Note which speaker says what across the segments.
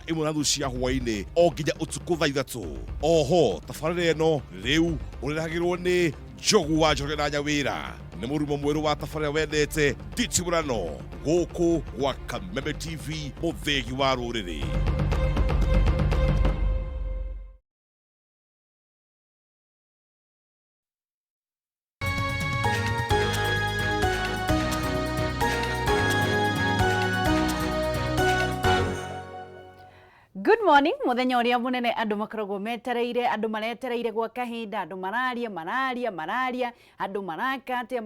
Speaker 1: imwe na cia hwaini o nginya utuku thaa ithatu. Oho tabarĩra ĩno rĩu ũrehagĩrwo nĩ Njogu wa Njoroge na Nyawĩra, nĩ mũrumo mwerũ wa tabarĩra wendete Nditimũrano gũkũ gwa Kameme TV, mũthegi wa rũrĩrĩ.
Speaker 2: Good morning, muthenya uria munene andu makoragwo metereire, andu maretereire gwa kahinda, andu mararia, andu maraka atia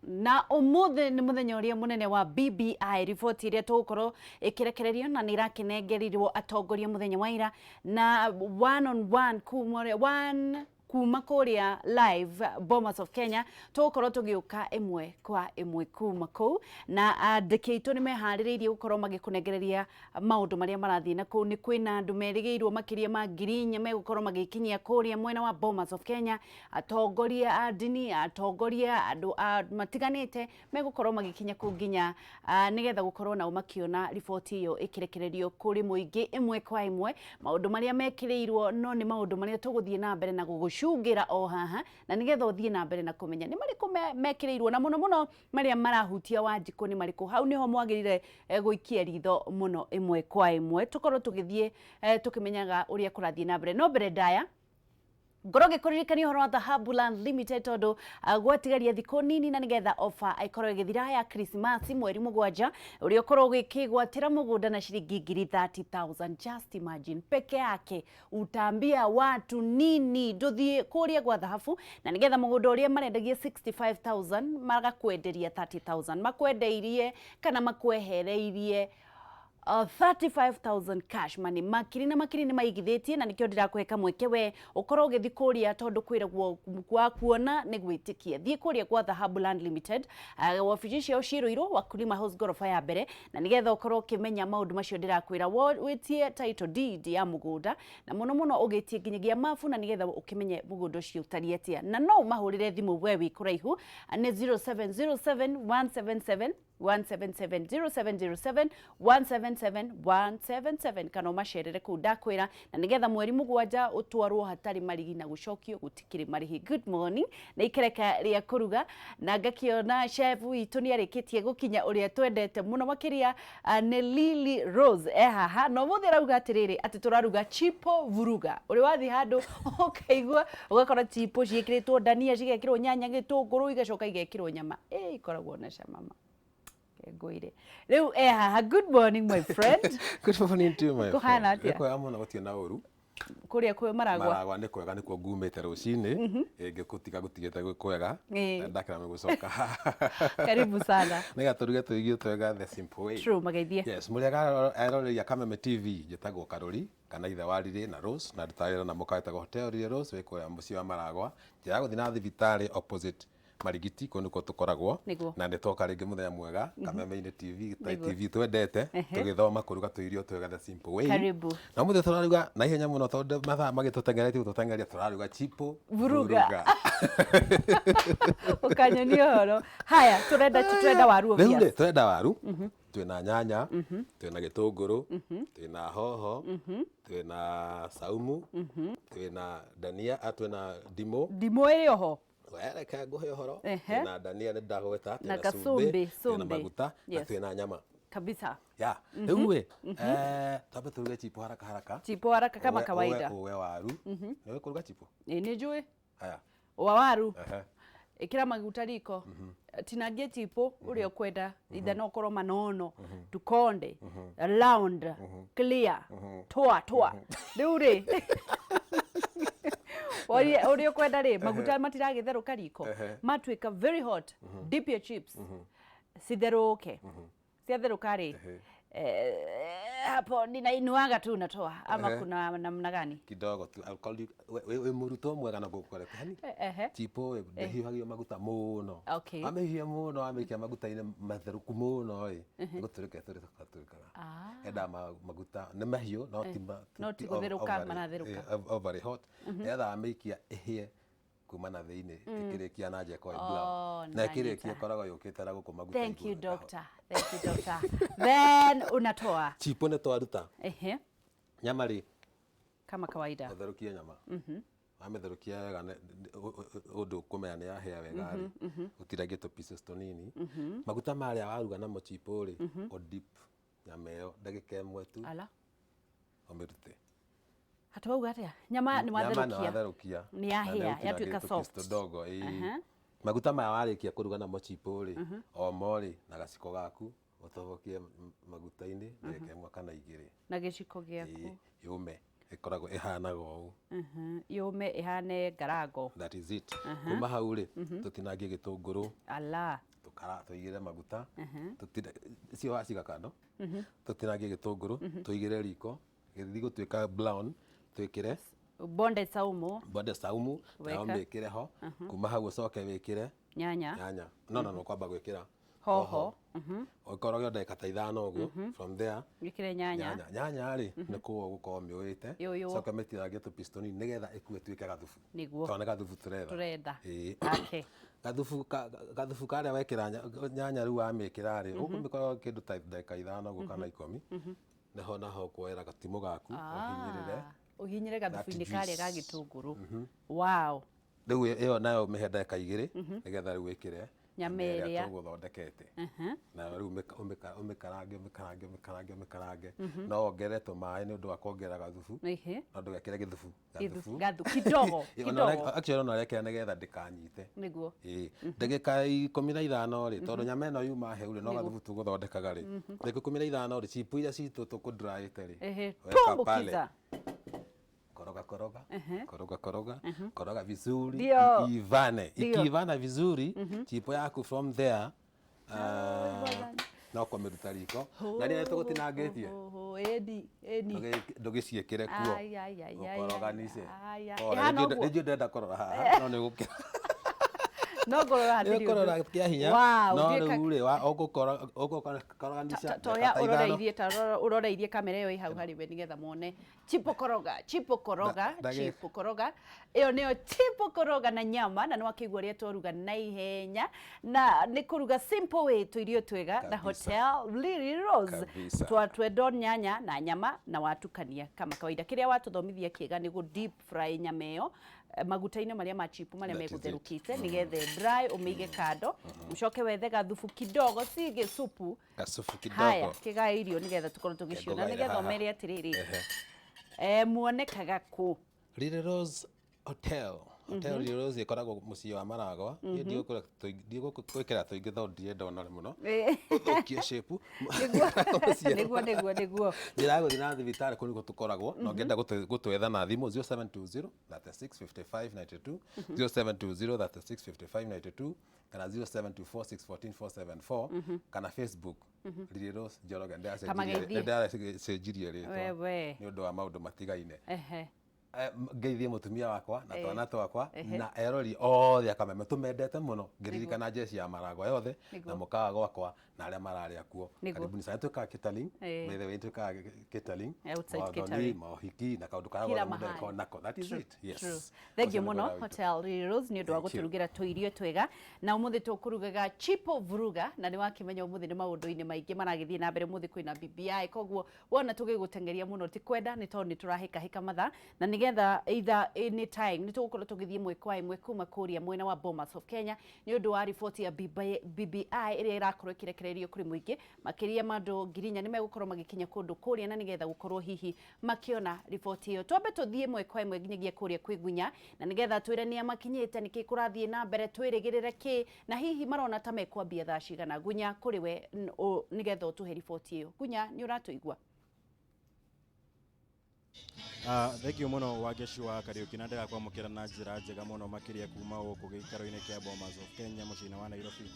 Speaker 2: na umuthe ni muthenya uria munene wa BBI report iria tugukorwo ikirekererio na nirakinengerirwo atongoria muthenya wa ira na one on one kuma kuria live Bomas of Kenya tugukorwo tugiuka imwe kwa imwe kuma kuu na andiki itu ni mehaririirie gukorwo magikunengereria maundu maria marathii na kuu. Ni kwina andu merigeirwo makiria ma ngirinya megukorwo magikinyia kuria mwena wa Bomas of Kenya, atongoria a dini, atongoria andu matiganite megukorwo magikinya kuu nginya nigetha gukorwo nao makiona riboti iyo ikirekererio kuri muingi imwe kwa imwe. Maundu maria mekireirwo no ni maundu maria tuguthie na mbere na gugucungira o haha na nigetha uthie na mbere na kumenya ni mariku mekireirwo na muno maria marahutia Wanjiku ni mariku. Hau niho mwagirire guikia ritho muno imwe kwa imwe tukorwo tugithie tukimenyaga uria kurathie na mbere. No mbere ndaya ngoroge kuririkania horo wa Dhahabu Land Limited tondu gwatigaria thiku nini na nigetha offer ikorwo igithira ya Christmas mweri mugwanja uria ukorwo gikigwatira mugunda na shilingi 30,000. Just imagine peke yake utambia watu nini nduthie kuria gwa Dhahabu na nigetha mugunda uria marendagia 65,000 magakwenderia 30,000 makwendeirie kana makwehereirie 35,000 cash money. Makiri ni maigithitie na nikio ndirakweka mweke we ukorwo ugithi kuria tondu kwiragwo kwa kuona ni gwitikia thie kuria kwa Dhahabu Land Limited wabici ciao ciruirwo Wakulima House gorofa ya mbere na nigetha ukorwo ukimenya maundu macio ndirakwira witie title deed ya mugunda na muno ugitie nginyagia mafu na nigetha ukimenye mugunda ucio utarietia na no mahurire thimu we wi kuraihu ni 0707 177 177 0707 177 177 kana masherere ku ndakwira na nigetha mweri mugwanja utwarwo hatari marigi na gucokio gutikiri marihi. Good morning na ikereka ria kuruga na ngakiona chef witu ni arikitie gukinya uria twendete muno makiria ni Lily Rose haha no muthira uga atiriri ati turaruga chipo vuruga uri wathi handu ukaigua ugakora chipo ciikiritwo dania cigekirwo nyanya gitunguru igacoka igekirwo nyama ikoragwo na cama goire leo haha. Good morning my friend.
Speaker 3: Good morning to you my friend.
Speaker 2: Kuhana atia
Speaker 3: ko amona gutina uru
Speaker 2: kuria kwe maragwa
Speaker 3: ni kwega nikuo ngumite rucini ngikutiga gutigite kwega ndakira megucoka
Speaker 2: karibu sana
Speaker 3: niga turuge tuigio twega the simple way.
Speaker 2: True mageithie.
Speaker 3: Yes muliaga aroria Kameme TV njitagwo Karuri kana ithe warire na Rose na nditarira na mukaitagwo hotel Rose wiko ya muci wa maragwa njira guthi na thibitari opposite Marigiti ko niko tukoragwo na ndetoka ringi muthenya mwega Kameme TV TV twendete tugithoma kuruga tuirio twega the simple way.
Speaker 2: Karibu
Speaker 3: na muthe turaruga na ihenya muno tondu mathaa magitutengeretie tutengeria turaruga chipo vuruga ukanyonio horo. Haya turenda waru obvious leo turenda waru twina nyanya twina gitunguru twina hoho twina saumu twina dania twina ndimo
Speaker 2: iri oho
Speaker 3: wereka nguhe horo na dania ni ndagweta
Speaker 2: na kasumbi
Speaker 3: na maguta na twina nyama
Speaker 2: kabisa
Speaker 3: ya ewe tabe turuge chipo haraka
Speaker 2: kama kawaida.
Speaker 3: Uwe waru niwe kuruga chipo
Speaker 2: ni njui
Speaker 3: haya
Speaker 2: wa waru ikira maguta riko tinagie chipo uria kwenda ithe no korwo manono tukonde round clear toa riu ri Orio kwenda ri maguta matiragetheruka riko matwika very hot dip your chips sitheruke siatheruka ri hapo ninainuaga tu natoa ama kuna namna gani
Speaker 3: kidogo tu alcohol we muruto mwega na gukore hani chipo ndehihagio maguta muno amehia muno amekia maguta ine matheruku muno guturika enda maguta ne mahio
Speaker 2: no ti gutheruka manatheruka
Speaker 3: very hot etha amekia ehie kuma na thiini ikirikia na nje kwa brown na ikirikia korago yukite ra guku maguta.
Speaker 2: Thank you doctor Then unatoa
Speaker 3: chipo ne twaruta Nyama ri
Speaker 2: kama kawaida
Speaker 3: Gũtherũkia nyama wametherũkia wega ũndũ kũmenya nĩ yahĩa wega rĩ ũtiragie tũ pieces tũnini maguta marĩa waruga namo chipo rĩ o dip nyama ĩyo ndagĩka ĩmwe tu ũmĩrute.
Speaker 2: Hatauga atia nyama nĩ watherũkia nĩ yahĩa yatuĩka soft
Speaker 3: tudogo maguta maya warĩkia kũruga namo chipo rĩ omo rĩ na gaciko gaku ũtobokie maguta-inĩ ndagĩka ĩmwe kana igĩrĩ
Speaker 2: na gĩciko gĩaku
Speaker 3: yũme ikoragwo ihanaga ũũ
Speaker 2: yume ihane ngarango.
Speaker 3: That is it. Kuma hau rĩ tũtinangie gĩtũngũrũ tũigĩre maguta cio waciga kando tũtinangie gĩtũngũrũ tũigĩre riko gĩthiĩ gũtuĩka brown twĩkĩre
Speaker 2: bonde saumu
Speaker 3: na wĩkĩre ho. Kuma hau ũcoke wĩkĩre nyanya no kwamba gwĩkĩra hoho ũkoroge ndagĩka ta 5 ũguo. From there
Speaker 2: wĩkĩre nyanya
Speaker 3: rĩ nĩ kũu ũgũkorwo mĩũĩte coka mĩtiragie tũ pistoni nĩgetha ĩkue tuĩke gathubu tondũ nĩ gathubu turenda gathubu karĩa wekĩra nyanya rĩu wamĩkĩra rĩ ũkũmĩkorwo kĩndũ ta ndagĩka 5 ũguo kana 10 naho kuoera gatimũ gaku
Speaker 2: ũhinyĩre gathubu-inĩ karĩa ga gĩtũngũrũ. Wow.
Speaker 3: Rĩu ĩyo nayo mĩhe ndagĩka 2 nĩgetha rĩu wĩkĩre
Speaker 2: nyama ĩrĩa
Speaker 3: tũgũthondekete na rĩu ũmĩkarange no wongerere tũmaĩ nĩ ũndũ wa kuongerera gathubu no ndũgekĩre gĩthubu
Speaker 2: kidogo
Speaker 3: actually no arekĩra nĩgetha ndĩkanyite nĩguo ndagĩka 15 rĩ tondũ nyama ĩno yuma heu rĩ no gathubu tũgũthondekaga rĩ ndagĩka 15 rĩ chipo iria citũ tũkũdraĩte rĩ weka pale koroga vizuri ivane. Ikiivana vizuri chipo yako from there no kũmĩruta riko na rĩrĩa tũgũtinangĩtie ndũgĩciĩkĩre kuo ũkoroganice. Rĩngĩ ndenda kũrora haha no nĩ gũkĩra
Speaker 2: no ngorora hatirĩ
Speaker 3: ũndũ kĩa hinya no rĩu rĩ ũgũkoroganisha
Speaker 2: toya ũroreirie kamera ĩyo ihau harĩ we nĩgetha mone chipo koroga ĩyo nĩyo chipo koroga na nyama na nĩ wakĩigua ũrĩa twaruga na ihenya na nĩ kũruga simple way tũirio twega na Hotel Lily Rose twatwendo nyanya na nyama na watukania kama kawaida. Kĩrĩa watũthomithia kĩega nĩ gũ deep fry nyama ĩyo maguta-inĩ marĩa ma chipo marĩa megũtherũkĩte nĩgetha dry ũmĩige kando mcoke wethe gathubu kidogo sige supu haya kĩgae irio nĩgetha tũkorwo tũgĩciona nĩgetha ũmere atĩrĩrĩ muonekaga kũ?
Speaker 3: Lily Rose Hotel Lily Rose ĩkoragwo mũciĩ wa Maragwa. Ndigũkwĩkĩra tũingĩ tondũ ndiendona mũno ũthũkie shape nĩguo ndĩragũthiĩ na thibitarĩ kũu nĩkuo tũkoragwo no ngenda gũtwetha na thimũ 0720 36 55 92 0720 36 55 92 kana 0724 614 474 kana Facebook Lily Rose Njoroge ndĩracenjirie rĩtwa nĩ ũndũ wa maũndũ matigaine. Ngeithie mũtumia wakwa na twana twakwa na erori othe akameme tũmendete mũno ngĩririkana njeci ya Maragwa yothe na mũkawa gwakwa na arĩa mararĩa kuo. Karibuni sana. Twĩkaga catering by the way twĩkaga catering mohiki na kaũndũ karĩa mũndũ ekaga nako. That is it. Yes.
Speaker 2: Thank you mũno Hotel Lily Rose nĩ ũndũ wa gũtũrugĩra tũirio twega na ũmũthĩ tũkũrugaga chipo vuruga na nĩ wakĩmenya ũmũthĩ nĩ maũndũ-inĩ maingĩ maragĩthiĩ na mbere. Ũmũthĩ kwĩna BBI koguo wona tũgĩgũtengeria mũno ti kwenda nĩ tondũ nĩ tũrahĩkahĩka mathaa na nĩgetha either any time nĩ tũgũkorwo tũgĩthiĩ ĩmwe kwa ĩmwe kuma kũrĩa mwena wa Bomas of Kenya nĩ ũndũ wa riboti ya BBI ĩrĩa ĩrakorwo ĩkĩrekererio kũrĩ mũingĩ makĩria mandũ ngirinya nĩ megũkorwo magĩkinya kũndũ kũrĩa na nĩgetha gũkorwo hihi makĩona riboti ĩyo. Twambe tũthiĩ ĩmwe kwa ĩmwe nginyagia kũrĩa kwĩ Gunya na nĩgetha twĩre nĩ amakinyĩte nĩkĩ kũrathiĩ na mbere twĩrĩgĩrĩre kĩ na hihi marona ta mekwambia thaa cigana. Gunya kũrĩ we nĩgetha ũtũhe riboti ĩyo. Gunya nĩ ũratũigua?
Speaker 4: Thank you muno Wangeci wa Kariuki na ndĩra kwamũkĩra na njĩra njega mũno makĩria kuma gũkũ gĩikaro-inĩ kĩa Bomas of Kenya mũciĩ-inĩ wa Nairobi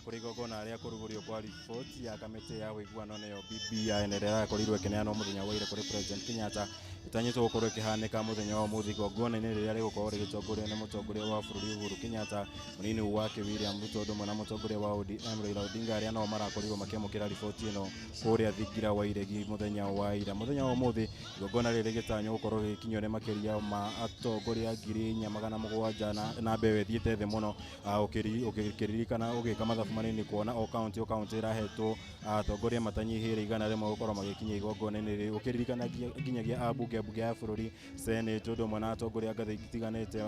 Speaker 4: kũrĩ igongona rĩa kũrugũrio kwa riboti ya kamĩtĩ ya ũiguano nĩyo BBI ĩrĩa ĩrakorirwo ĩkĩneanwo mũthenya wa ira kũrĩ President Kenyatta ĩtanyĩtwo gũkorwo ĩkĩhanĩka mũthenya wa ũmũthĩ igongona-inĩ rĩrĩa rĩgũkorwo rĩgĩtongorio nĩ mũtongoria wa bũrũri Uhuru Kenyatta mũnini wake William Ruto ũndũ ũmwe na mũtongoria wa ODM Raila Odinga arĩa nao marakorirwo makĩamũkĩra riboti ĩno kũrĩa thingira wa iregi mũthenya wa ira. Mũthenya wa ũmũthĩ igongona rĩrĩ rĩgĩtanywo gĩtanya gũkorwo gĩkinywo nĩ makĩria ma atongoria 4,700 na mbeũ ĩthiĩte thĩ mũno ũkĩririkana ũgĩka mathabu manini kuona o kaunti ĩrahetwo atongoria matanyihĩire 100 gũkorwo magĩkinya igongona-inĩ rĩu ũkĩririkana nginyagia ambunge ya bũrũri senate ũndũ ũmwe na atongoria ngathĩ itiganĩte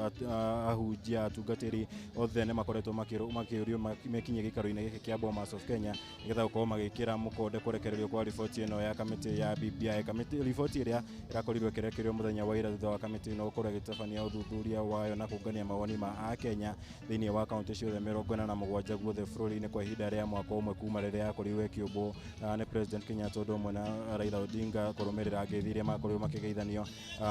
Speaker 4: ahunjia atungatĩri othe nĩ makoretwo makĩũrio mekinye gĩikaro-inĩ gĩkĩ kĩa Bomas of Kenya nĩgetha gũkorwo magĩkĩra mũkonde kũrekererio kwa riboti ĩno ya kamĩtĩ ya BBI riboti ĩrĩa ĩrakorirwo ĩkĩrekererio mũthenya wa ira thutha wa kamĩtĩ ĩno gũkorwo ĩgĩtabania ũthuthuria wayo na kũngania mawoni ma Akenya thĩinĩ wa kaunti ciothe 47 guothe bũrũri-inĩ kwa ihinda rĩa mwaka ũmwe kuma rĩrĩa yakorirwo ĩkĩũmbwo nĩ President Kenyatta ũndũ ũmwe na Raila Odinga kũrũmĩrĩra ngeithi iria makorirwo makĩgeithanio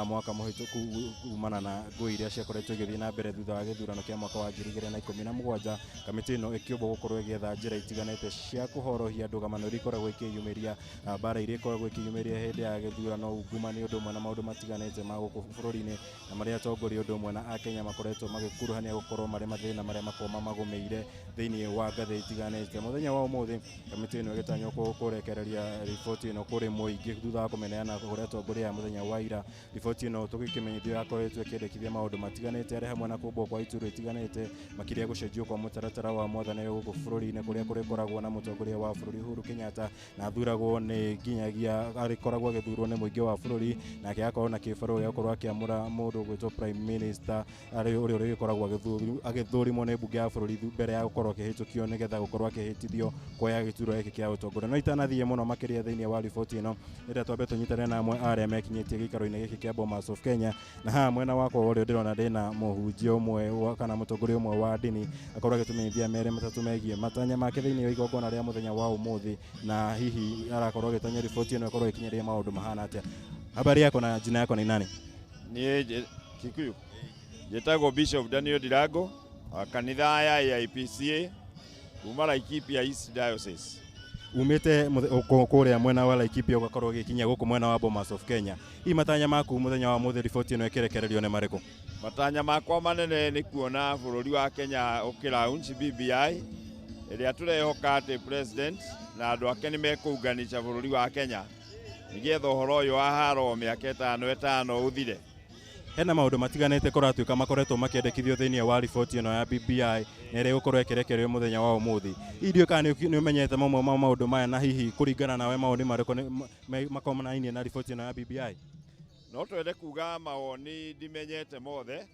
Speaker 4: mwaka mũhĩtũku kumana na ngũĩ iria ciakoretwo igĩthiĩ na mbere thutha wa gĩthurano kĩa mwaka wa 2017. Kamĩtĩ ĩno ĩkĩũmbwo gũkorwo ĩgĩetha njĩra itiganĩte cia kũhorohia ndũgamano iria ikoragwo ikĩyumĩria mbara iria ikoragwo ikĩyumĩria hĩndĩ ya gĩthurano ungumania ũndũ ũmwe na maũndũ matiganĩte ma gũkũ bũrũri-inĩ na marĩa atongoria ũndũ ũmwe na Akenya makoretwo magĩkuruhania gũkorwo marĩ mathĩna marĩa makoma magũmĩire thĩinĩ wa ngathĩ itiganĩte. Mũthenya wa ũmũthĩ kamĩtĩ ĩno ĩgĩtanywo kũrekereria riboti ĩno kũrĩ mũingĩ thutha wa kũmeneana kũrĩ atongoria ya mũthenya wa ira. Riboti ĩno tũgĩkĩmenyithio yakoretwo ĩkĩendekithia maũndũ matiganĩte arĩ hamwe na kũmbwo kwa iturwa itiganĩte makĩria gũcenjio kwa mũtaratara wa mwathanĩre gũkũ bũrũri-inĩ kũrĩa kũrĩkoragwo na mũtongoria wa bũrũri Uhuru Kenyatta na athuragwo nĩ nginyagia arĩkoragwo agĩthurwo nĩ mũingĩ wa bũrũri nake agakorwo na kĩbarũa gĩa gũkorwo akĩamũra mũndũ gwĩtwo prime minister ũrĩa ũrĩkoragwo agĩthũrimwo nĩ mbunge ya bũrũri mbere ya gũkorwo akĩhĩtũkio nĩgetha gũkorwo akĩhĩtithio kuoya gĩturwa gĩkĩ kĩa ũtongoria. No itanathiĩ mũno makĩria thĩinĩ wa riboti ĩno ĩrĩa twambe tũnyitanĩre na amwe arĩa mekinyĩtie gĩikaro-inĩ gĩkĩ kĩa Bomas of Kenya na haha mwena wakwa ũrĩa ndĩrona ndĩna mũhunjia ũmwe kana mũtongoria ũmwe wa ndini akorwo agĩtũmenyithia merĩ matatũ megiĩ matanya make thĩinĩ wa igongona rĩa mũthenya wa ũmũthĩ na hihi arakorwo agĩtanya riboti ĩno ĩkorwo ĩkinyĩria maũndũ mahana atĩa. Habari yako na jina yako ni nani?
Speaker 5: Niĩ Kikuyu njĩtagwo Bishop Daniel Ndirango wa kanitha ya IPCA kuma Laikipia East Diocese.
Speaker 4: Umĩte kũrĩa mwena wa Laikipia ũgakorwo ũgĩkinya gũkũ mwena wa Bomas of Kenya. Hihi matanya maku mũthenya wa ũmũthĩ riboti ĩno ĩkĩrekererio nĩ marĩkũ?
Speaker 5: Matanya makwa manene nĩ kuona bũrũri wa Kenya ũkĩlaunch BBI ĩrĩa tũrehoka atĩ president na andũ ake nĩ mekũnganisha bũrũri wa Kenya nĩgetha ũhoro ũyũ wa haro mĩaka ĩtano ũthire.
Speaker 4: Hena maũndũ matiganĩte kũratuĩka makoretwo makĩendekithio thĩinĩ wa riboti ĩno ya BBI na ĩrĩa gũkorwo ĩkĩrekererio mũthenya wa ũmũthĩ. Ithuĩ kana nĩ ũmenyete mamwe ma maũndũ maya na hihi kũringana nawe maũndũ marĩkũ makonainie na riboti ĩno ya BBI?
Speaker 5: No twende kuga mawoni ndimenyete mothe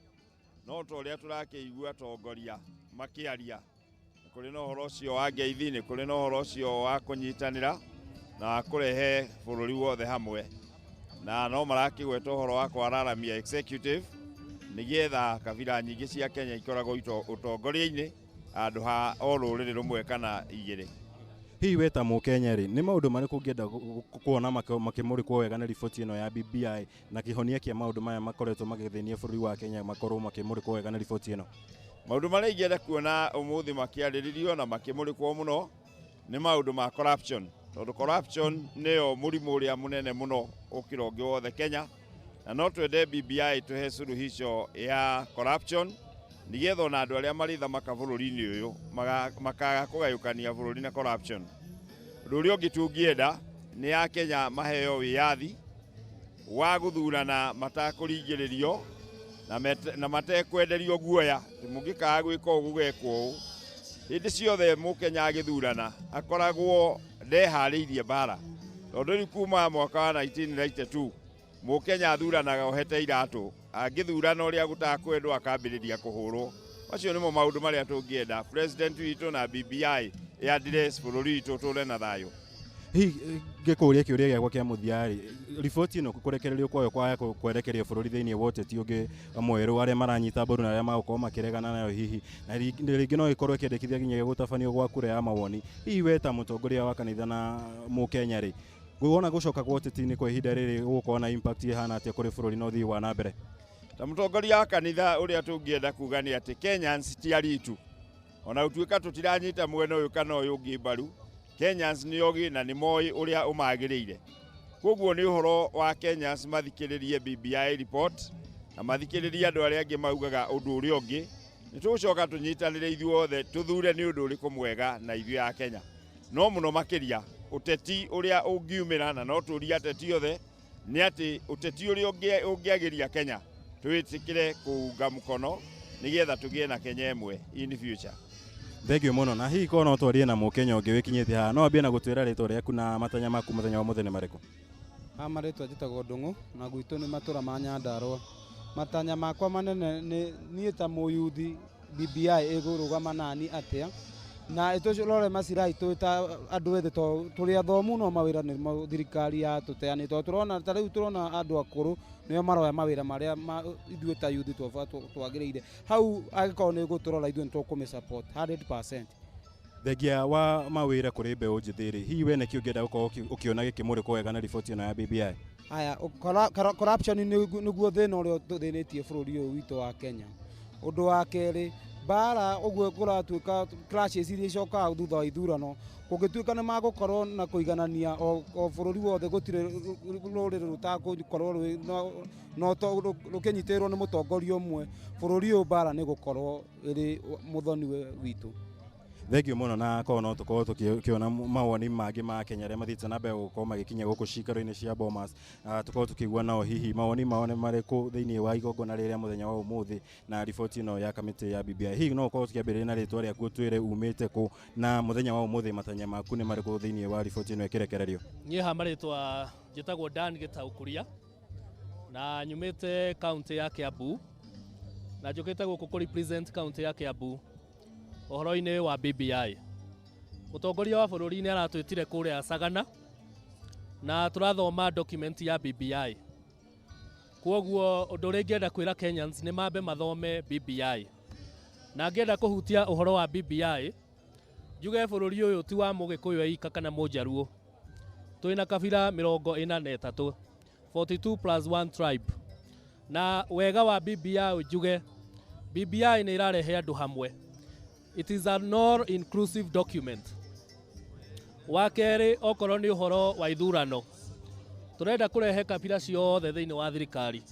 Speaker 5: no ta ũrĩa tũrakĩigua atongoria makĩaria kũrĩ na ũhoro ũcio wa ngeithi nĩ kũrĩ na ũhoro ũcio wa kũnyitanĩra na kũrehe bũrũri wothe hamwe na no marakĩgweta ũhoro wa kwararamia executive nĩgetha kabira nyingĩ cia Kenya ikoragwo ũtongoria-inĩ handũ ha o rũrĩrĩ rũmwe kana igĩrĩ.
Speaker 4: Hihi weta Mũkenya rĩ nĩ maũndũ marĩkũ ũngĩenda kuona makĩmũrĩkwo wega na riboti ĩno ya BBI na kĩhonia kĩa maũndũ maya makoretwo magĩthĩnia bũrũri wa Kenya makorwo makĩmũrĩkwo wega na riboti ĩno?
Speaker 5: Maũndũ marĩa ingĩenda kuona ũmũthĩ makĩarĩrĩrio na makĩmũrĩkwo mũno nĩ maũndũ ma corruption. Tondũ corruption nĩyo mũrimũ ũrĩa mũnene mũno ũkĩra ũngĩ wothe Kenya na no twende BBI tũhe suluhisho ya corruption nĩgetha ona andũ arĩa marĩthamaka bũrũri-inĩ ũyũ makaga kũgayũkania bũrũri na corruption. Ũndũ ũrĩa ũngĩ tũngĩenda nĩ ya Kenya maheo wĩyathi wa gũthurana matakũringĩrĩrio na matekwenderio guoya mũngĩkaga gwĩka ũguo gũgekwo ũũ. Hĩndĩ ciothe Mũkenya agĩthurana akoragwo ndeharĩirie mbara tondũ rĩu kuma mwaka wa 1992 Mũkenya athuranaga ohete iratũ angĩthurana ũrĩa gũtakwendwo akambĩrĩria kũhũrwo. Macio nĩmo maũndũ marĩa tũngĩenda president witũ na BBI address bũrũri witũ tũre na thayũ.
Speaker 4: Hihi ngĩkũria kĩũria gĩakwa kĩa mũthiarĩ riboti ĩno kũrekererio kwayo kwaya kwerekeria bũrũri thĩinĩ wa ũteti ũngĩ mwerũ arĩa maranyita mbaru na arĩa magũkorwo makĩregana nayo hihi na rĩngĩ no ĩkorwo ĩkĩendekithia nginya gũtabanio gwa kura ya mawoni. Hihi weta mũtongoria wa kanitha na Mũkenya rĩ gwĩwona gũcoka kwa ũteti-inĩ kwa ihinda rĩrĩ gũgũkorwo na impact ĩhana atĩa kũrĩ bũrũri na ũthii wa na mbere?
Speaker 5: Ta mũtongoria wa kanitha ũrĩa tũngĩenda kuga nĩ atĩ Kenyans ti aritu ona gũtuĩka tũtiranyita mwena ũyũ kana ũyũ ũngĩ mbaru. Kenyans nĩ ogi na nĩ moĩ ũrĩa ũmagĩrĩire. Koguo nĩ ũhoro wa Kenyans mathikĩrĩrie BBI report na mathikĩrĩrie andũ arĩa angĩ maugaga ũndũ ũrĩa ũngĩ. Nĩ tũgũcoka tũnyitanĩre ithuothe tũthure nĩ ũndũ ũrĩkũ mwega na ithuĩ a Kenya. No mũno makĩria ũteti ũrĩa ũngiumĩra na no tũria ateti othe nĩ atĩ ũteti ũrĩa ũngĩagĩria Kenya twĩtĩkĩre kũunga mũkono nĩgetha tũgĩe na Kenya ĩmwe in future.
Speaker 4: Thengio mũno, na hihi korwo no twarie na Mũkenya ũngĩ wĩkinyĩtie haha, no ambie na gũtwĩra rĩtwa rĩaku na matanya maku mũthenya wa mũthenya marĩkũ?
Speaker 6: Marĩtwa njĩtagwo Ndung'u na gwitũ nĩ matũra ma Nyandarua. Matanya makwa manene nĩ niĩ ta mũyuthi BBI ĩgũrũgama nani atĩa, na ĩtũrore macirai twĩ ta andũ ethĩ tũrĩ athomu no mawĩra nĩ thirikari ya tũteanĩ, tondũ tũrona ta rĩu tũrona andũ akũrũ nĩo maroya mawĩra marĩa ithuĩ ta yuthi twagĩrĩire. Hau agĩkorwo nĩ gũtũrora ithuĩ nĩ tũkũmĩ support 100%.
Speaker 4: Thengia wa mawĩra kũrĩ mbeũ njĩthĩ-rĩ, hihi we nĩkĩ ũngĩenda gũkorwo ũkĩona gĩkĩmũrĩkwo wega na riboti ĩno ya BBI?
Speaker 6: Aya, corruption nĩguo thĩna ũrĩa tũthĩnĩtie bũrũri ũyũ witũ wa Kenya. Ũndũ wa kerĩ, mbara ũguo kũratuĩka clashes iria icokaga thutha wa ithurano, kũngĩtuĩka nĩ magũkorwo na kũiganania o bũrũri wothe, gũtirĩ rũrĩrĩ rũtagũkorwo rũkĩnyitĩrĩrwo nĩ mũtongoria ũmwe, bũrũri ũyũ mbara nĩ gũkorwo ĩrĩ mũthoni witũ.
Speaker 4: Thengio mũno, na korwo no tũkorwo tũkĩona mawoni mangĩ ma Kenya arĩa mathiĩte na mbere gũkorwo magĩkinya gũkũ cikaro-inĩ cia Bomas, tũkorwo tũkĩigua nao hihi mawoni mao nĩ marĩkũ thĩinĩ wa igongona rĩrĩa mũthenya wa ũmũthĩ na riboti ĩno ya kamĩtĩ ya BBI. Hihi no ũkorwo tũkĩambĩrĩria na rĩtwa rĩaku, ũtwĩre umĩte kũ na mũthenya wa ũmũthĩ matanya maku nĩ marĩkũ thĩinĩ wa riboti ĩno ĩkĩrekererio?
Speaker 7: Niĩ ha marĩtwa njĩtagwo Dan Gĩtaũkũria na nyumĩte kaunti ya Kiambu na njũkĩte gũkũ kũ represent kaunti ya Kiambu ũhoro-inĩ wa BBI. Mũtongoria wa bũrũri nĩ aratwĩtire kũrĩa Sagana na tũrathoma document ya BBI. Kwoguo ũndũ ũrĩa ingĩenda kwĩra Kenyans nĩ mambe mathome BBI. Na ngĩenda kũhutia ũhoro wa BBI, njuge bũrũri ũyũ ti wa Mũgĩkũyũ eika kana Mũjaruo. Twĩna kabira 43, 42+1 tribe. Na wega wa BBI njuge BBI nĩ ĩrarehe andũ hamwe. It is an all-inclusive document. Wa kerĩ, okorwo nĩ ũhoro wa ithurano, tũrenda kũrehe kabira ciothe thĩinĩ wa thirikari.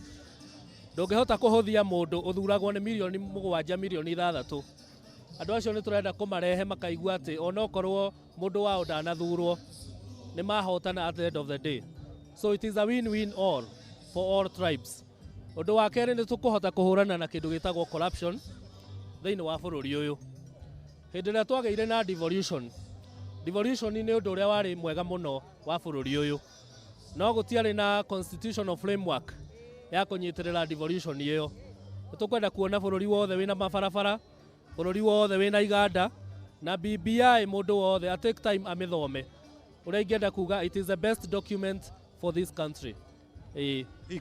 Speaker 7: Ndũngĩhota kũhũthia mũndũ ũthuragwo nĩ milioni 7, milioni 6. Andũ acio nĩ tũrenda kũmarehe makaigua atĩ onokorwo mũndũ wao ndanathurwo nĩ mahotana at the end of the day. So it is a win-win all for all tribes. Ũndũ wa kerĩ, nĩ tũkũhota kũhũrana na kĩndũ gĩtagwo corruption thĩinĩ wa bũrũri ũyũ. Hĩndĩ ĩrĩa twagĩire na devolution nĩ ũndũ ũrĩa warĩ mwega mũno wa bũrũri ũyũ, no gũtiarĩ na constitutional framework ya kũnyitĩrĩra devolution ĩyo. Tũkwenda kuona bũrũri wothe wĩna mabarabara, bũrũri wothe wĩna iganda, na BBI mũndũ wothe a take time amĩthome. Ũrĩa ingĩenda kuga, it is the best document for this country.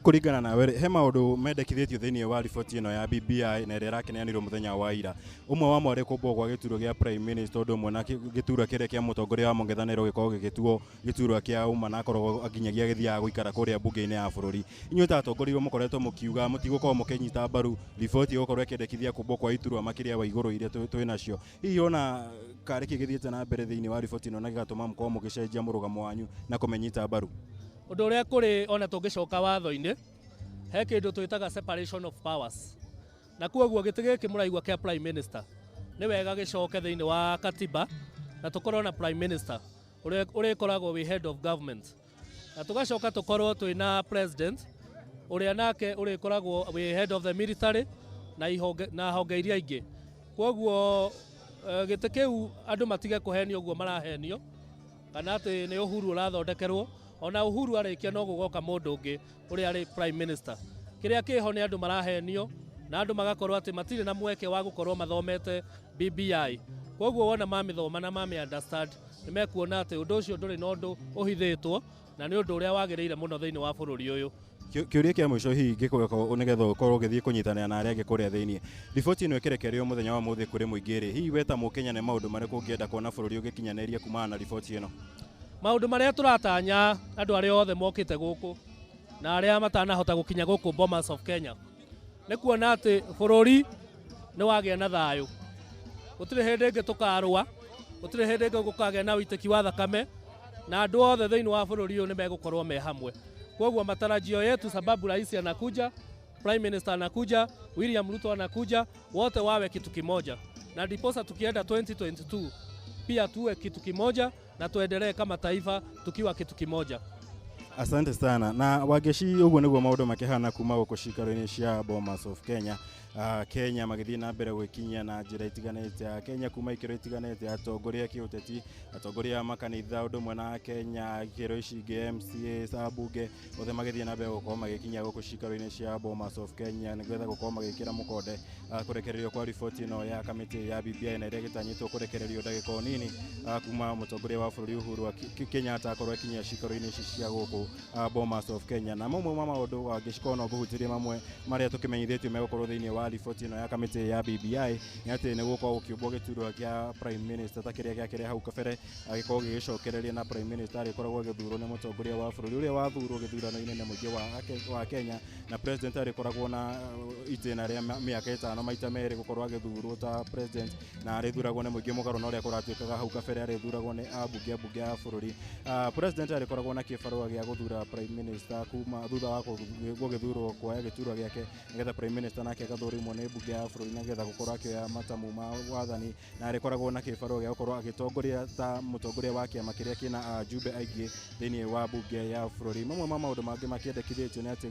Speaker 4: Kũringana nawe, he maũndũ mendekithĩtio thĩinĩ wa riboti ĩno ya BBI na ĩrĩa ĩrakeneanĩrwo mũthenya wa ira. Ũmwe wa mwarĩ kũmbwo gwa gĩturwa gĩa Prime Minister, ũndũ ũmwe na gĩturwa kĩrĩa kĩa mũtongoria wa mũng'ethanĩro gĩkorwo gĩgĩtuo gĩturwa kĩa ũma na akoragwo nginyagia agĩthiaga gũikara kũrĩa mbunge-inĩ ya bũrũri. Inyuĩ ta atongoria mũkoretwo mũkiuga mũtigũkorwo mũkĩnyita mbaru riboti ĩgũkorwo ĩkĩendekithia kũmbwo kwa iturwa makĩria wa igũrũ iria twĩ nacio. Hihi ona karĩ kĩgĩthiĩte na mbere thĩinĩ wa riboti ĩno na gĩgatũma mũkorwo mũgĩcenjia mũrũgamo wanyu na kũmenyita mbaru?
Speaker 7: Ũndũ ũrĩa kũrĩ ona tũngĩcoka watho-inĩ, he kĩndũ twĩtaga separation of powers. Na kwoguo gĩtĩ gĩkĩ mũraigua kĩa Prime Minister nĩ wega gĩcoke thĩinĩ wa katiba na tũkorwo na Prime Minister ũrĩa ũkoragwo wĩ head of government. Na tũgacoka tũkorwo twĩna president ũrĩa nake ũrĩkoragwo wĩ head of the military na honge iria ingĩ. Kwoguo gĩtĩ kĩu andũ matige kũhenio ũguo marahenio, kana atĩ nĩ Uhuru ũrathondekerwo. Ona Uhuru arĩkia no gũgoka mũndũ ũngĩ ũrĩa arĩ Prime Minister. Kĩrĩa kĩho nĩ andũ marahenio na andũ magakorwo atĩ matirĩ na mweke wa gũkorwo mathomete BBI. Kwoguo wona mamĩthoma na mamĩ-understand nĩ mekuona atĩ ũndũ ũcio ndũrĩ na ũndũ ũhithĩtwo na nĩ ũndũ ũrĩa wagĩrĩire mũno thĩinĩ wa bũrũri ũyũ. Kĩũria kĩa mũico hihi gĩkorwo nĩgetha ũkorwo ũgĩthiĩ kũnyitanĩra na arĩa angĩ kũrĩa thĩinĩ. Riboti ĩno ĩkĩrekererio mũthenya wa ũmũthĩ kũrĩ mũingĩ-rĩ, hihi we ta Mũkenya nĩ maũndũ marĩkũ ũngĩenda kuona bũrũri ũgĩkinyanĩria kumana na riboti ĩno? Maũndũ marĩa tũratanya andũ arĩa othe mokĩte gũkũ na arĩa matanahota gũkinya gũkũ Bomas of Kenya nĩ kuona atĩ bũrũri nĩ wagĩa na thayũ. Gũtirĩ hĩndĩ ĩngĩ tũkarũa, gũtirĩ hĩndĩ ĩngĩ gũkagĩa na ũitĩki wa thakame, na andũ othe thĩinĩ wa bũrũri ũyũ nĩ megũkorwo me hamwe. Kwoguo matarajio yetu, sababu rais anakuja, Prime Minister anakuja, William Ruto anakuja, wote wawe kitu kimoja. Na ndiposa tukienda 2022 pia tuwe kitu kimoja na tuendelee kama taifa tukiwa kitu kimoja.
Speaker 4: Asante sana. Na Wageshi uguo niguo maundu makihana kuma guku cikaro-ini cia Bomas of Kenya. Kenya magithii na mbere gwikinyia na njira itiganite. Kenya kuma ikiro itiganite, atongoria kiuteti, atongoria makanitha, undu mwe na Kenya ikiro ici ingi MCA abunge othe magithii na mbere gukorwo magikinyia guku cikaro-ini cia Bomas of Kenya nigetha gukorwo magikira mukonde kurekererio kwa riboti ino ya kamiti ya BBI na iria gitanyitwo kurekererio ndagika nini kuma mutongoria wa bururi Uhuru Kenyatta akorwo akinyia cikaro-ini ici cia guku Bomas of Kenya. Na mamwe ma maundu wangicikoo no nguhutirie mamwe maria tukimenyithitio megukorwo thiini wa riboti ino ya kamiti ya BBI ni ati ni gukorwo gukiumbwo giturwa kia Prime Minister ta kiria giakire hau kabere agikorwo gigicokereria na Prime Minister arikoragwo agithurwo ni mutongoria wa bururi uria wathurwo githurano inene muingi wa Kenya, na president arikoragwo na itena ria miaka 5 maita meri gukorwo agithurwo ta president, na arithuragwo ni muingi mugaru na uria kuratuikaga hau kabere arithuragwo ni abunge ya bururi. President arikoragwo na kibarua gia guthura Prime Minister kuma thutha wa gugithurwo kwa giturwa giake nigetha Prime Minister nake agathurimo ni bunge ya bururi nigetha gukorwo akioya matamu ma wathani, na arikoragwo na kibarua gia gukorwo agitongoria ta mutongoria wa kiama kiria kina ajumbe aingi thiini wa bunge ya bururi. Mamwe ma maundu mangi makiendekithitio ni ati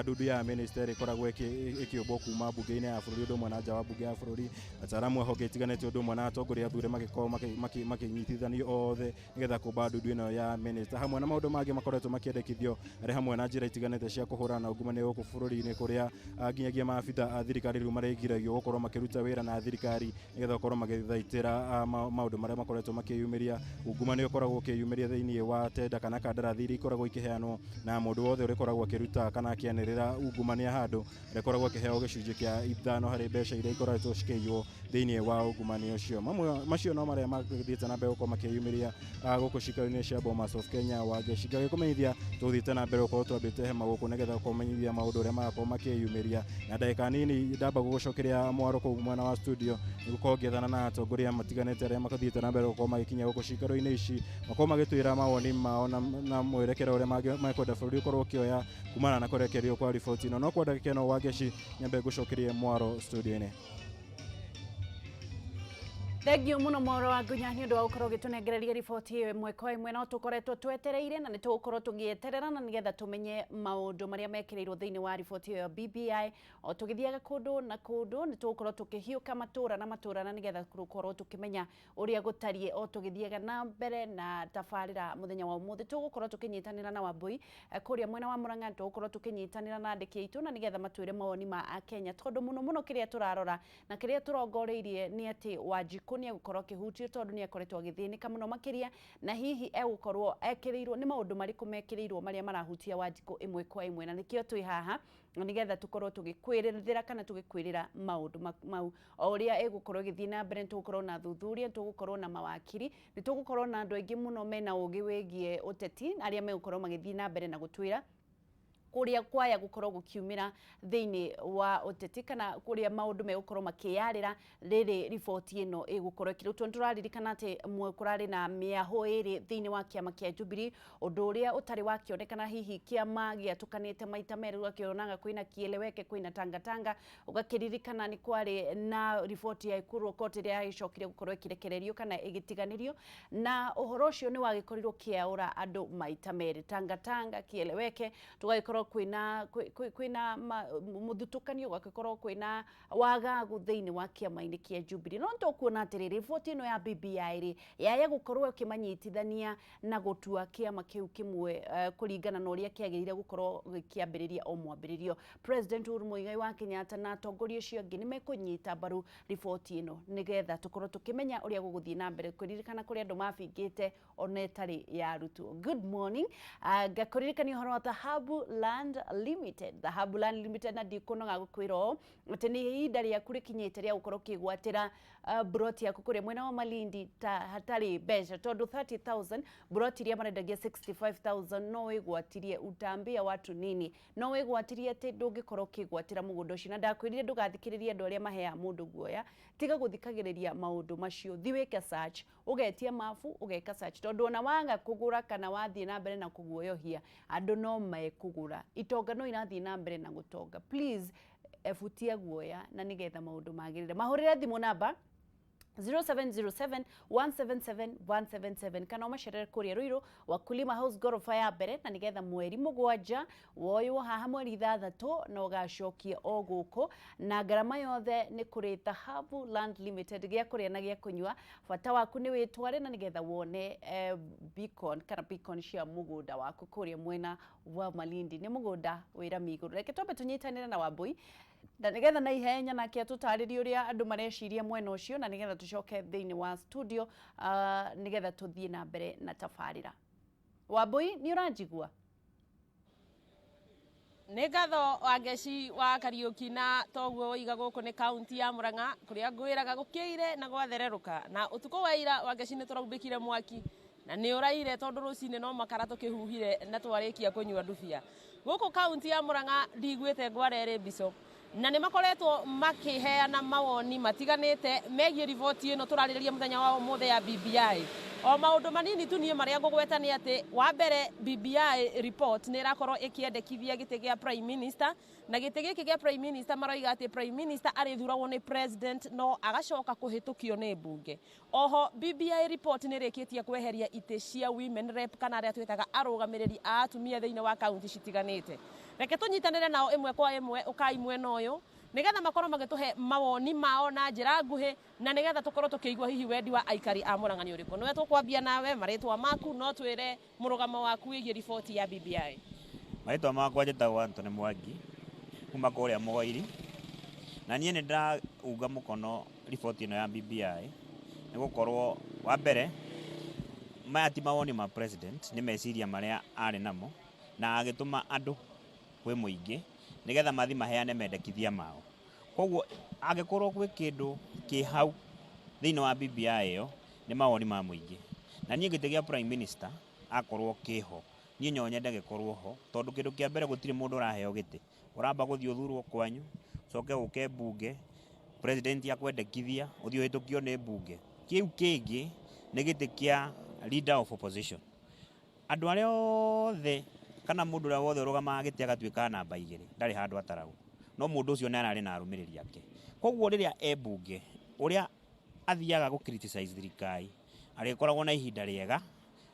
Speaker 4: ndudu ya minister ikoragwo ikiumbwo kuma bunge-ini ya bururi undu mwe na nja wa bunge ya bururi. Ataramu honge itiganite undu mwe na atongoria athure magikorwo makinyitithanio othe nigetha kumba ndudu ino ya minister. Hamwe na maundu mangi makoretwo makiendekithio ari hamwe na njira itiganite cia kuhurana na ungumania guku bururi-ini kuria nginyagia maabitha a thirikari riu maregiragio gukorwo makiruta wira na thirikari nigetha gukorwo magithaitira maundu maria makoretwo makiyumiria ungumania ukoragwo ukiyumiria thiini wa tenda kana kandarathi iria ikoragwo ikiheanwo, na mundu wothe urikoragwo akiruta kana akianirira ungumania handu rikoragwo akiheo gicunji kia 5 hari mbeca iria ikoretwo cikiiywo thiini wa ungumania ucio. Mamwe macio no maria magithiite na mbere gukorwo makiyumiria guku cikaro-ini cia Bomas of Kenya. Wangeciga gikumenyithia tuthiite na mbere gukorwo twambite hema guku nigetha kumenyithia maundu uria magakorwo makiyumiria, na ndagika nini ndamba gugucokeria mwaro kuu mwena wa studio nigukorwo ngethana na atongoria matiganite aria makathiite na mbere gukorwo magikinya guku cikaro-ini ici makorwo magitwira mawoni mao na mwerekero uria makwenda bururi ukorwo ukioya kumana na kurekererio kwa riboti ino. No kwa ndagika ino Wangeci nyambe gucokerie mwaro studio-ini.
Speaker 2: Thengio muno Mwaura wa Ngunya ni undu wa gukorwo gitunengereria riboti iyo imwe kwa imwe no tukoretwo twetereire na nitugukorwo tugieterera na nigetha tumenye maundu maria mekireirwo thiini wa riboti iyo BBI. O tugithiaga kundu na kundu nitugukorwo tukihiuka matura na nigetha tukorwo tukimenya uria gutarie o tugithiaga na mbere na tafarira muthenya wa umuthi. Tugukorwo tukinyitanira na Wambui kuria mwena wa Murang'a, tugukorwo tukinyitanira na andiki aitu na nigetha matwire mawoni ma Akenya, tondu muno kiria turarora na kiria turongoreirie ni ati Wanjiku ni gukorwo kihutio tondu ni akoretwo agithinika muno makiria, na hihi egukorwo ekireirwo ni maundu mariku mekireirwo maria marahutia Wanjiku imwe kwa imwe, na nikio twi haha nigetha tukorwo tugikwirira kana tugikwirira maundu mau o uria egukorwo githii na mbere. Tugukorwo na thuthuria, tugukorwo na mawakiri, ni tugukorwo na andu aingi muno mena ugi wigie uteti aria megukorwo magithii na mbere na gutwira kuria kwaya gukorwo gukiumira thiini wa uteti kana kuria maundu megukorwo makiyarira riri riboti ino igukorwo ikirutwo. Turaririkana ati mwe kurari na miaho iri thiini wa kiama kia Jubilee, undu uria utari wakionekana hihi kiama giatukanite maita meri ukionaga kwina Kieleweke, kwina Tangatanga, ugakiririkana ni kwari na riboti ya Ikuru Court iria yacokire gukorwo ikirekererio kana igitiganirio, na uhoro ucio ni wagikorirwo kiaura andu maita meri Tangatanga, Kieleweke, tugagikorwo kwina muthutukanio, gwagikorwo kwina wagagu thiini wa kiama-ini kia Jubilee. No tukuona atiri riboti ino ya BBI ri yaya gukorwo ikimanyitithania na gutua kiama kiu kimwe kuringana na uria kiagirire gukorwo kiambiriria o mwambiririo. President Uhuru Muigai wa Kenyatta na atongoria ucio angi ni mekunyita mbaru riboti ino nigetha tukorwo tukimenya uria guguthii na mbere, kuririkana kuria andu mabingite ona itari ya rutwo. Good morning. Gakuririkania horo wa Dhahabu Land Limited. Dhahabu Land Limited na ndikunoga gukwira ati ni ihinda riaku rikinyite ria gukorwo kigwatira broti yaku kuria mwena wa Malindi hatari mbeca, tondu 30,000 broti iria marendagia 65,000 no wigwatirie utambia watu nini, no wigwatirie ati ndungikorwo kigwatira mugunda ucio. Na ndakwirire ndugathikiririe andu aria mahea mundu guoya, tiga guthikagiriria maundu macio, thi wike search, ugetia mafu ugeka search, tondu ona wanga kugura kana wathie na mbere na kuguoyohia andu no mekugura, itonga no irathie na mbere na gutonga. Please efutia guoya na nigetha maundu magirire. Mahurire thimu namba 0707 177 177 kana umacerere kuria Ruiru Wakulima House gorofa ya mbere na nigetha mweri mugwanja woyo haha mweri 6 no gacokia o guku na garama yothe ni kuri Thahabu Land Limited gya kuria na gya kunywa bata waku ni witware na nigetha wone beacon kana beacon cia mugunda waku kuria mwena wa Malindi ni mugunda wira miguru reke tobe tunyitanire na Wambui na nigetha na ihenya na kia tutaririe uria andu mareciria mwena ucio na nigetha tucoke thiini wa studio nigetha tuthie na mbere na tafarira. Wambui ni uranjigua?
Speaker 8: Nĩ ngatho wangeci wa Kariuki na toguo iga gũkũ nĩ kaunti ya Murang'a kũrĩa ngwĩraga gũkĩire na gwathererũka na ũtukũ wa ira wangeci nĩ tũraumbĩkire mwaki na nĩ ũraire tondũ rũcinĩ no makara tũkĩhuhire na twarĩkia kũnyua ndubia. Gũkũ kaunti ya Murang'a ndigwĩte Ngwarere Bishop na nĩ makoretwo makĩheana mawoni matiganĩte megiĩ riboti ĩno tũrarĩrĩria mũthenya wa ũmũthĩ ya BBI. O maũndũ manini tu niĩ marĩa ngũgweta nĩ atĩ wa mbere BBI report nĩ ĩrakorwo ĩkĩendekithia gĩtĩ gĩa Prime Minister na gĩtĩ gĩkĩ gĩa Prime Minister maroiga atĩ Prime Minister arĩthuragwo nĩ President no agacoka kũhĩtũkio nĩ mbunge. Oho BBI report nĩ ĩrĩkĩtie kweheria itĩ cia women rep kana arĩa twĩtaga arũgamĩrĩri a atumia thĩinĩ wa kaunti citiganĩte. Reke tũnyitanĩre nao ĩmwe kwa ĩmwe ũkai mwena ũyũ nigetha makorwo magĩtũhe mawoni mao na njĩra nguhĩ na nigetha tũkorwo tũkĩigua hihi wendi wa aikari a Murang'a nĩ ũrĩkũ. Nĩwe tũkwambia nawe marĩtwa maku no twĩre mũrũgamo waku wĩgiĩ riboti ya BBI.
Speaker 9: Marĩtwa makwa njĩtagwo Anthony Mwangi kuma kũrĩa Mũgoiri na niĩ nĩ ndauga mũkono riboti ĩno ya BBI nĩ gũkorwo wa mbere maya ti mawoni ma president nĩ meciria marĩa arĩ namo na agĩtũma andũ kwĩ mũingĩ nigetha mathi maheane mendekithia mao. Koguo angĩkorwo gwĩ kĩndũ kĩ hau thĩinĩ wa BBI ĩyo nĩ mawoni ma mũingĩ na niĩ gĩtĩ gĩa Prime Minister akorwo kĩho niĩ nyonyende gĩkorwo ho tondũ kĩndũ kĩa mbere gũtirĩ mũndũ ũraheo gĩtĩ, ũramba gũthiĩ ũthurwo kwanyu coke ũke mbunge president akwendekithia ũthiĩ ũhĩtũkio nĩ mbunge. Kĩu kĩngĩ nĩ gĩtĩ kĩa leader of opposition. Andũ arĩa othe kana mũndũ ũrĩa wothe ũrũgamaga gĩtĩ agatuĩka namba 2 ndarĩ handũ ataragwo no mũndũ ũcio nĩ ararĩ na arũmĩrĩri ake. Koguo rĩrĩa mbunge ũrĩa athiaga gũ criticize thirikari arĩkoragwo na ihinda rĩega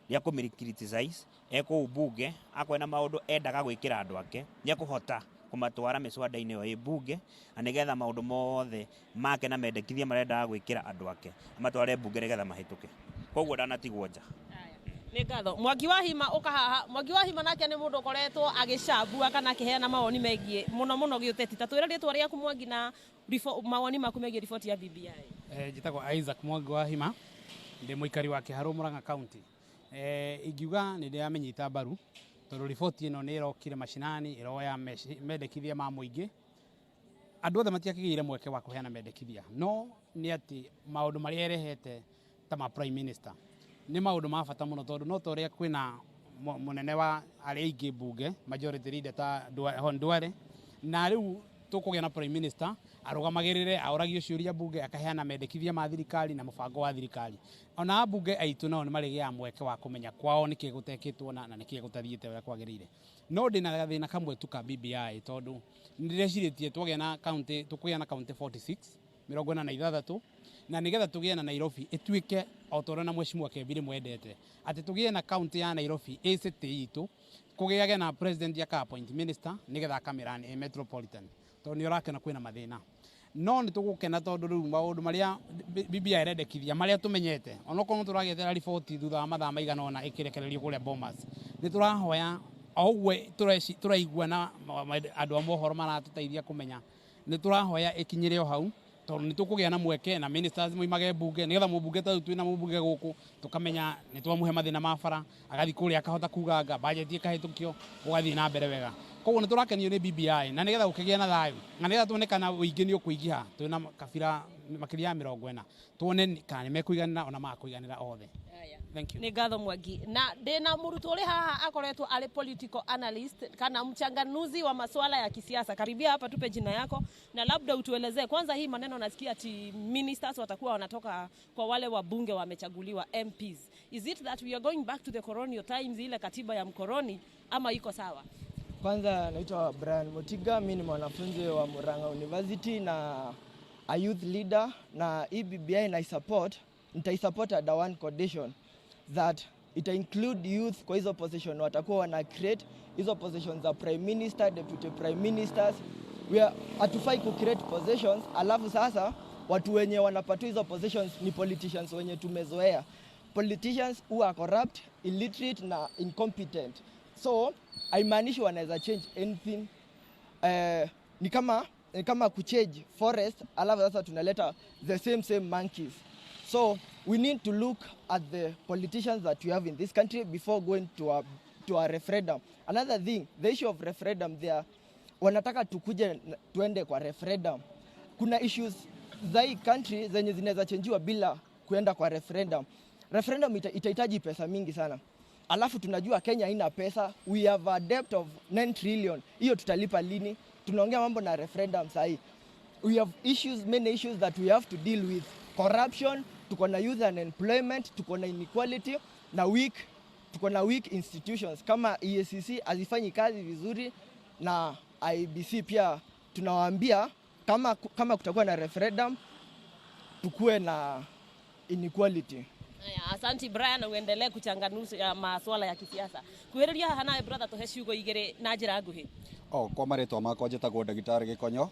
Speaker 9: rĩa kũmĩri criticize ekũu mbunge akwena maũndũ endaga gwĩkĩra andũ ake nĩ ekũhota kũmatwara mĩswada-inĩ ĩyo ĩ mbunge na nĩgetha maũndũ mothe make na mendekithia marendaga gwĩkĩra andũ ake amatware mbunge nĩgetha mahĩtũke. Koguo ndanatigwo nja.
Speaker 8: Nĩ ngatho. Mwangi wa Hima ũkahaha. Mwangi wa Hima nake nĩ mũndũ ũkoretwo agĩcambua kana akĩheana mawoni megiĩ mũno gĩũteti. Ta twĩre rĩtwa rĩaku Mwangi na mawoni maku megiĩ riboti ya BBI.
Speaker 6: Njĩtagwo Isaac Mwangi wa Hima ndĩ mũikari wa Kĩharũ Murang'a County. Ingiuga nĩ ndĩramĩnyita mbaru tondũ riboti ĩno nĩ ĩrokire macinani ĩroya mendekithia ma mũingĩ. Andũ othe matiakĩgĩire mweke wa kũheana mendekithia no nĩ atĩ maũndũ marĩa ĩrehete ta ma Prime Minister nĩ maũndũ ma bata mũno tondũ no ta ũrĩa kwĩna mũnene wa arĩa aingĩ mbunge majority leader ta Ndware na rĩu tũkũgĩa na Prime Minister arũgamagĩrĩre aũragio ciũria mbunge akaheana mendekithia ma thirikari na mũbango wa thirikari. Ona mbunge aitũ nao nĩ marĩgĩaga mweke wa kũmenya kwao nĩkĩ gũtekĩtwo na nĩkĩ gũtathiĩte ũrĩa kwagĩrĩire. No ndĩna gathĩna kamwe tu ka BBI tondũ nĩ ndĩrecirĩtie tũkũgĩa na county 46 46 na nigetha tũgĩe na Nairobi ĩtuĩke o ta ũrĩa na Mheshimiwa Kebire mwendete atĩ tũgĩe na county ya Nairobi ĩ city itũ kũgĩage na president ya appoint minister nigetha akamerani metropolitan tondũ nĩ ũrakena kwĩna mathĩna. No nĩ tũgũkena tondũ rĩu maũndũ marĩa BBI ĩrendekithia marĩa tũmenyete onokorwo tũragethera riboti thutha wa mathaa maigana ona ĩkĩrekererio kũrĩa Bomas nĩ tũrahoya o ũguo tũraigua na andũ a mohoro maratũteithia kũmenya nĩ tũrahoya ĩkinyĩre o hau tondũ nĩ tũkũgĩa na mweke na ministers moimage mbunge nigetha mũmbunge ta twĩna mũmbunge gũkũ tũkamenya nĩ twamũhe mathĩna ma bara agathiĩ kũrĩa akahota kuganga budget ĩkahĩtũkio ũgathiĩ na mbere wega. Koguo nĩ tũrakenio nĩ BBI na nigetha gũkĩgĩa na thayũ na nigetha tuonekana ũingĩ nĩ ũkũingĩha twĩna kabira makĩria ya 40 tuone kana nĩ mekũiganĩra ona makũiganĩra othe. Thank you.
Speaker 8: Nĩ ngatho Mwangi na ndĩna mũrutwo ũrĩ haha akoretwo arĩ political analyst kana mchanganuzi wa masuala ya kisiasa. Karibia hapa tupe jina yako na labda utuelezee kwanza hii maneno nasikia ati ministers watakuwa wanatoka kwa wale wabunge wamechaguliwa MPs. Is it that we are going back to the colonial times ile katiba ya mkoroni ama iko sawa?
Speaker 10: Kwanza naitwa Brian Motiga, mimi ni mwanafunzi wa Murang'a University na a youth leader na BBI nitaisupport under one condition that ita include youth kwa hizo position watakuwa wana create hizo positions za prime minister, deputy prime ministers. Hatufai ku create positions alafu sasa watu wenye wanapata hizo positions ni politicians wenye tumezoea. Politicians who are corrupt, illiterate na incompetent. So haimaanishi wanaweza change anything. Ni kama kuchange forest alafu sasa tunaleta the same monkeys. So we need to look at the politicians that we have in this country before going to a referendum. Another thing, the issue of referendum there, wanataka tukuje tuende kwa referendum. Kuna issues za hii country zenye zinaweza changiwa bila kuenda kwa referendum. Referendum itahitaji pesa mingi sana. Alafu tunajua Kenya haina pesa. We have a debt of 9 trillion. Hiyo tutalipa lini? Tunaongea mambo na referendum sahi. We have many issues that we have to deal with. Corruption, tuko na youth unemployment, tuko na inequality na tuko na weak institutions kama EACC hazifanyi kazi vizuri na IEBC pia tunawaambia kama kutakuwa na referendum tukue na inequality.
Speaker 8: Asanti Brian, uendelee kuchanganusha masuala ya kisiasa. Kuhereria haha nawe brother tuhe ciugo igiri na njira nguhi.
Speaker 11: Kwa maritwa makwa njĩtagwo ndagĩtarĩ Gĩkonyo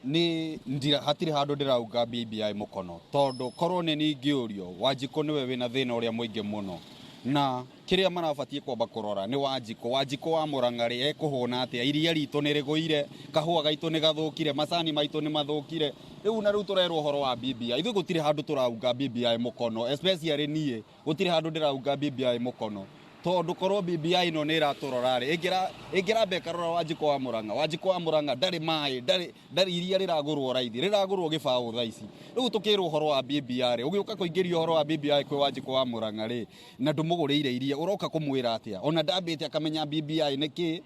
Speaker 11: ni hatiri handu ndirauga BBI mukono tondu korwo ni ngĩũrio Wanjikũ niwe wina thĩna ũrĩa mũingĩ mũno na kiria marabatie kwamba kurora ni Wanjikũ wa Mũrang'a ri ekuhuna atia iria ritũ nĩ rĩgũire kahũa gaitũ nĩ gathũkire macani maitũ nĩ mathũkire rĩu turerwo ũhoro wa BBI ithuĩ gũtirĩ handu turauga BBI mukono especially niĩ gũtirĩ handu ndirauga BBI mukono tondu korwo BBI no nĩ iraturora ri ĩngĩrambe ĩkarora Wanjikũ wa Mũrang'a ndarĩ maĩ ndarĩ iria rĩragũrwo raithi rĩragũrwo gĩbaũ thaa ici rĩu tukĩrwo ũhoro wa BBI ri ũgĩũka kũingĩria ũhoro wa BBI kwĩ Wanjikũ wa Mũrang'a ri na ndũmũgũrĩire iria ũroka kũmwĩra atĩa ona ndambĩte akamenya BBI nĩkĩ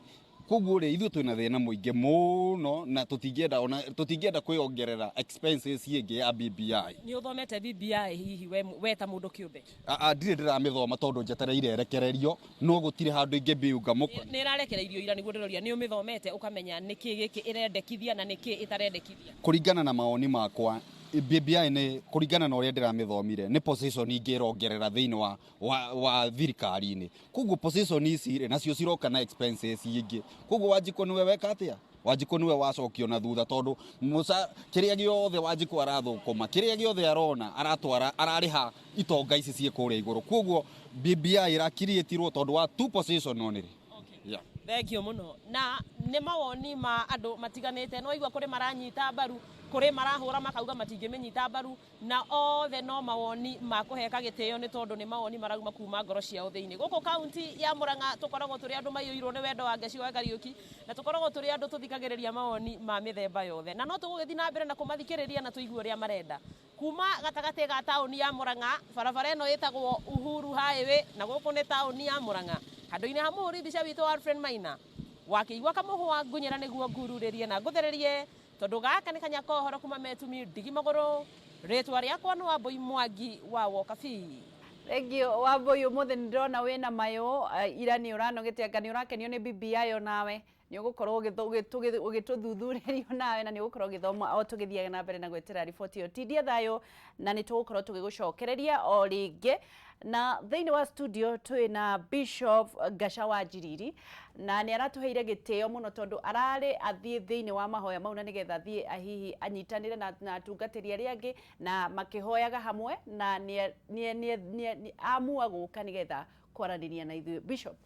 Speaker 11: koguo ri ithuĩ twĩna thĩna mũingĩ mũno na tũtingĩenda kwĩongerera expenses ingĩ ya BBI.
Speaker 8: Nĩ ũthomete BBI hihi we ta mũndũ kĩũmbe?
Speaker 11: Ndirĩ ndĩramĩthoma tondũ njetereire erekererio no gũtirĩ handũ ingĩmbiunga mũkono.
Speaker 8: Nĩ ĩrarekereirio ira nĩguo ndĩroria nĩ ũmĩthomete ũkamenya nĩkĩ gĩkĩ ĩrendekithia na nĩkĩ ĩtarendekithia?
Speaker 11: Kũringana na mawoni makwa BBI ni kuringana na uria ndiramithomire ni position ingĩrongerera thĩinĩ wa thirikari-inĩ koguo position ici nacio ciroka na expenses ingĩ koguo Wanjikũ niwe weka atia Wanjikũ niwe wacokio na thutha tondu kiria giothe Wanjikũ arathũkũma kiria giothe arona aratwara arariha itonga ici cie kũrĩa igũrũ koguo BBI irakirietirwo tondu wa two position onire.
Speaker 8: Yeah. Thengio muno na nĩ mawoni ma andũ matiganĩte no igua kũrĩ maranyita mbaru kũrĩ marahũra makauga matingĩmenyita mbaru na othe no mawoni ma kũheka gĩtĩo nĩ tondũ nĩ mawoni marauma kuma ngoro ciao thĩinĩ gũkũ kaunti ya Mũrang'a tũkoragwo tũrĩ andũ maiyũirwo nĩ wendo wa Ngeci wa Kariuki na tũkoragwo tũrĩ andũ tũthikagĩrĩria mawoni ma mĩthemba yothe na no tũgũgĩthiĩ na mbere na kũmathikĩrĩria na tũigue ũrĩa marenda kuma gatagatĩ ga taũni ya Mũrang'a barabara ĩno ĩtagwo Uhuru Highway na gũkũ nĩ taũni ya Mũrang'a handũ-inĩ ha mũhũri mbica witũ Alfred Maina wakĩigua kamũhũa ngunyĩra nĩguo ngururĩrie na ngũthererie tondu gaka nĩ kanya kohoro kuma metumi ndigi magũrũ rĩtwa rĩakwa nĩ Wambũi Mwangi wa Wokabi.
Speaker 2: Thengio Wambũi ũmũthĩ nĩ ndĩrona wĩna mayũ ira nĩ ũranogete anga nĩ ũrakenio nĩ BBI o nawe nĩ ũgũkorwo ũgĩtũthuthuria nawe na nĩ ũgũkorwo ũgĩthoma o tũgĩthiaga na mbere na gwetera riboti ĩyo tindie thayũ na nĩ tũgũkorwo tũgĩgũcokereria o rĩngĩ na thĩinĩ wa studio twĩna Bishop Gacawa Njiriri na nĩ aratũheire gĩtĩo mũno tondũ ararĩ athiĩ thĩinĩ wa mahoya mau na nĩgetha athiĩ hihi anyitanĩre na atungatĩri arĩa angĩ na makĩhoyaga hamwe na nĩ amua gũka nĩgetha kwaranĩria na ithuĩ. Bishop,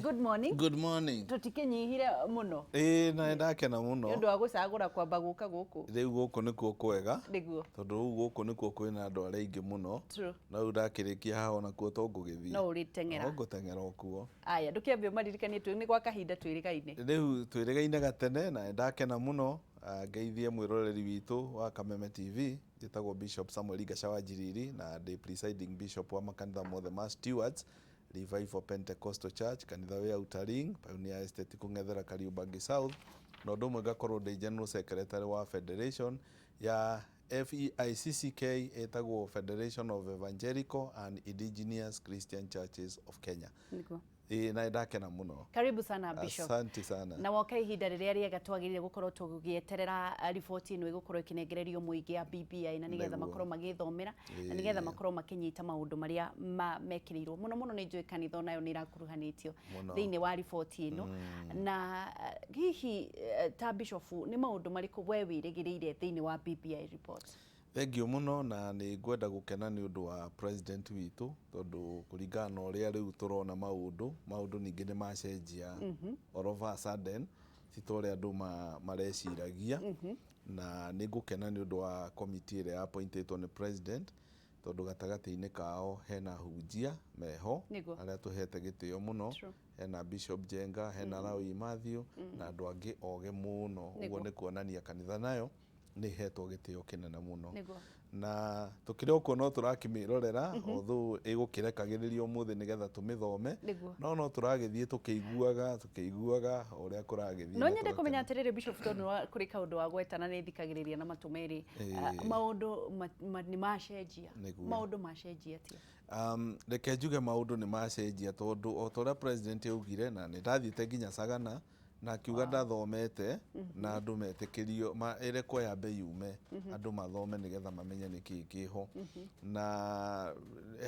Speaker 2: good morning.
Speaker 12: Good morning.
Speaker 2: Tũtikĩnyihire mũno.
Speaker 12: Na ndakena mũno.
Speaker 2: Nĩ ũndũ wa gũcagũra kwamba gũka gũkũ.
Speaker 12: Rĩu gũkũ nĩkuo kwega.
Speaker 2: Nĩguo.
Speaker 12: Tondũ rĩu gũkũ nĩkuo kwĩna andũ arĩa aingĩ mũno.
Speaker 2: True.
Speaker 12: Na rĩu ndakĩrĩkia haha nakuo to ngũgĩthiĩ.
Speaker 2: No ũrĩteng'era.
Speaker 12: No ngũteng'era o kuo.
Speaker 2: Aya, ndũkĩambie maririkanie nĩ gwa kahinda twĩrĩgaine.
Speaker 12: Rĩu twĩrĩgaine gatene na ndakena mũno ngeithie mwĩroreri witũ wa Kameme TV njĩtagwo Bishop Samuel Gacawa Njiriri na ndĩ presiding bishop wa makanitha mothe ma Stewards Revival Pentecostal Church kanitha wa Utaring Pioneer Estate kũng'ethera Kariubangi South na ũndũ ũmwe ngakorwo ndĩ general secretary wa federation ya FEICCK ĩtagwo Federation of Evangelical and Indigenous Christian Churches of Kenya. na ndakena muno.
Speaker 2: Karibu sana Bishop.
Speaker 12: Asante sana.
Speaker 2: Na woka ihinda riria riega twagirire gukorwo tugieterera riboti ino igukorwo ikinegererio muingi ya BBI na nigetha makorwo magithomera na nigetha makorwo makinyita maundu maria mekirirwo muno ni njui kanitha nayo ni irakuruhanitio thiini wa riboti ino na hihi ta Bishop ni maundu mariku we wirigirire thiini wa BBI report?
Speaker 12: Thengio muno na ni ngwenda gukena ni undu wa president witu tondu kuringana na uria riu turona maundu ningi ni macenjia all of a sudden titore andu mareciragia na ni ngukena ni undu wa committee ria appointed on president tondu gatagati-ini kao hena hunjia meho aria tuhete gitio muno hena Bishop Jenga hena Lawi Matthew na andu angi oge muno uguo ni kuonania kanitha nayo ni hetwo gitio kinene muno na tukire uko no turakimirorera although igukirekagiririo muthi nigetha tumithome no turagithie tukiiguaga uria kuragithie
Speaker 2: no nyende kumenya atiriri Bishop tondu kuri kaundu wa gwetana ni thikagiriria na matumeri maundu ni macenjia maundu macenjia atia
Speaker 12: reke njuge maundu ni macenjia tondu o toria president augire na ni ndathiite nginya Sagana na kiuga ndathomete na andu metikirio ire ko ya be yume andu mathome nigetha mamenye niki kiho na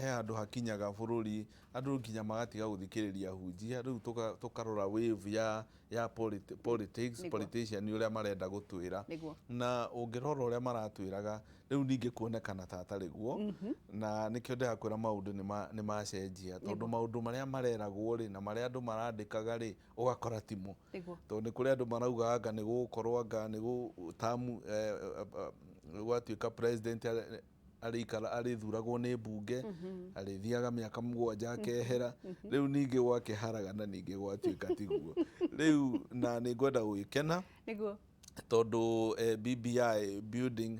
Speaker 12: he andu hakinyaga bururi andu nginya magatiga guthikiriria hunjia riu tukarora wave ya politician uria marenda gutwira na ungirora uria maratwiraga riu ningi kuonekana tatari guo na nikio ndakwira maundu ni macenjia tondu maundu maria mareragwo ri na maria andu marandikaga ri ugakora timo tondu ni kuri andu marauga anga ni gukorwo anga ni tamu gwatuika president arithuragwo ni mbunge arithiaga miaka 7 akehera riu ningi gwake haraga na ningi gwatuika tiguo riu na ni ngwenda gwikena niguo tondu BBI building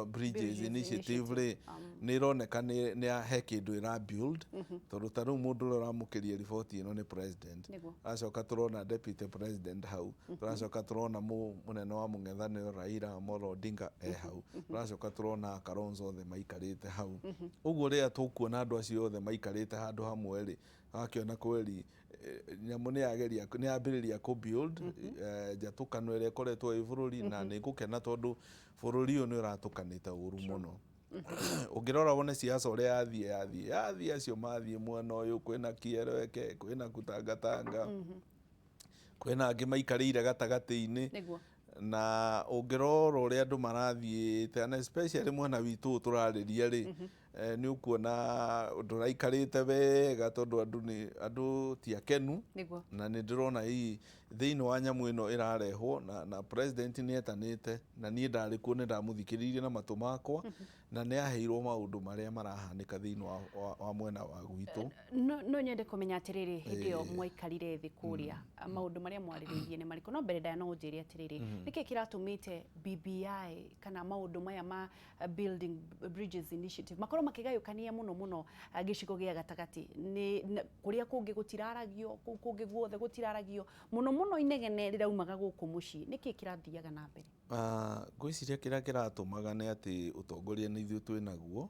Speaker 12: bridges initiative ri ni roneka ni he kindu ira build tondu taru mundu uramukiria riboti ino ni president acoka turona deputy president hau turacoka turona munene wa mung'ethaniro Raila Amolo Odinga hau turacoka turona Kalonzo othe maikarite hau uguo ria tukuona andu acio othe maikarite handu hamwe ri akiona kweli nyamu ni ambiriria ku build jatukano ire koretwo i bururi na ni ngukena tondu bururi uyu ni uratukanite uru muno ungirora wone siasa uria yathie acio mathie mwana uyu kwina Kiereke kwina Kutangatanga kwina angi maikarire gatagati-ini na ungirora uria andu marathiite and especially mwana witu turariria ri ni ukuona nduraikarite wega tondu andu ti akenu na ni ndirona hii thiini wa nyamu ino irarehwo na president ni etanite na ni ndari ku ni ndamuthikiririe na matu makwa na ni aheirwo maundu maria marahanika thiini wa mwena wa gwitu
Speaker 2: no nyende kumenya atiriri hindi yo mwaikarire thi kuria maundu maria mwariririe ni mariko no mbere da no njiri atiriri niki kiratumite BBI kana maundu maya ma building bridges initiative makorwo makigayukania muno gicigo gia gatagati ni kuria kungi gutiraragio kungi guothe gutiraragio muno inegene riraumaga guku mucii niki kirathiaga na mbere
Speaker 12: gwiciria kiria kiratumaga ni ati utongoria ni ithuĩ twinaguo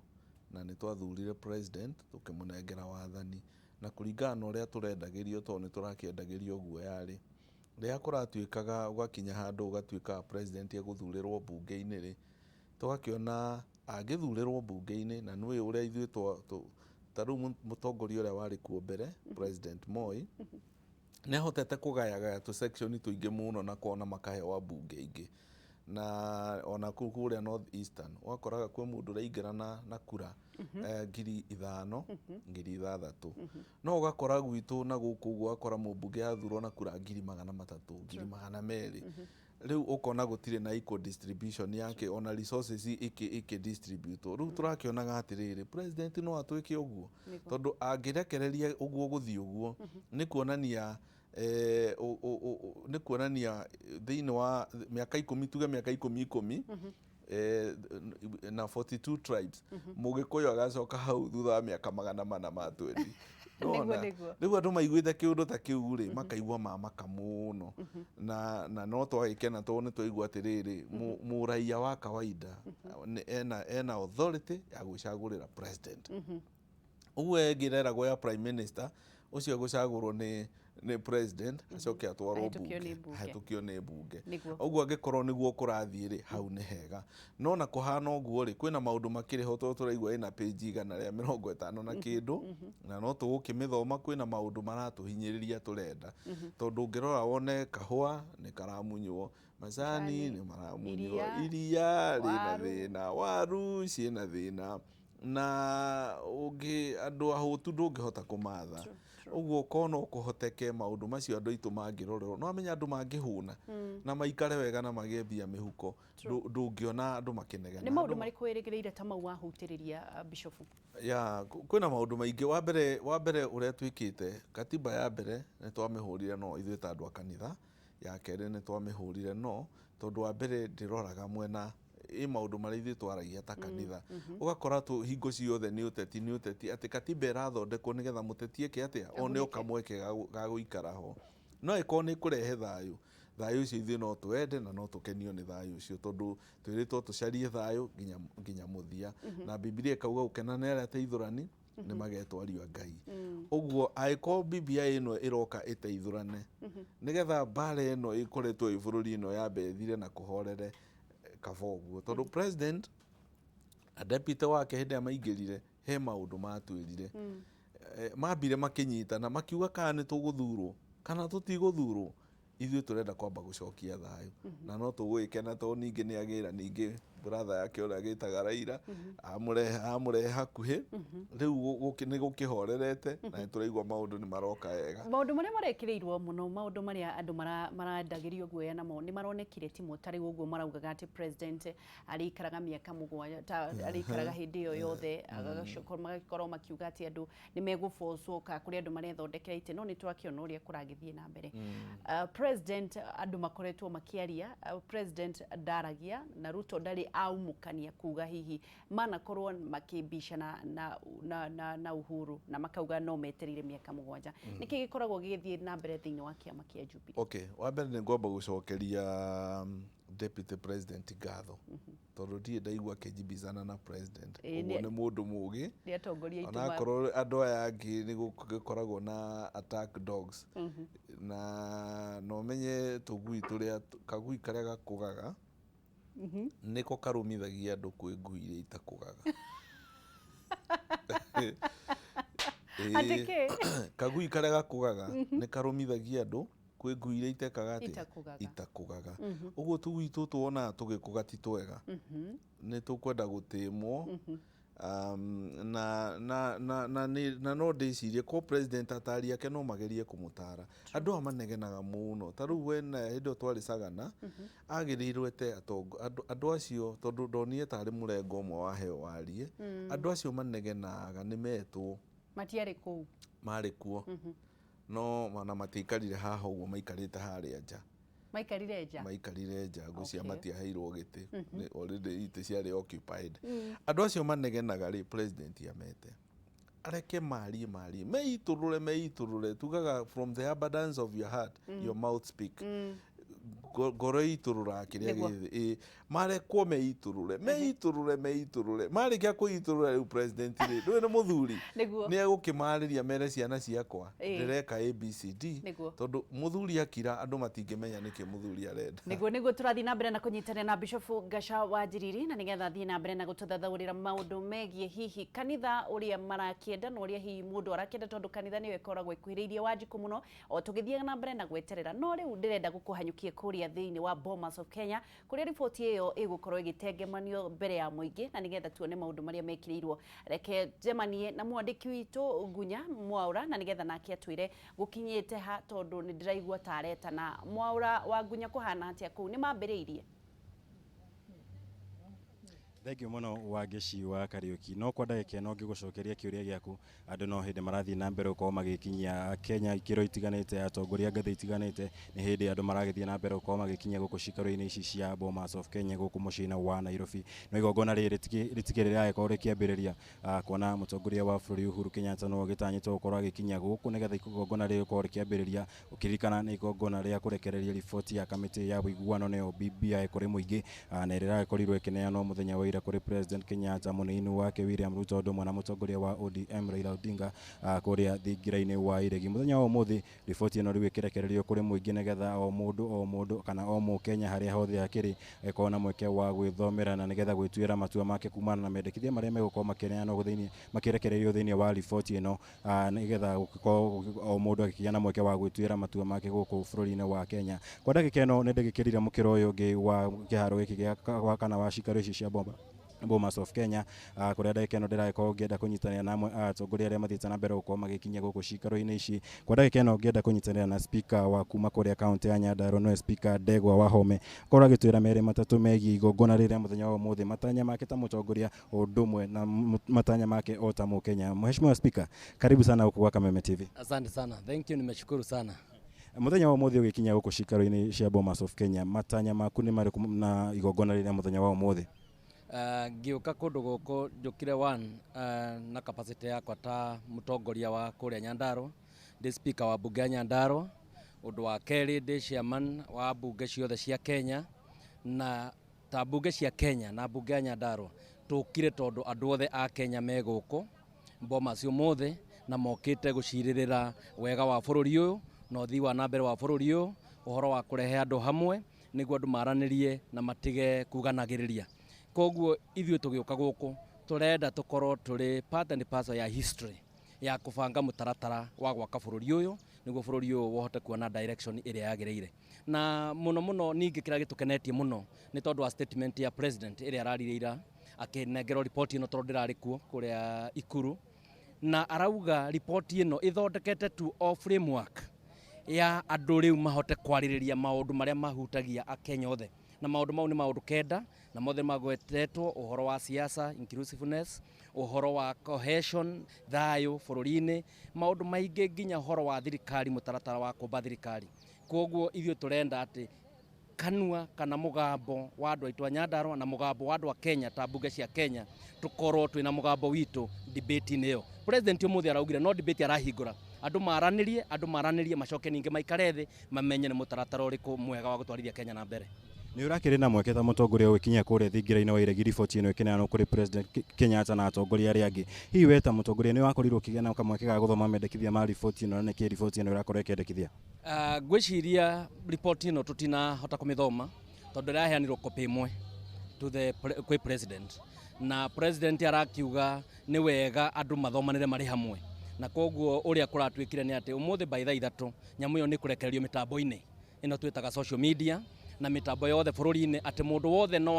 Speaker 12: na ni twathurire president tukimunengera wathani na kuringana na uria turendagirio to ni turakiendagirio guo yari ria kuratuikaga ugakinya handu ugatuika president eguthurirwo bunge-ini ri tugakiona agithurirwo bunge-ini na niwe uria ithuĩ taru mutongoria uria wari kuo mbere president Moi ne hotete kugayagaya tu section tuingi muno na kuona makahewa bunge ingi na ona kuria North Eastern wakoraga kwe mundu raingirana na kura 5,000 6,000 no ugakora gwitu na guku gwakora mubunge yathurwo na kura 300,000 200,000 riu ukona gutire na equal distribution yake ona resources iki distribute riu turakionaga atiriri president no atwike uguo tondu angirekereria uguo guthii uguo ni kuonania ni kuonania thiini wa miaka 10 tuge miaka 10 na 42 tribes Mugikuyu agacoka hau thutha wa miaka 400 ma twendi riu andu maiguite kiundu ta kiu ri makaigua mamaka muno na no twagikena tondu ni twaigua atiriri muraia wa kawaida ena authority ya gwicagurira president uguo ngireragwo ya prime minister ucio gucagurwo ni president acoke atwarwo
Speaker 2: Ahĩtũkio nĩ mbunge.
Speaker 12: ahĩtũkio nĩ mbunge
Speaker 2: Nĩguo.
Speaker 12: ũguo angĩkorwo nĩguo kũrathiĩ rĩ hau nĩ hega no na kũhana ũguo rĩ kwĩna maũndũ makĩrĩ ho tondũ tũraigua ĩna page igana rĩa 50 na kĩndũ na no tũgũkĩmĩthoma kwĩna maũndũ maratũhinyĩrĩria tũrenda tondũ ũngĩrora wone kahũa nĩ karamunywo macani nĩ maramunywo iria rĩna thĩna waru ciĩna thĩna na ũngĩ andũ ahũtu ndũngĩhota kũmatha ũguo kono kũhoteke maũndũ macio andũ aitũ mangĩrorerwo no amenya andũ mangĩhũna na maikare wega na magĩe mbia mĩhuko ndũngĩona andũ makĩnegena
Speaker 2: nĩ maũndũ marĩkũ wĩrĩgĩrĩire ta mau wahutĩrĩria Bishop
Speaker 12: ya kwĩna maũndũ maingĩ wa mbere ũrĩa twĩkĩte katiba ya mbere nĩ twamĩhũrire no ithuĩ ta andũ a kanitha ya kerĩ nĩ twamĩhũrire no tondũ wa mbere ndĩroraga mwena maũndũ marĩa ithuĩ twaragia ta kanitha ũgakora hingo ciothe nĩ ũteti atĩ katiba ĩrathondekwo nĩgetha mũteti eke atĩa one kamweke ga gũikara ho no ĩkorwo nĩ kũrehe thayũ ũcio ithuĩ no twende na no tũkenio nĩ thayũ ũcio tondũ twĩrĩtwo tũcarie thayũ nginya mũthia na Biblia ĩkauga gũkena nĩ arĩa ateithũrani nĩ magetwario Ngai ũguo angĩkorwo BBI ĩno ĩroka ĩteithũrane nĩgetha mbara ĩno ĩkoretwo ĩ bũrũri ĩno yambethire na kũhorere kaba ũguo tondũ president a deputy wake hĩndĩ ĩrĩa maingĩrire he maũndũ matwĩrire mambire makĩnyitana makiuga kana nĩ tũgũthurwo kana tũtigũthurwo ithuĩ tũrenda kwamba gũcokia thayũ na no tũgũgĩkena tondũ ningĩ nĩ agĩra ningĩ brother yake ũrĩa agĩtaga Raila amũrehe hakuhĩ rĩu nĩ gũkĩhorerete na nĩ tũraigua maũndũ nĩ maroka wega
Speaker 2: maũndũ marĩa marekĩrĩirwo mũno maũndũ marĩa andũ marandagĩrio guoya namo nĩ maronekire timo tarĩ ũguo maraugaga atĩ president arĩikaraga mĩaka 7 arĩikaraga hĩndĩ ĩyo yothe magakorwo makiuga atĩ andũ nĩ megũbocwo kũrĩ andũ marethondekera itĩ no nĩ twakĩona ũrĩa kũragĩthiĩ na mbere president andũ makoretwo makĩaria president ndaragia na Ruto ndarĩ aumũkania kuga hihi manakorwo makĩmbicana na Uhuru na makauga no metereire mĩaka 7 nĩkĩ gĩkoragwo gĩgĩthiĩ na mbere thĩinĩ wa kĩama kĩa Jubilee
Speaker 12: okay wa mbere nĩ ngwamba gũcokeria deputy president ngatho tondũ ndiĩ ndaigua akĩjibizana na president ũguo nĩ mũndũ mũgĩ onakorwo andũ aya angĩ nĩ gũkoragwo na attack dogs na no menye tũgui tũrĩa kagui karĩa gakũgaga nĩko karũmithagia andũ kwĩ ngui iria itakũgaga kagui karĩa gakũgaga nĩ karũmithagia andũ kwĩ ngui iria itekaga atĩ itakũgaga ũguo tũgui tũtũ wonaga tũgĩkũga ti twega nĩ tũkwenda gũtĩmwo na no ndĩcirie ko president atari yake no magerie kũmũtara andũ aya manegenaga mũno ta rĩu wena hĩndĩ twarĩ Sagana agĩrĩirwo ete andũ acio tondũ ndonire tarĩ mũrengo ũmwe waheo warie andũ acio manegenaga nĩ metwo
Speaker 2: matiarĩ kũu
Speaker 12: marĩ kuo no na matiikarire haha ũguo maikarĩte harĩa nja maikarire nja ngũcia matiaheirwo gĩtĩ already itĩ ciarĩ occupied andũ acio manegenaga rĩ president amete areke marie meitũrũre tugaga from the abundance of your heart your mouth speak ngoro itũrũra kĩrĩa gĩthĩ marekwo meitũrũre marĩkia kwĩitũrũra rĩu president rĩ ndũĩ nĩ mũthuri nĩ egũkĩmarĩria mere ciana ciakwa ndĩreka ABCD tondũ mũthuri akira andũ matingĩmenya nĩkĩ mũthuri arenda
Speaker 2: nĩguo tũrathiĩ na mbere na kũnyitanĩra na Bishop Gacha Wanjiriri na nĩgetha thiĩ na mbere na gũtũthathaũrĩra maũndũ megiĩ hihi kanitha ũrĩa marakĩenda na ũrĩa hihi mũndũ arakĩenda tondũ kanitha nĩyo ĩkoragwo ĩkuhĩrĩirie Wanjikũ mũno o tũgĩthiaga na mbere na gweterera no rĩu ndĩrenda gũkũhanyũkia kũrĩa thĩinĩ wa Bomas of Kenya kũrĩa riboti ĩyo ĩgũkorwo ĩgĩtengemanio mbere ya mũingĩ na nĩgetha tuone maũndũ marĩa mekĩrĩirwo reke njemanie na mwandĩki witũ Ngunya Mwaura na nĩgetha nake atwĩre gũkinyĩte ha tondũ nĩ ndĩraigua taretana Mwaura wa Ngunya kũhana atĩa kũu nĩ mambĩrĩirie
Speaker 4: Thengiũ mũno Wangeci wa Kariũki no kwa ndagĩka ĩno ngĩgũcokeria kĩũria gĩaku andũ no hĩndĩ marathiĩ na mbere gũkorwo magĩkinyia Kenya ikĩro itiganĩte atongoria ngathĩ itiganĩte nĩ hĩndĩ andũ maragĩthiĩ na mbere gũkorwo magĩkinyia gũkũ cikaro-inĩ ici cia Bomas of Kenya gũkũ mũciĩ-inĩ wa Nairobi no igongona rĩrĩ rĩtikĩrĩ rĩragĩkorwo rĩkĩambĩrĩria kuona mũtongoria wa bũrũri Uhuru Kenyatta no gĩtanyĩtwo gũkorwo agĩkinyia gũkũ nĩgetha igongona rĩrĩ gũkorwo rĩkĩambĩrĩria ũkĩririkana nĩ igongona rĩa kũrekereria riboti ya kamĩtĩ ya ũiguano nĩyo BBI kũrĩ mũingĩ na ĩrĩa ĩrakorirwo ĩkĩneanwo mũthenya wa wĩra kũrĩ President Kenyatta, mũnini wake William Ruto, ũndũ ũmwe na mũtongoria wa ODM Raila Odinga kũrĩa thingira-inĩ wa iregi. Mũthenya wa ũmũthĩ riboti ĩno rĩu ĩkĩrekererio kũrĩ mũingĩ nĩgetha o mũndũ kana o Mũkenya harĩa hothe akĩrĩ ĩkorwo na mweke wa gwĩthomera na nĩgetha gwĩtuĩra matua make kumana na mendekithia marĩa megũkorwo makĩneanwo makĩrekererio thĩinĩ wa riboti ĩno, nĩgetha o mũndũ agĩkĩgĩa na mweke wa gwĩtuĩra matua make gũkũ bũrũri-inĩ wa Kenya. Kwa ndagĩka ĩno nĩ ndĩgĩkĩrire mũkĩro ũyũ ũngĩ wa kĩharo gĩkĩ gĩa kana wa cikaro ici cia Bomas of Kenya, kũrĩa ndagĩka ĩno ndĩragĩkorwo ngĩenda kũnyitanĩra na atongoria arĩa mathiĩte na mbere gũkorwo magĩkinyia gũkũ cikaro-inĩ ici. Kwa ndagĩka ĩno ngĩenda kũnyitanĩra na speaker wa kuma kũrĩa kaunti ya Nyandarua, no speaker Ndegwa Wahome, korwo agĩtwĩra merĩ matatũ megiĩ igongona rĩrĩa mũthenya wa ũmũthĩ, matanya make ta mũtongoria o ũndũ ũmwe na matanya make o ta Mũkenya. Mheshimiwa Speaker, karibu sana huku kwa Kameme TV.
Speaker 13: Asante sana. Thank you, nimeshukuru sana.
Speaker 4: Muthenya wa ũmũthĩ ũgĩkinya gũkũ cikaro-inĩ cia Bomas of Kenya, matanya maku nĩ marĩkũ na igongona rĩrĩa mũthenya wa ũmũthĩ?
Speaker 13: Ngĩũka kũndũ gũkũ njũkire na capacity yakwa ta mũtongoria wa kũrĩa Nyandarua, ndĩ speaker wa bunge ya Nyandarua, ũndũ wa kerĩ ndĩ chairman wa bunge ciothe cia Kenya, na ta bunge cia Kenya na bunge ya Nyandarua tũkire tondũ andũ othe a Kenya me gũkũ Bomas ũmũthĩ na mokĩte gũcirĩrĩra wega wa bũrũri ũyũ na ũthii wa na mbere wa bũrũri ũyũ, ũhoro wa kũrehe andũ hamwe nĩguo andũ maranĩrie na matige kuganagĩrĩria. Koguo ithuĩ tũgĩũka gũkũ tũrenda tũkorwo tũrĩ part and parcel ya history ya kũbanga mũtaratara wa gwaka bũrũri ũyũ nĩguo bũrũri ũyũ wohote kuona direction ĩrĩa yagĩrĩire. Na mũno ningĩ kĩrĩa gĩtũkenetie mũno nĩ tondũ wa statement ya president ĩrĩa ararire ira akĩnengerwo riboti ĩno tondũ ndĩrarĩ kuo kũrĩa Ikuru, na arauga riboti ĩno ĩthondekete tu o framework ya andũ rĩu mahote kwarĩrĩria maũndũ marĩa mahutagia Akenya othe, na maũndũ mau nĩ maũndũ kenda na mothe magwetetwo: ũhoro wa siasa, inclusiveness, ũhoro wa cohesion, thayũ bũrũri-inĩ, maũndũ maingĩ nginya ũhoro wa thirikari, mũtaratara wa kũmba thirikari. Koguo ithuĩ tũrenda atĩ kanua kana mũgambo wa andũ aitũ a Nyandarua na mũgambo wa andũ a Kenya ta bunge cia Kenya tũkorwo twĩna mũgambo witũ debate-inĩ ĩyo. President ũmũthĩ araugire no debate arahingũra, andũ maranĩrie macoke ningĩ maikare thĩ mamenye nĩ mũtaratara ũrĩkũ mwega wa gũtwarithia Kenya na mbere.
Speaker 4: Nĩ ũrakĩrĩ na mweke ta mũtongoria gũkinya kũrĩa thingira-inĩ wa iregi, riboti ĩno ĩkĩneanwo kũrĩ President Kenyatta na atongoria arĩa angĩ. Hihi we ta mũtongoria nĩ wakorirwo ũkĩgĩa na kamweke ga gũthoma mendekithia ma riboti ĩno, na nĩkĩ riboti ĩno ĩrakorwo ĩkĩendekithia?
Speaker 13: Ngwĩciria riboti ĩno tũtinahota kũmĩthoma tondũ ĩraheanirwo copy ĩmwe kwĩ president, na president arakiuga nĩ wega andũ mathomanĩre marĩ hamwe, na koguo ũrĩa kũratuĩkire nĩ atĩ ũmũthĩ by thaa 3 nyamũ ĩyo nĩ kũrekererio mĩtambo-inĩ ĩno twĩtaga social media na mĩtambo yothe bũrũri-inĩ, atĩ mũndũ wothe no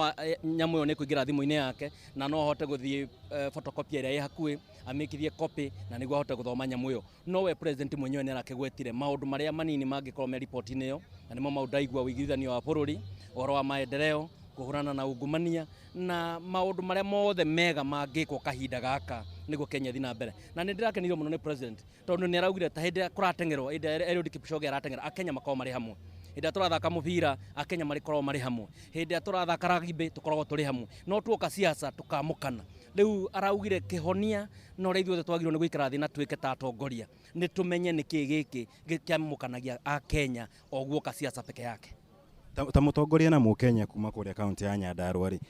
Speaker 13: nyamũ ĩyo nĩ kũingĩra thimũ-inĩ yake na no ahote gũthiĩ photocopy ĩrĩa ĩ hakuhĩ amĩkithie copy na nĩguo ahote gũthoma nyamũ ĩyo. No we president mwenyewe nĩ arakĩgwetire maũndũ marĩa manini mangĩkorwo me riboti-inĩ ĩyo, na nĩmo maũndũ aigua ũigithania wa bũrũri, ũhoro wa maendeleo, kũhũrana na ungumania na maũndũ marĩa mothe mega mangĩkwo kahinda gaka nĩguo Kenya ĩthiĩ na mbere. Na nĩ ndĩrakenirio mũno nĩ president tondũ nĩ araugire ta hĩndĩ kũratengerwo, hĩndĩ Eliud Kipchoge aratengera, Akenya makorwo marĩ hamwe. Hĩndĩ ĩrĩa tũrathaka mũbira Akenya marĩkorwo marĩ hamwe, hĩndĩ ĩrĩa tũrathaka rugby tũkoragwo tũrĩ hamwe, no tuoka siasa tũkamũkana. Rĩu araugire kĩhonia na ũrĩa ithuothe twagĩrĩirwo nĩ gũikara thĩ na tuĩke ta atongoria nĩ tũmenye nĩkĩ gĩkĩ gĩkĩamũkanagia Akenya o guoka siasa peke yake.
Speaker 4: Ta mũtongoria na Mũkenya kuma kũrĩa kaunti ya Nyandarua rĩ,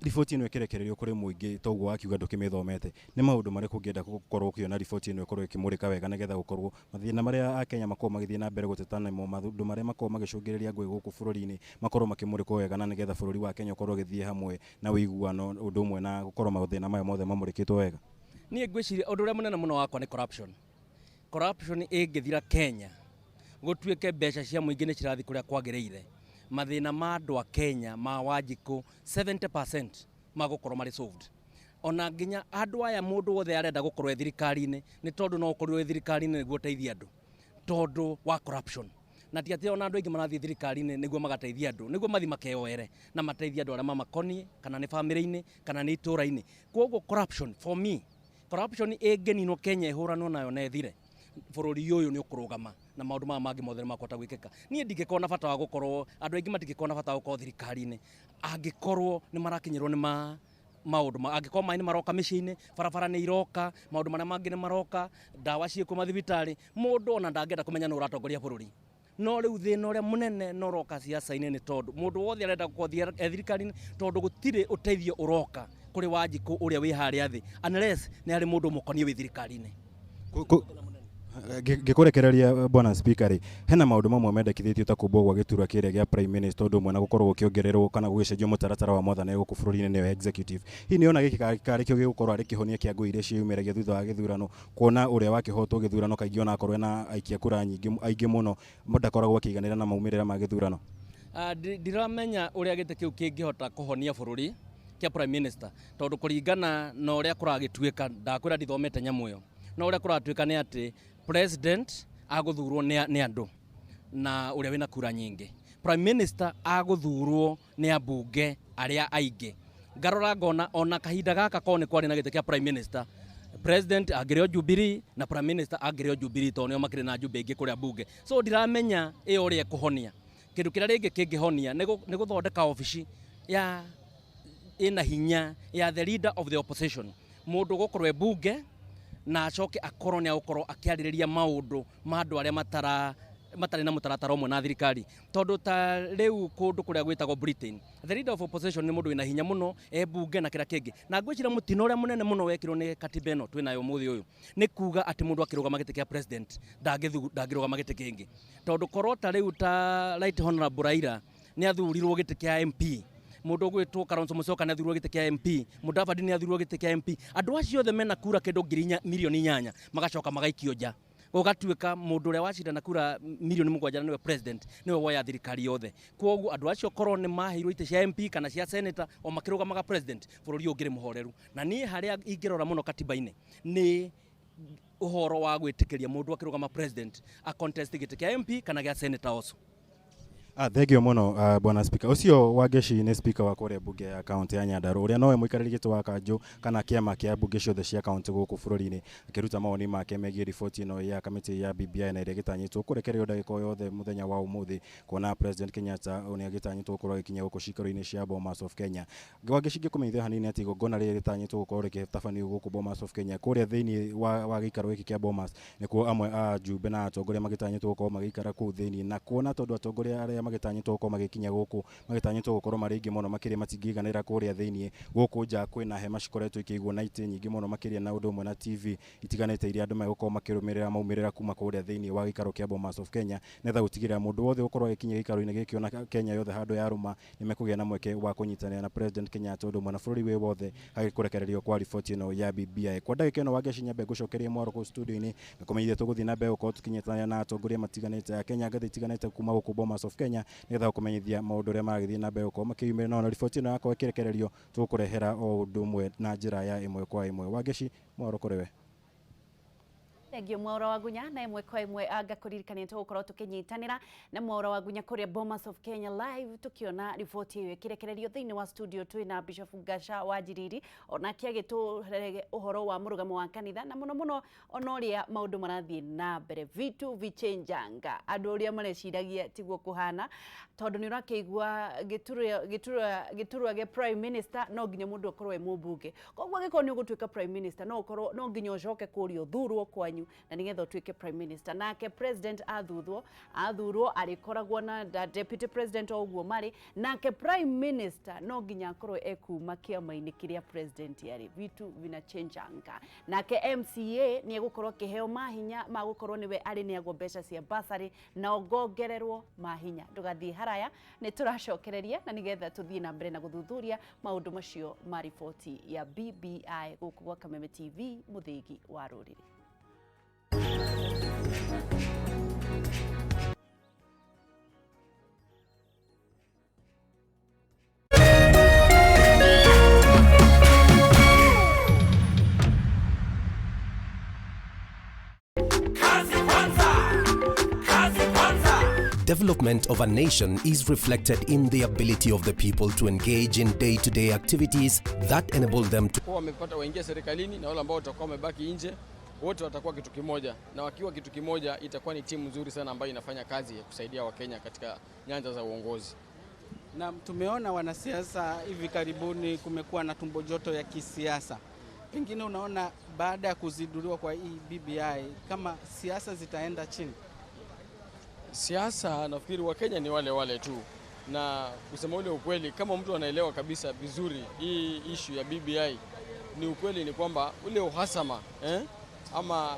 Speaker 4: riboti ĩno ĩkĩrekererio kũrĩ mũingĩ toguo akiuga ndũkĩmĩthomete, nĩ maũndũ marĩkũ ũngĩenda gũkorwo ũkĩona riboti ĩno ĩkorwo ĩkĩmũrĩka wega nĩgetha gũkorwo mathĩna marĩa Akenya makorwo magĩthiĩ na mbere gũteta namo, maũndũ marĩa makorwo magĩcũngĩrĩria ngũĩ gũkũ bũrũri-inĩ makorwo makĩmũrĩkwo wega, na nĩgetha bũrũri wa Kenya ũkorwo ũgĩthiĩ hamwe na ũiguano ũndũ ũmwe na gũkorwo mathĩna maya mothe mamũrĩkĩtwo wega?
Speaker 13: Niĩ ngwĩciria ũndũ ũrĩa mũnene mũno wakwa nĩ corruption. Corruption ĩngĩthira Kenya gũtuĩke mbeca cia mũingĩ nĩ cirathiĩ kũrĩa kwagĩrĩire, mathĩna ma andũ a Kenya ma Wanjikũ 70% magũkorwo marĩ solved. Ona nginya andũ aya mũndũ wothe arenda gũkorwo e thirikari-inĩ nĩ tondũ no ũkorwo e thirikari-inĩ nĩguo ũteithie andũ tondũ wa corruption. Na ti atĩ ona andũ aingĩ marathiĩ thirikari-inĩ nĩguo magateithia andũ, nĩguo mathi makeyoere na mateithie andũ arĩa mamakoniĩ, kana nĩ bamĩrĩ-inĩ kana nĩ itũũra-inĩ. Koguo corruption for me, corruption ĩngĩninwo Kenya ĩhũranwo nayo na ĩthire, bũrũri ũyũ nĩ ũkũrũgama na maũndũ maya mangĩ mothe makota gwĩkĩka. Niĩ ndingĩkorwo na bata wa gũkorwo, andũ aingĩ matingĩkorwo na bata wa gũkorwo thirikari-inĩ angĩkorwo nĩ marakinyĩrwo nĩ maũndũ, angĩkorwo maĩ nĩ maroka mĩciĩ-inĩ, barabara nĩ iroka, maũndũ marĩa mangĩ nĩ maroka, ndawa ciĩkuo mathibitarĩ, mũndũ ona ndangĩenda kũmenya nũ ũratongoria bũrũri. no riu thina uria munene no roka siasa-ini ni tondu mundu wothe arenda kuthia thirikari tondu gutire uteithio uroka kuri Wanjiku uria wi haria thi unless ni ari mundu mukonie wi thirikari-ini.
Speaker 4: Ngikurekereria bwana speaker ri hena maundu mamwe mendekithitio ta kumbwo gwa giturwa kiria gia prime minister tondu mwe na gukorwo gukiongererwo kana gugicenjio mutaratara wa mwathane guku bururi-ini ni executive. Hii niona giki karikio gigukorwo ari kihonia kia ngui iria ciumiragia thutha wa githurano kuona uria wakihotwo githurano kaingi ona akorwo na aikia kura nyingi aingi muno mudakoragwo akiganira na maumirira ma githurano.
Speaker 13: Ndiramenya uria gite kiu kingihota kuhonia bururi kia prime minister tondu kuringana na uria kuragituika ndakwira ndithomete nyamu iyo no uria kuratuika ni ati president aguthurwo ni andu na uria wina kura nyingi, prime minister aguthurwo ni ambunge aria aingi. Ngarora ngona ona kahinda gaka kone kwari na gite kia prime minister, president agireo Jubilee na prime minister agireo Jubilee tondu nio makire na jumbe ingi kuria bunge. So ndiramenya iyo uria kuhonia kindu kira ringi kingihonia ni guthondeka ofici ya ina hinya ya the leader of the opposition, mundu gukorwe bunge na acoke akorwo ni agukorwo akiaririria maundu ma andu aria matari na mutaratara umwe na thirikari tondu ta riu kundu kuria gwitagwo Britain the leader of opposition ni mundu wina hinya muno bunge na kira kingi na ngwicira mutino uria munene muno wekirwo ni katiba ino twinayo muthi uyu ni kuga ati mundu akirugama giti kia president ndangirugama giti kingi tondu korwo ta riu ta Right Honorable Raila ni athurirwo giti kia MP, mundu gwitwo Kalonzo Musyoka ni athurwo giti kia MP, Mudavadi ni athurwo giti kia MP, andu acio othe mena kura kindu milioni 8 magacoka magaikio nja gugatuika mundu uria wacinda na kura milioni 7 niwe president niwe woya thirikari yothe. Koguo andu acio korwo ni mahirwo ite cia MP kana cia senator o makirugamaga president bururi ungire muhoreru na ni haria ingirora muno katiba-ini ni uhoro wa gwitikiria mundu akirugama president a contest giti kia MP kana gia senator also.
Speaker 4: Thengio muno bwana speaker. Ucio Wangeci ni speaker wa kuria bunge ya county ya Nyandarua uria nowe muikariri gitu wa kanju kana kiama kia bunge ciothe cia county guku bururi-ini akiruta maoni make megie riboti ino ya kamiti ya BBI na iria gitanyitwo kurekererio ndagika yothe muthenya wa umuthi kuona president Kenyatta ni agitanyitwo gukorwo agikinya guku cikaro-ini cia Bomas of Kenya. Wangeci ngikumenyithia hanini ati gongona riri ritanyitwo gukorwo rigitabanio guku Bomas of Kenya kuria thiini wa gikaro giki kia Bomas nikuo amwe a jumbe na atongoria magitanyitwo gukorwo magikara kuu thiini na kuona tondu atongoria aria magitanyitwo gukorwo magikinya guku magitanyitwo gukorwo maringi muno makiri matingiganira kuria thiini guku nja kwina hema cikoretwo ikigwo na ite nyingi muno makiri na undu umwe na TV itiganite iria andu magukorwo makirumirira maumirira kuma kuria thiini wa gikaro kia Bomas of Kenya netha gutigirira mundu wothe gukorwo agikinya gikaro-ini giki ona Kenya yothe handu ya ruma nimekugia na mweke wa kunyitanira na president Kenyatta undu umwe na bururi wi wothe agikurekererio kwa riboti ino ya BBI. Kwa ndagika ino Wangeci nyambe gucokeria mwaro ku studio-ini ngakumenyithia tuguthii na mbere gukorwo tukinyitanira na atongoria matiganite ya Kenya ngathi itiganite kuma guku Bomas of Kenya netha kumenyithia maundu ria maragithii na mbere gukorwo makiumira na riboti ino yakwa ikirekererio tukurehera o undu umwe na njira ya imwe kwa imwe. Wangeci mwaro kuriwe.
Speaker 2: Thengio Mwaura wa Gunya na imwe kwa imwe ngakuririkania tugukorwo tukinyitanira na Mwaura wa Gunya kuria Bomas of Kenya live tukiona riboti iyo ikirekererio thiini wa studio twina Bishop Gasha Wanjiriri ona kiagiturehe uhoro wa murugamo wa kanitha na muno onoria maundu marathie na mbere vitu vichenjanga andu uria mareciragia tiguo kuhana tondu ni urakeigua giturwa ge prime minister no nginya mundu akorwo e mubunge koguo giko ni ugutuika prime minister no nginya ucoke kurio thurwo kwanyu na nigetha utuike prime minister nake president athurwo arikoragwo na deputy president oguo mari nake prime minister no nginya akorwo ekuma kiama-ini kiria president yari vitu vinachanganga nake MCA ni egukorwo kiheo mahinya magukorwo niwe ari ni agwo mbeca cia basari na ogongererwo mahinya ndugathie haraya ni turacokereria na nigetha tuthie na mbere na guthuthuria maundu macio ma riboti ya BBI guku gwa Kameme TV muthigi wa ruriri.
Speaker 14: Development of a nation is reflected in the ability of the people to engage in day-to-day activities that enable them to
Speaker 15: wamepata waingia serikalini na wale ambao watakuwa wamebaki nje wote watakuwa kitu kimoja, na wakiwa kitu kimoja itakuwa ni timu nzuri sana ambayo inafanya kazi ya kusaidia Wakenya katika nyanja za uongozi.
Speaker 16: Na tumeona wanasiasa hivi karibuni kumekuwa na tumbo joto ya kisiasa. Pengine unaona baada ya kuziduliwa kwa hii BBI kama siasa zitaenda chini?
Speaker 15: Siasa nafikiri Wakenya ni wale wale tu, na kusema ule ukweli, kama mtu anaelewa kabisa vizuri hii issue ya BBI, ni ukweli ni kwamba ule uhasama ama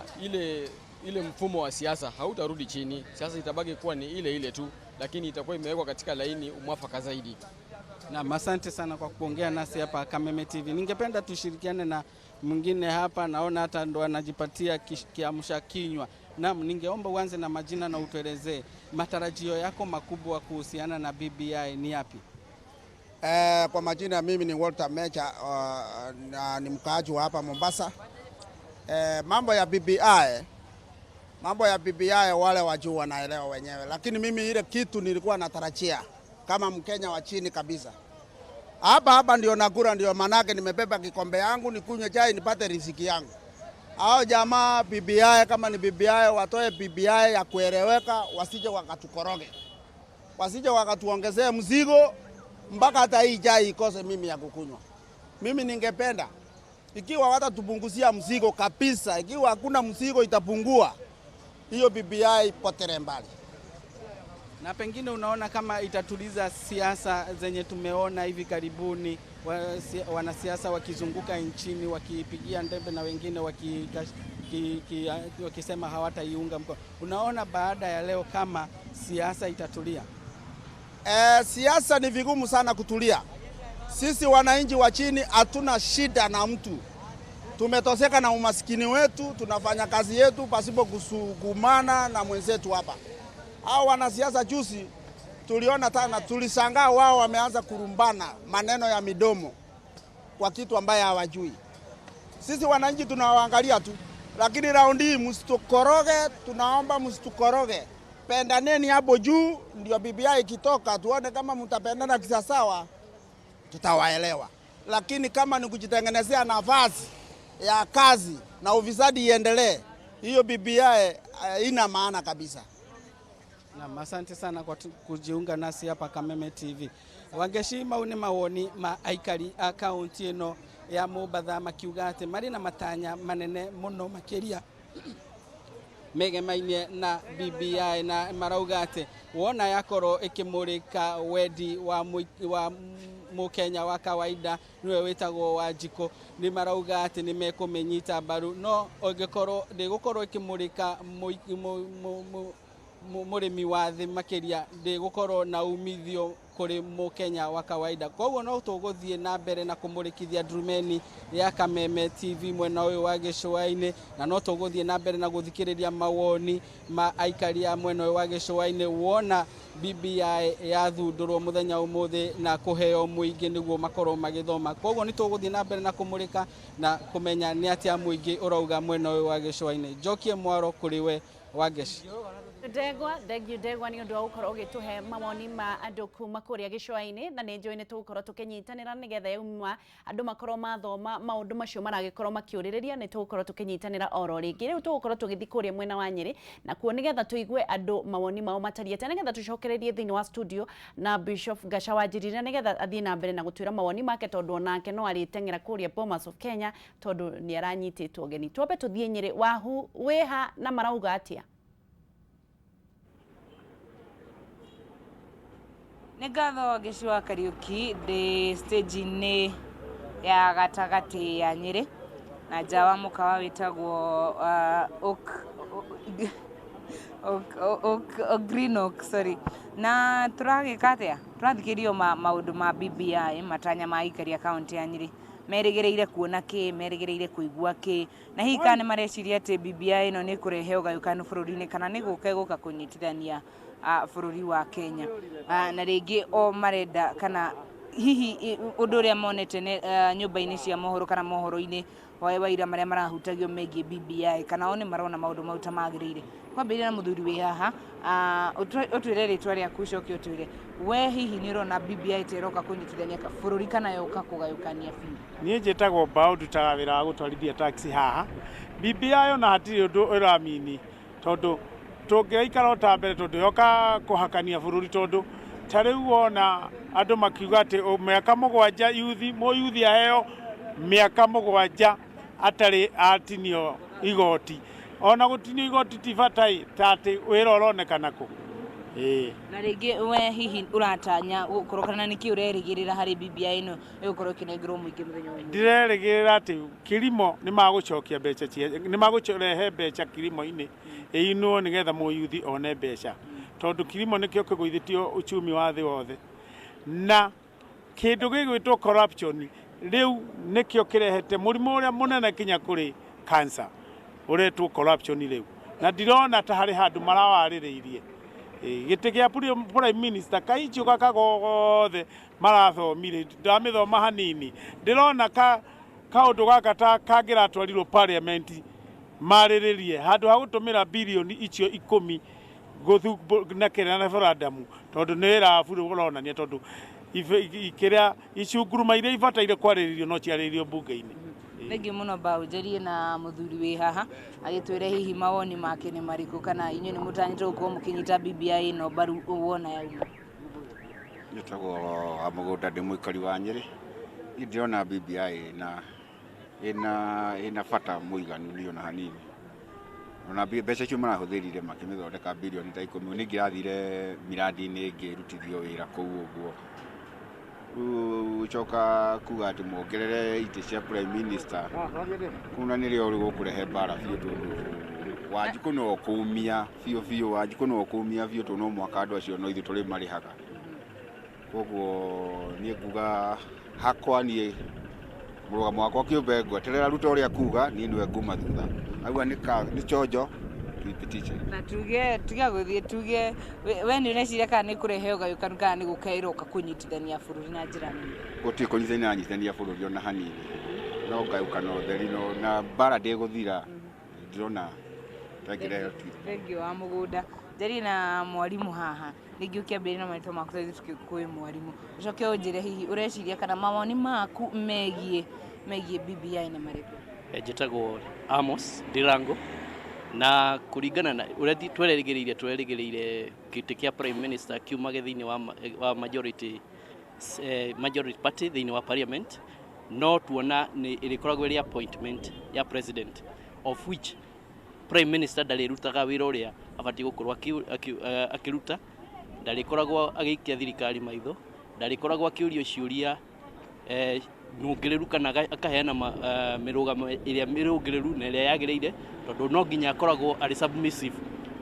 Speaker 15: ile mfumo wa siasa hautarudi chini. Siasa itabaki kuwa ni ile ile tu, lakini itakuwa imewekwa katika laini mwafaka zaidi.
Speaker 16: Na asante sana kwa kuongea nasi hapa Kameme TV. Ningependa tushirikiane na mwingine hapa, naona hata ndo anajipatia kiamsha kinywa. Naam, ningeomba uanze na majina na utuelezee matarajio yako makubwa kuhusiana na BBI ni yapi?
Speaker 17: Kwa majina mimi ni Walter Mecha, ni mkaaji wa hapa Mombasa. Mambo ya BBI wale wajuu wanaelewa wenyewe, lakini mimi ile kitu nilikuwa natarajia kama Mkenya wa chini kabisa. Hapa ndio nakura, ndio manake nimebeba kikombe yangu nikunywe chai nipate riziki yangu. Hao jamaa BBI, kama ni BBI watoe BBI ya kueleweka, wasije wakatukoroge. Wasije wakatuongezea mzigo mpaka hata hii chai ikose mimi ya kukunywa. Mimi ningependa ikiwa watatupunguzia mzigo kabisa, ikiwa hakuna mzigo itapungua, hiyo BBI potere mbali.
Speaker 16: Na pengine unaona kama itatuliza siasa zenye tumeona hivi karibuni, wanasiasa wakizunguka nchini wakipigia ndembe na wengine wakisema hawataiunga mkono. Unaona baada ya leo kama siasa itatulia?
Speaker 17: Siasa ni vigumu sana kutulia. Sisi wananchi wa chini hatuna shida na mtu. Tumetoseka na umaskini wetu, tunafanya kazi yetu pasipo kusukumana na mwenzetu hapa. Hao wanasiasa juzi tuliona tena, tulishangaa wao wameanza kurumbana maneno ya midomo kwa kitu ambaye hawajui. Sisi wananchi tunawaangalia tu, lakini raundi hii msitukoroge, tunaomba msitukoroge. Pendaneni hapo juu, ndio BBI ikitoka tuone kama mtapendana kisasawa, tutawaelewa. Lakini kama ni kujitengenezea nafasi ya kazi na ufisadi iendelee, hiyo BBI ina maana kabisa.
Speaker 16: Na asante sana kwa kujiunga nasi hapa Kameme TV. Wangeshima une mawoni aikari akaunti ino ya Mombasa makiuga ati mari na matanya manene muno makiria megemainie na BBI, na marauga ati wona yakoro ikimurika wedi wa Mukenya wa kawaida niwe wetagwo Wanjikũ, ni marauga ati nimekumenyita mbaru, no ongekorwo ndigukorwo ikimurika murimi wa thi makiria ndigukorwo na umithio kuri Mukenya wa kawaida. Koguo no tuguthie na mbere na kumurikithia drumeni ya Kameme TV mwena uyu wa Gicũa-inĩ, na no tuguthie na mbere na guthikiriria mawoni ma aikari a mwena uyu wa Gicũa-inĩ wona BBI yathundurwo muthenya umuthi na kuheo muingi niguo makorwo magithoma. Koguo ni tuguthie na mbere na kumurika na kumenya ni atia muingi urauga mwena uyu wa Gicũa-inĩ. Njokie Mwaro kuriwe Wangeci.
Speaker 2: Ndegwa ni undu wa gukorwo gituhe mawoni ma andu kuma kuria Gicũa-inĩ, na ni njui ni tugukorwo tukinyitanira nigetha yauma andu makorwo mathoma maundu macio maragikorwo makiuririria, ni tugukorwo tukinyitanira oro ringi. Riu tugukorwo tugithi kuria mwena wa Nyeri na kuo nigetha tuigue andu mawoni mao matariete, nigetha tucokererie thiini wa studio na Bishop Gachagua Njirira nigetha athie na mbere na gutwira mawoni make, tondu onake no ariteng'era kuria Bomas of Kenya tondu ni aranyititwo ngeni. Twambe tuthie Nyeri. Wahu wiha na marauga atia?
Speaker 18: Nĩ ngatho Gĩcũa Kariuki ndĩ stage-inĩ ya gatagati ya Nyeri na nja wa mũkawa wĩtagwo Green Oak, sorry. Na tũragĩka atĩa? Tũrathikĩrĩrio maũndũ ma BBI, matanya ma aikari a kaunti ya Nyeri. Merĩgĩrĩire kuona kĩ, merĩgĩrĩire kũigua kĩ, na hihi kana nĩ mareciria atĩ BBI ĩno nĩ kũrehe ũgayũkanu bũrũri-inĩ, kana nĩ gũka kũnyitithania bũrũri wa Kenya. Na rĩngĩ o marenda kana hihi ũndũ ũrĩa monete nyũmba-inĩ cia mohoro kana mohoro-inĩ waira marĩa marahutagio megiĩ BBI, kana o nĩ marona maũndũ mau ta magĩrĩire. Kwambĩrĩria na mũthuri wĩ haha, ũtwĩre rĩtwa rĩaku ũcoke ũtwĩre we hihi nĩ ũrona BBI ta ĩroka kũnyitithania bũrũri kana yoka kũgayũkania biũ?
Speaker 19: Niĩ njĩtagwo Mbaũ, ndutaga wĩra wa gũtwarithia taxi haha. BBI ona hatirĩ ũndũ ũramini, tondu tũngĩikara ta mbere tondu yoka kũhakania bũrũri, tondu ta rĩu wona andũ makiuga atĩ mĩaka 7 yuthi mũyuthi aheo mĩaka 7 atarĩ atinio igoti. Ona gũtinio igoti ti batai ta atĩ wĩra ũronekana kũ.
Speaker 18: Na rĩngĩ we hihi ũratanya gũkorokana nĩkĩ ũrerĩgĩrĩra harĩ BBI ĩno ĩgũkorwo ĩkĩnengerwo mũingĩ mũthenya ũyũ?
Speaker 19: Ndirerĩgĩrĩra atĩ Kilimo nĩ magũcokia mbeca nĩ magũrehe mbeca Kilimo-inĩ ĩinwo nĩgetha mũyuthi one mbeca, tondũ Kilimo nĩkĩo kĩgũithĩtio uchumi wa thĩ wothe, na kĩndũ gĩgwĩtwo corruption rĩu nĩkĩo kĩrehete mũrimũ ũrĩa mũnene kinya kũrĩ cancer ũretwo corruption rĩu, na ndirona ta harĩ handũ marawarĩrĩirie gĩtĩ gĩa prime minister kaicio gakagothe marathomire ndamĩthoma hanini, ndĩrona kaũndũ gaka ta kangĩratwarirwo parliament marĩrĩrie handũ ha gũtũmĩra bilioni icio 10 gũthukĩra referendum, tondũ nĩ ĩraburu ũronania tondũ ikĩrĩa icunguruma iria ibataire kwarĩrĩrio no ciarĩrĩrio mbunge-inĩ.
Speaker 18: Thengiũ mũno Mbaũ, njarie na mũthuri wĩ haha agĩtwĩre hihi mawoni make nĩ marĩkũ, kana inyuĩ nĩ mũtanyĩte gũkorwo mũkĩnyita BBI ĩno mbaru wona yauma?
Speaker 20: Njĩtagwo wa mũgũnda, ndĩ mũikari wa Nyĩrĩ. Ndĩrona BBI ĩna bata mũiganu nĩ ona hanini, ona mbeca icio marahũthĩrire makĩmĩthondeka bilioni ta 10 nĩ ingĩrathire miradi-inĩ ĩngĩrutithio wĩra kũu ũguo. Ucoka kuga atĩ muongerere itĩ cia prime minister kuna nĩrĩo ũgũkũrehe mbara biũ, tondũ Wanjikũ no kũmia biũ Wanjikũ no kũmia biũ, tondũ no mwaka andũ acio no ithuĩ tũrĩ marĩhaga. Koguo niĩ nguga hakwa niĩ mũrũgamo wakwa kĩũmbe ngweterera ruta ũrĩa kuga niĩ nĩwe nguma thutha, agua nĩ chonjo tuipitiche
Speaker 18: na tiga gũthiĩ tuge we nĩ ũreciria kana nĩ kũrehe ũgayũkanu kana nĩ gũkaĩroka kũnyitithania bũrũri na njĩra nene?
Speaker 20: Gũtirĩ kũnyitithania bũrũri ona hanini, no ngayũkano theri na mbara ndĩgũthira, ndĩrona tangĩrehe
Speaker 18: Thengiũ wa mũgũnda. Njarie na mwarimũ haha, rĩngĩ ũkĩambĩrĩria na marĩtwa maku tondũ tukĩkũĩ mwarimũ, ũcoke ũnjĩre hihi ũreciria kana mawoni maku megiĩ BBI nĩ marĩkũ?
Speaker 21: Njĩtagwo Amos Ndirango, na kũringana na ũrĩa twerĩgĩrĩire gĩtĩ kĩa prime minister kiumage thĩinĩ wa majority party thĩinĩ wa parliament, no tuona nĩ ĩrĩkoragwo ĩrĩ appointment ya president, of which prime minister ndarĩrutaga wĩra ũrĩa abatiĩ gũkorwo akĩruta, ndarĩkoragwo agĩikia thirikari maitho, ndarĩkoragwo akĩũrio ciũria nũngĩrĩru kana akaheana mĩrũgamo ĩrĩa mĩrũngĩrĩru na ĩrĩa yagĩrĩire, tondũ no nginya akoragwo arĩ submissive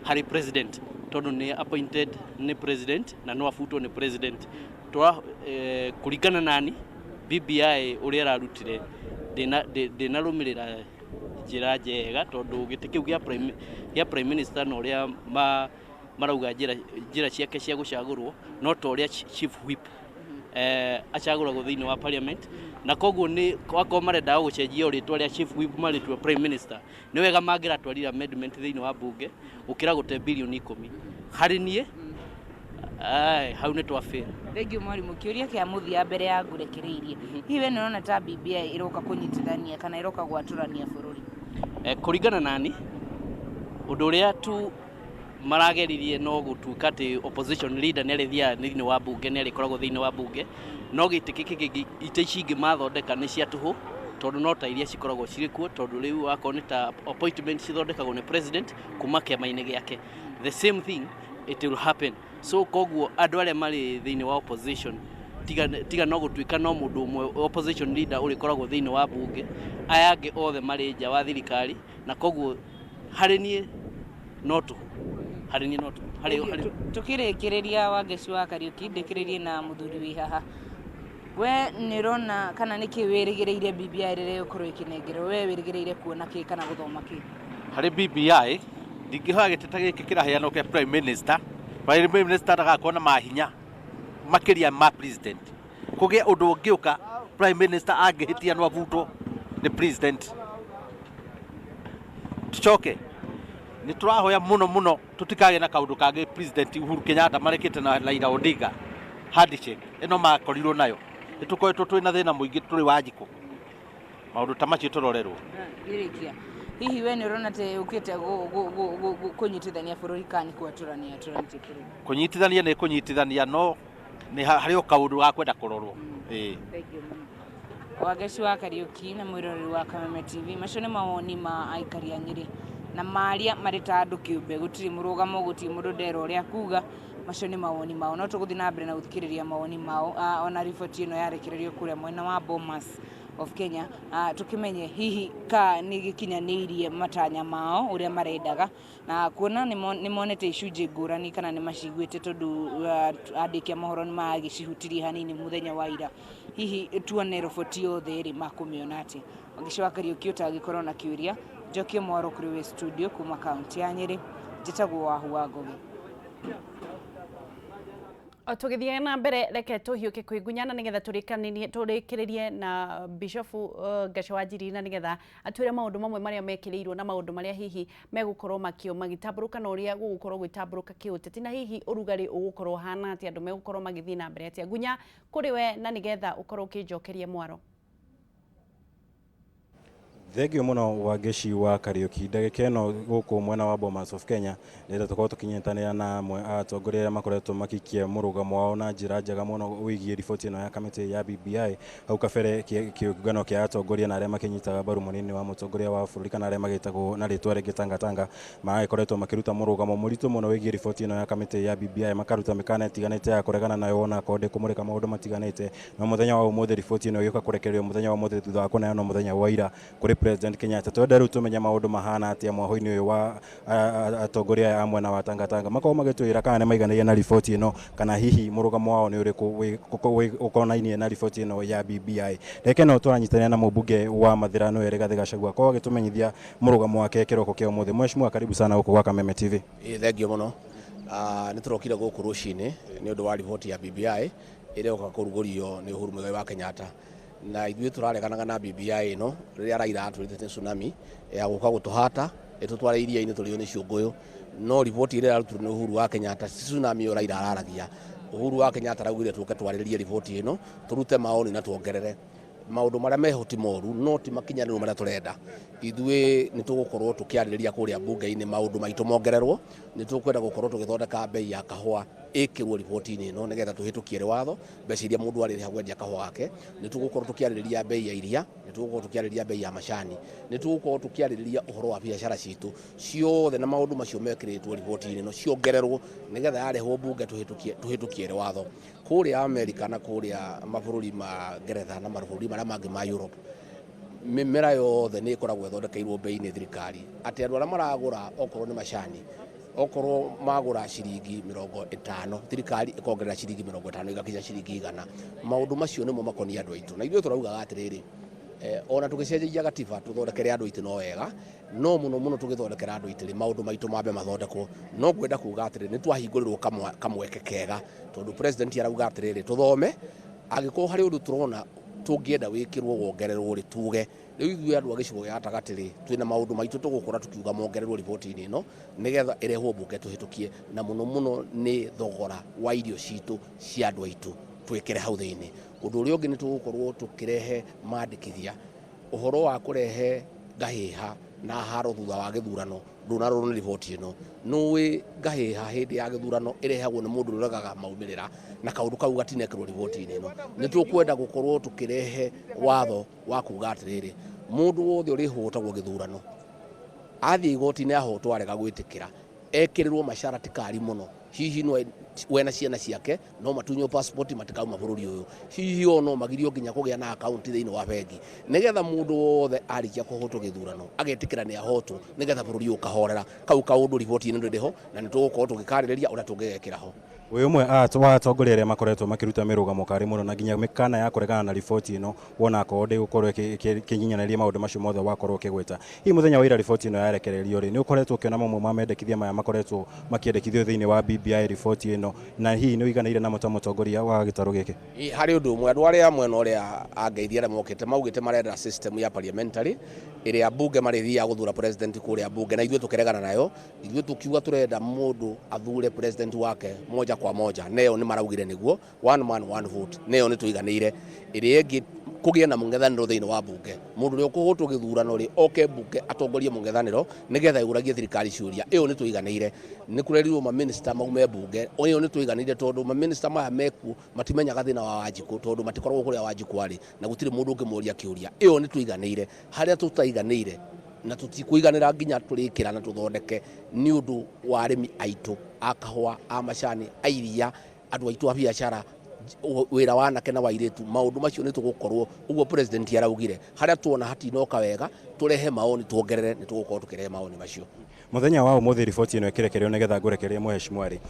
Speaker 21: harĩ president, tondũ nĩ appointed nĩ president na no afutwo nĩ president. Kũringana nani BBI ũrĩa ararutire ndĩnarũmĩrĩra njĩra njega, tondũ gĩtĩ kĩu gĩa prime minister na ũrĩa marauga njĩra ciake cia gũcagũrwo no ta ũrĩa chief whip acagũragwo thĩinĩ wa parliament, na koguo nĩ wakorwo marenda gũcenjia rĩtwa rĩa chief whip marĩtwa prime minister, nĩ wega mangĩratwarire amendment thĩinĩ wa mbunge gũkĩra gũte bilioni 10 harĩ niĩ. Hau nĩ twafĩra.
Speaker 18: Thengiũ mwarimũ, kĩũria kĩa mũthia mbere ya ngũrekereirie, hihi we nĩũrona ta BBI ĩroka kũnyitithania kana ĩroka gwatũrania bũrũri?
Speaker 21: Kũringana nani ũndũ ũrĩa tu marageririe no gũtuĩka atĩ opposition leader nĩ arĩthiaga thĩinĩ wa mbunge, nĩ arĩkoragwo thĩinĩ wa mbunge, no gĩtĩ gĩkĩ itĩ ici ingĩ mathondeka nĩ cia tũhũ, tondũ no ta iria cikoragwo cirĩ kuo, tondũ rĩu akorwo nĩ ta appointment cithondekagwo nĩ president kuma kĩama-inĩ gĩake. The same thing it will happen. So koguo andũ arĩa marĩ thĩinĩ wa opposition tiga no gũtuĩka no mũndũ ũmwe opposition leader ũrĩkoragwo thĩinĩ wa mbunge, aya angĩ othe marĩ nja wa thirikari, na koguo harĩ niĩ no tũhũ.
Speaker 18: Tukĩrĩkĩrĩria Wangeci wa Kariuki, ndĩkĩrĩrie na mũthuri wĩ haha, we nĩrona kana nĩkĩ wĩrĩgĩrĩire BBI rĩrĩa gũkorwo ĩkĩnengerwo, we wĩrĩgĩrĩire kuona kĩ kana gũthoma kĩ?
Speaker 22: Harĩ BBI ndingĩhoya gĩtĩ ta gĩkĩ kĩraheanwo kĩa prime minister, prime minister ndagakorwo na mahinya makĩria ma president, kũgĩa ũndũ ũngĩũka prime minister angĩhĩtia no avutwo nĩ president. Tucoke nĩ tũrahoya mũno tũtikagĩa na kaũndũ kangĩ president Uhuru Kenyatta marekĩte na Raila Odinga handshake ĩno makorirwo nayo, nĩ tũkoretwo twĩ na thĩna mũingĩ tũrĩ Wanjikũ, maũndũ ta macio tũrorerwo.
Speaker 18: Gĩrĩkia, hihi we nĩũrona atĩ ũkĩte kũnyitithania bũrũri kana gwatũrania bũrũri?
Speaker 22: Kũnyitithania nĩ kũnyitithania, no nĩ harĩ o kaũndũ ga kwenda kũrorwo.
Speaker 18: Wangeci wa Kariuki na mwĩroreri wa Kameme TV, macio nĩ mawoni ma aikari a Nyĩrĩ na maria marĩ ta andũ kĩũmbe, gũtirĩ mũrũgamo, gũtirĩ mũndũ ndera ũrĩa kuga, macio nĩ mawoni mao no tũgũthiĩ na mbere na gũthikĩrĩria mawoni mao ona riboti ĩno yarekererio kũrĩa mwena wa Bomas of Kenya tukimenye hihi ka nĩ gĩkinyanĩirie matanya mao ũrĩa marendaga na kuona nĩ monete icunjĩ ngũrani kana nĩ maciguĩte tondũ andĩki a mohoro nĩ magĩcihutirie hanini mũthenya wa ira hihi tuone roboti yothe ĩrĩ makũmĩona atĩ Wangeci wa Kariuki ũtagĩkorwo na kĩũria Njoki Mwaro kũrĩ we studio kuma kaunti ya Nyeri njĩtagwo Wahua Ngogi.
Speaker 2: Tũgĩthiĩ na mbere reke tũhiũke kwĩgunyana nĩgetha tũrĩkĩrĩrie na Bishop Ngaca wa Njiri na nĩgetha atwĩre maũndũ mamwe marĩa mekĩrĩirwo na maũndũ marĩa hihi megũkorwo magĩtambũrũka na ũrĩa gũgũkorwo gwĩtambũrũka kĩũteti na hihi ũrugarĩ ũgũkorwo hana atĩ andũ megũkorwo magĩthiĩ na mbere atĩa. Ngunya kũrĩ we na nĩgetha ũkorwo ũkĩnjokeria Mwaro.
Speaker 4: Thengio muno Wangeci wa Kariuki ndagĩka ĩno gũkũ mwena wa Bomas of Kenya nĩgetha tũkorwo tũkinyitanĩra na amwe a atongoria arĩa makoretwo makikia mũrũgamo wao na njĩra njega mũno wĩgiĩ riboti ĩno ya kamĩtĩ ya BBI hau kabere kĩũngano kĩa atongoria na arĩa makĩnyitaga mbaru mũnini wa mũtongoria wa bũrũri kana arĩa magĩtagwo na rĩtwa rĩngĩ Tangatanga magĩkoretwo makĩruta mũrũgamo mũritũ mũno wĩgiĩ riboti ĩno ya kamĩtĩ ya BBI makaruta mĩkana ĩtiganĩte ya kũregana nayo ona konde kũmũrĩka maũndũ matiganĩte na mũthenya wa ũmũthĩ riboti ĩno ĩgĩũka kũrekererio mũthenya wa ũmũthĩ thutha wa kũneanwo mũthenya wa ira kũrĩ President Kenyatta. Twenda rĩu tũmenye maũndũ mahana atĩa mwahũ-inĩ ũyũ wa atongoria a mwena wa Tangatanga makorwo magĩtwĩra kana nĩ maiganĩire na riboti ĩno kana hihi mũrũgamo wao nĩ ũrĩkũ ũkonainie na riboti ĩno ya BBI. Reke no tũranyitanĩra na mũmbunge wa Mathĩra Rigathĩ Gachagua korwo agĩtũmenyithia mũrũgamo wake kĩroko kĩa ũmũthĩ. Mheshimiwa, karibu sana gũkũ gwa Kameme TV.
Speaker 1: Thengio mũno. Nĩ tũrokire gũkũ rũcinĩ nĩ ũndũ wa riboti ya BBI ĩrĩa ũka kũrugũrio nĩ Uhuru Muigai wa Kenyatta na ithuĩ tũrareganaga na BBI ĩno rĩrĩa Raila atũrĩte tsunami ya gũka gũtũhata ĩtũtware iria-inĩ tũrĩo nĩ ciũngũyũ no riboti ĩrĩa yarutirwo nĩ Uhuru wa Kenyatta tsunami ĩyo Raila araragia. Uhuru wa Kenyatta araugire tũke twarĩrĩrie riboti ĩno tũrute maoni na tuongerere maũndũ marĩa mehoti moru no ti makinyanĩru marĩa tũrenda. Ithuĩ nĩ tũgũkorwo tũkĩarĩrĩria kũrĩa mbunge-inĩ maũndũ maitũ mongererwo nĩ tũkwenda gũkorwo tũgĩthondeka bei ya kahũa ĩkĩrwo riboti-inĩ ĩno nĩgetha tũhĩtũkie watho mbeca iria mũndũ arĩrĩha kwendia kahũa gake. Nĩ tũgũkorwo tũkĩarĩrĩria bei ya iria, nĩ tũgũkorwo tũkĩarĩrĩria bei ya macani, nĩ tũgũkorwo tũkĩarĩrĩria ũhoro wa biacara citũ ciothe na maũndũ macio mekĩrĩtwo riboti-inĩ ĩno ciongererwo nĩgetha yarehwo mbunge tũhĩtũkie watho. Kũrĩa Amerika na kũrĩa mabũrũri ma Ngeretha na mabũrũri marĩa mangĩ ma Europe mĩmera yothe nĩ ĩkoragwo ĩthondekeirwo bei nĩ thirikari atĩ andũ arĩa maragũra okorwo nĩ macani okorwo magũra ciringi 50 thirikari ĩkongerera ciringi 50 igakinya ciringi 100. Maũndũ macio nĩmo makoniĩ andũ aitũ na ithuĩ tũraugaga atĩrĩrĩ ona tũgĩcenjagia gatiba tũthondekere andũ aitũ no wega no mũno tũgĩthondekera andũ aitũ maũndũ maitũ mambe mathondekwo no ngwenda kuuga atĩrĩrĩ nĩ twahingũrĩrwo kamweke kega tondũ president arauga atĩrĩrĩ tũthome angĩkorwo harĩ ũndũ tũrona tũngĩenda wĩkĩrwo wongererwo rĩ tuge. Rĩu ithuĩ andũ a gĩcigo gĩa gatagatĩ rĩ twĩna maũndũ maitũ tũgũkora tũkiuga mongererwo riboti-inĩ ĩno nĩgetha ĩrehwo mbunge tũhĩtũkie na mũno nĩ thogora wa irio citũ cia andũ aitũ twĩkĩre hau thĩinĩ. Ũndũ ũrĩa ũngĩ nĩ tũgũkorwo tũkĩrehe mandĩkithia ũhoro wa kũrehe ngahĩha na haro thutha wa gĩthurano ndũnarorwo nĩ riboti ĩno. Nũĩ ngahĩha hĩndĩ ya gĩthurano ĩrehagwo nĩ mũndũ ũregaga maumĩrĩra na kaũndũ kau gatinekĩrwo riboti-inĩ ĩno. Nĩ tũkwenda gũkorwo tũkĩrehe watho wa kuuga atĩrĩrĩ mũndũ wothe ũrĩhũtagwo gĩthurano athiĩ igoti-inĩ ahotwo arega gwĩtĩkĩra ekĩrĩrwo macarati kari mũno hihi we na ciana ciake no matunywo passport matikauma bũrũri ũyũ hihi o no magirio nginya kũgĩa na akaunti thĩinĩ wa bengi nĩgetha mũndũ wothe arĩkia kũhotwo gĩthurano agetĩkĩra nĩ ahotwo nĩgetha bũrũri ũyũ kahorera. Kau kaũndũ riboti-inĩ ndĩrĩho na nĩ tũgũkorwo tũgĩkarĩrĩria ũrĩa tũngĩgekĩra ho.
Speaker 4: Ũyũ ũmwe wa atongoria arĩa makoretwo makĩruta mĩrũgamo karĩ mũno na nginya mĩkana ya kũregana na riboti ĩno wona akorwo ndĩgũkorwo ĩkĩnyinyanĩria maũndũ macio mothe wakorwo ũkĩgweta. Hihi mũthenya wa ira riboti ĩno yarekererio rĩ nĩ ũkoretwo ũkĩona mamwe ma mendekithia maya makoretwo makĩendekithio thĩinĩ wa BBI riboti ĩno na hihi nĩ ũiganĩire na mũtongoria wa gĩtarũ gĩkĩ?
Speaker 1: Harĩ ũndũ ũmwe andũ arĩa mwena ũrĩa angeithia arĩa mokĩte maugĩte marenda system ya parliamentary ĩrĩa mbunge marĩthiaga gũthura president kũrĩa mbunge na ithuĩ tũkĩregana nayo. Ithuĩ tũkiuga tũrenda mũndũ athure president wake moja kwa moja neo nĩ maraugire nĩguo one man one vote neo nĩ tũiganĩire. Ĩrĩa ĩngĩ kũgĩa na mũng'ethanĩro thĩinĩ wa mbunge mũndũ ũrĩa ũkũhotwo gĩthurano rĩ oke mbunge atongorie mũng'ethanĩro nĩgetha yũragie thirikari ciũria ĩyo nĩ tũiganĩire. Nĩ kũrerirwo maminista maume mbunge ĩyo nĩ tũiganĩire tondũ maminista maya mekuo matimenyaga thĩna wa Wanjikũ tondũ matikoragwo kũrĩa Wanjikũ arĩ na gũtirĩ mũndũ ũngĩmoria kĩũria. Ĩyo nĩ tũiganĩire. Harĩa tũtaiganĩire na tutikuiganira nginya turikira na tuthondeke ni undu wa arimi aitu akahwa amacani airia andu aitu a biashara wira wanake na wairetu maundu macio ni tugukorwo uguo president araugire haria tuona hatinoka wega turehe maoni tuongerere ni tugukorwo tukirehe maoni macio.
Speaker 4: Muthenya wa umuthi riboti ino ikirekerio nigetha ngurekerie muheshimiwa ri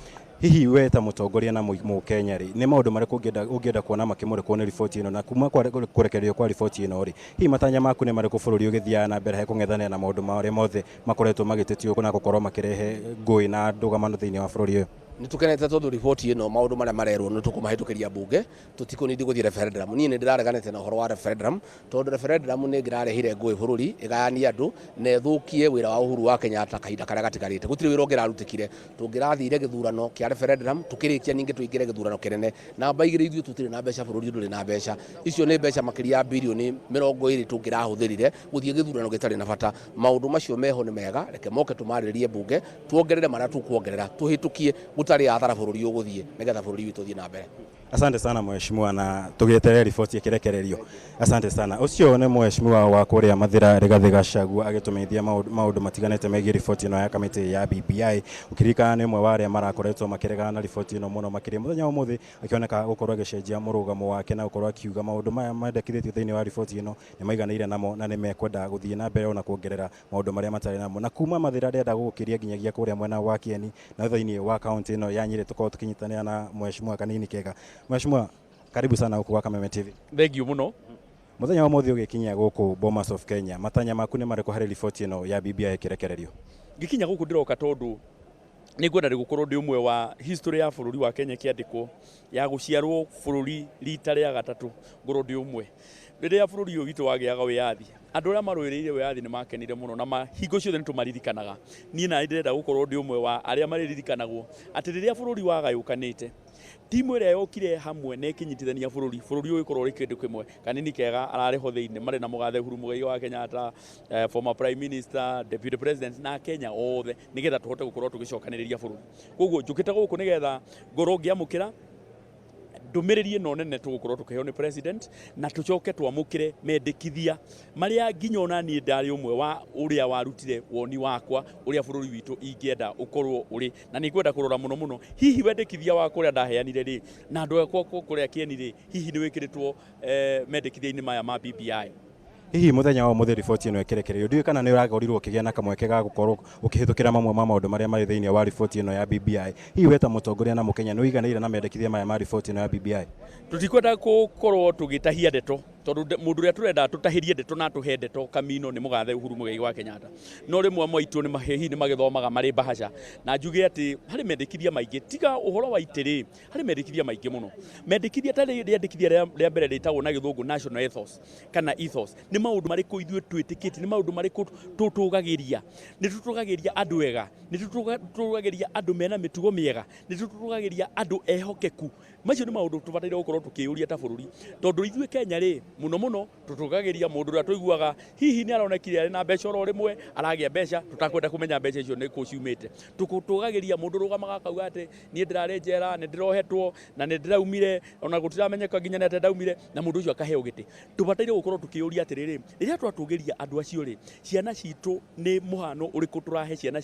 Speaker 4: hihi we ta mutongoria na Mukenya ri ni maundu mariku ungienda kuona makimurekwo ni riboti ino na kuma kurekerio kwa riboti ino ri hihi matanya maku ni mariku bururi ugithia na mbere he kung'ethanira na maundu maria mothe makoretwo magitetio kuna gukorwo makirehe ngui na ndugamano thiini wa bururi uyu?
Speaker 1: Ni tukenete tondu riboti ino maundu maria marerwo ni tukumahitukiria bunge tutikunidi guthie referendum. Ni ndirareganite na uhoro wa referendum tondu referendum ni ngirarehire ngui bururi igayania andu na ethukie wira wa Uhuru wa Kenyatta kahinda karia gatigarite gutiri wira ngirarutikire tungirathire githurano kia referendum tukirikia ninge tuingire githurano kinene na baigire ithu tutire na mbeca bururi nduri na mbeca icio ni mbeca makiria bilioni 20 tungirahuthirire guthie githurano gitari na bata. Maundu macio meho ni mega reke moke tumaririe bunge tuongerere maria tukuongerera tuhitukie gutari athara bururi uguthie nigetha bururi witu thie na mbere.
Speaker 4: Asante sana mheshimiwa na tugieterera riboti ikirekererio. Asante sana. Ucio ni mheshimiwa wa kuria Mathira Rigathi Gachagua agitumithia maundu matiganite megie riboti ino ya kamiti ya BBI ukirikana ni mwe wa aria marakoretwo makiregana na riboti ino muno makiria muthenya umuthi akioneka gukorwo agicenjia murugamo wake na gukorwo akiuga maundu maya mandekithitio thiini wa riboti ino ni maiganire namo na ni mekwenda guthie na mbere ona kuongerera maundu maria matari namo na kuma Mathira ndenda gukiria nginyagia kuria mwena wa Kieni na thiini wa kaunti ino ya Nyeri tukorwo tukinyitanira na mheshimiwa Kanini Kega. Mheshimiwa, karibu sana huku Kameme TV.
Speaker 3: Thank you muno.
Speaker 4: Muthenya wa muthi ugikinya guku Bomas of Kenya, matanya maku ni mariko hari riboti ino ya BBI ikirekererio?
Speaker 3: Gikinya guku ndiroka tondu ni gwenda rigukorwo ndi umwe wa history ya bururi wa Kenya kiandiko ya guciarwo bururi rita ria gatatu ngoro ndi umwe riria bururi uyu witu wagiaga wiyathi andu aria marwiriire wiyathi ni makenire muno na mahingo ciothe nitumaririkanaga nie na ndirenda gukorwo ndi umwe wa aria mariririkanagwo ati riria bururi wagayukanite timu ĩrĩa yokire hamwe na ikinyitithania bururi uyu ikorwo ri kindu kimwe. Kanini Kega arariho thiini mari na mugathe Uhuru Muigai wa Kenyatta, former prime minister, deputy president na Kenya othe nigetha tuhote gukorwo tugicokaniriria bururi. Koguo njukite guku nigetha ngorwo ngiamukira ndumiriri no nene tugukorwo tukiheo ni president na tucoke twamukire mendekithia maria nginya ona nie ndari umwe wa uria warutire woni wakwa uria bururi witu ingienda ukorwo uri na ni kwenda kurora muno muno hihi wendekithia wa kuria ndaheanire ri na andu akwa kuria Kieni ri hihi ni wikiritwo mendekithia-ini maya ma BBI.
Speaker 4: Hihi muthenya wa umuthi riboti ino ikirekererio ndiwe kana ni uragorirwo ukigia na kamweke ga gukorwo ukihitukira mamwe ma maundu maria mari thiini wa riboti ino ya BBI hihi weta mutongoria na Mukenya ni uiganire na mendekithia maya ma riboti ino ya BBI?
Speaker 3: Tutikwenda gukorwo tugitahia ndeto tondu mundu uria turenda tutahirie ndeto na tuhe ndeto kamino ni mugathe Uhuru Muigai wa Kenyatta no rimwe mwaitu ni mahehi ni magithomaga mari bahasha na njuge ati hari mendekithia maingi tiga uhoro wa itiri hari mendekithia maingi muno mendekithia tari riandikithia ria mbere ritagwo na githungu national ethos kana ethos ni maundu mariku ithuĩ twĩtĩkĩtie ni maundu mariku tutugagiria ni tutugagiria andu ega ni tutugagiria andu mena mitugo miega ni tutugagiria andu ehokeku macio ni maundu tubataire gukorwo tukiuria ta bururi tondu ithuĩ Kenya ri muno muno tutugagiria mundu uria tuiguaga hihi ni aronekire ari na mbeca oro rimwe aragia mbeca tutakwenda kumenya mbeca icio ni kuciumite tutugagiria mundu rugamaga kauga ati nie ndirare njera ni ndirohetwo na ni ndiraumire ona gutiramenyeka nginya ni atendaumire na mundu ucio akaheo giti tubataire gukorwo tukiuria atiriri riria twatugeria andu acio ri ciana citu ni muhano uriku turahe ciana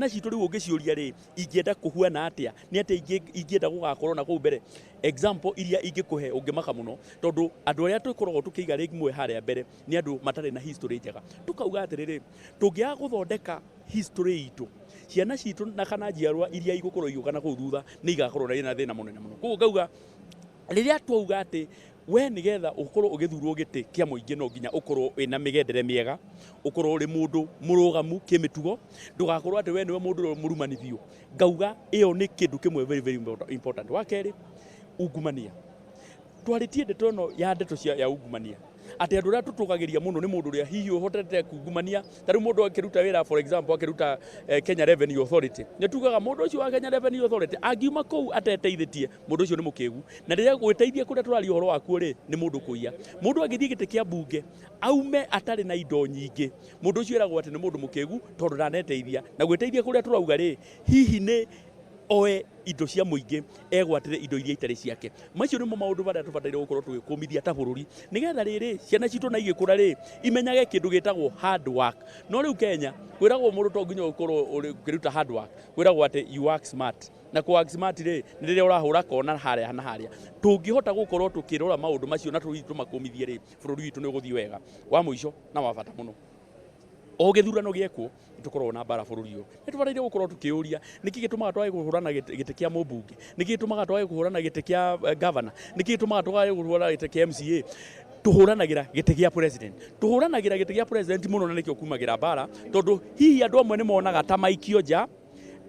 Speaker 3: citu riu ungiciuria ri ingienda kuhuana atia ni ati ingienda gugakorwo na kuu mbere example iria ingikuhe ungimaka muno tondu andu aria tukoragwo tukiiga rimwe haria mbere ni andu matare na history njega tukauga atiriri tungiaga guthondeka history itu ciana citu na kana njiarwa iria igukorwo igukana kuu thutha ni igakorwo na thina munene muno koguo ngauga riria twauga ati we nigetha ukorwo ugithurwo giti kia muingi no nginya ukorwo wina migendere miega ukorwo uri mundu murugamu kimitugo ndugakorwo ati we niwe mundu murumani biu ngauga iyo ni kindu kimwe very very important. Wa keri ungumania twaritie ndeto no ya ndeto cia ya ungumania ati andu aria tutugagiria muno ni mundu ria hihi uhotete kungumania tari mundu akiruta wira for example akiruta Kenya Revenue Authority ni tugaga mundu ucio wa Kenya Revenue Authority angiuma kou ateteithitie mundu ucio ni mukegu na riria gwiteithia kuria turari uhoro waku ri ni mundu kuiya mundu agithie gite kia bunge aume atari na indo nyingi mundu ucio eragwo ati ni mundu mukegu tondu ndaneteithia na gwiteithia kuria turauga ri hihi ni oe indo cia muingi egwatire indo iria itari ciake macio nimo maundu baria tubataire gukorwo tugikumithia ta bururi nigetha riri ciana citu na igikura ri imenyage kindu gitagwo hard work no riu Kenya kwiragwo mundu to nginya ukorwo ukiruta hard work kwiragwo ati you work smart na ku work smart ri ni riria urahura kona haria na haria tungihota gukorwo tukirora maundu macio na tumakumithie ri bururi witu ni uguthii wega wa muico na wa bata muno o githurano giekwo tukorwo na bara bururi uyu ni tubataire gukorwo tukiuria niki gitumaga twage kuhurana gite kia mubunge niki gitumaga twage kuhurana gite kia governor niki gitumaga twage kuhurana gite kia MCA tuhuranagira gite gia president tuhuranagira gite gia president muno na nikio kumagira bara tondu hihi andu amwe ni monaga ta maikio nja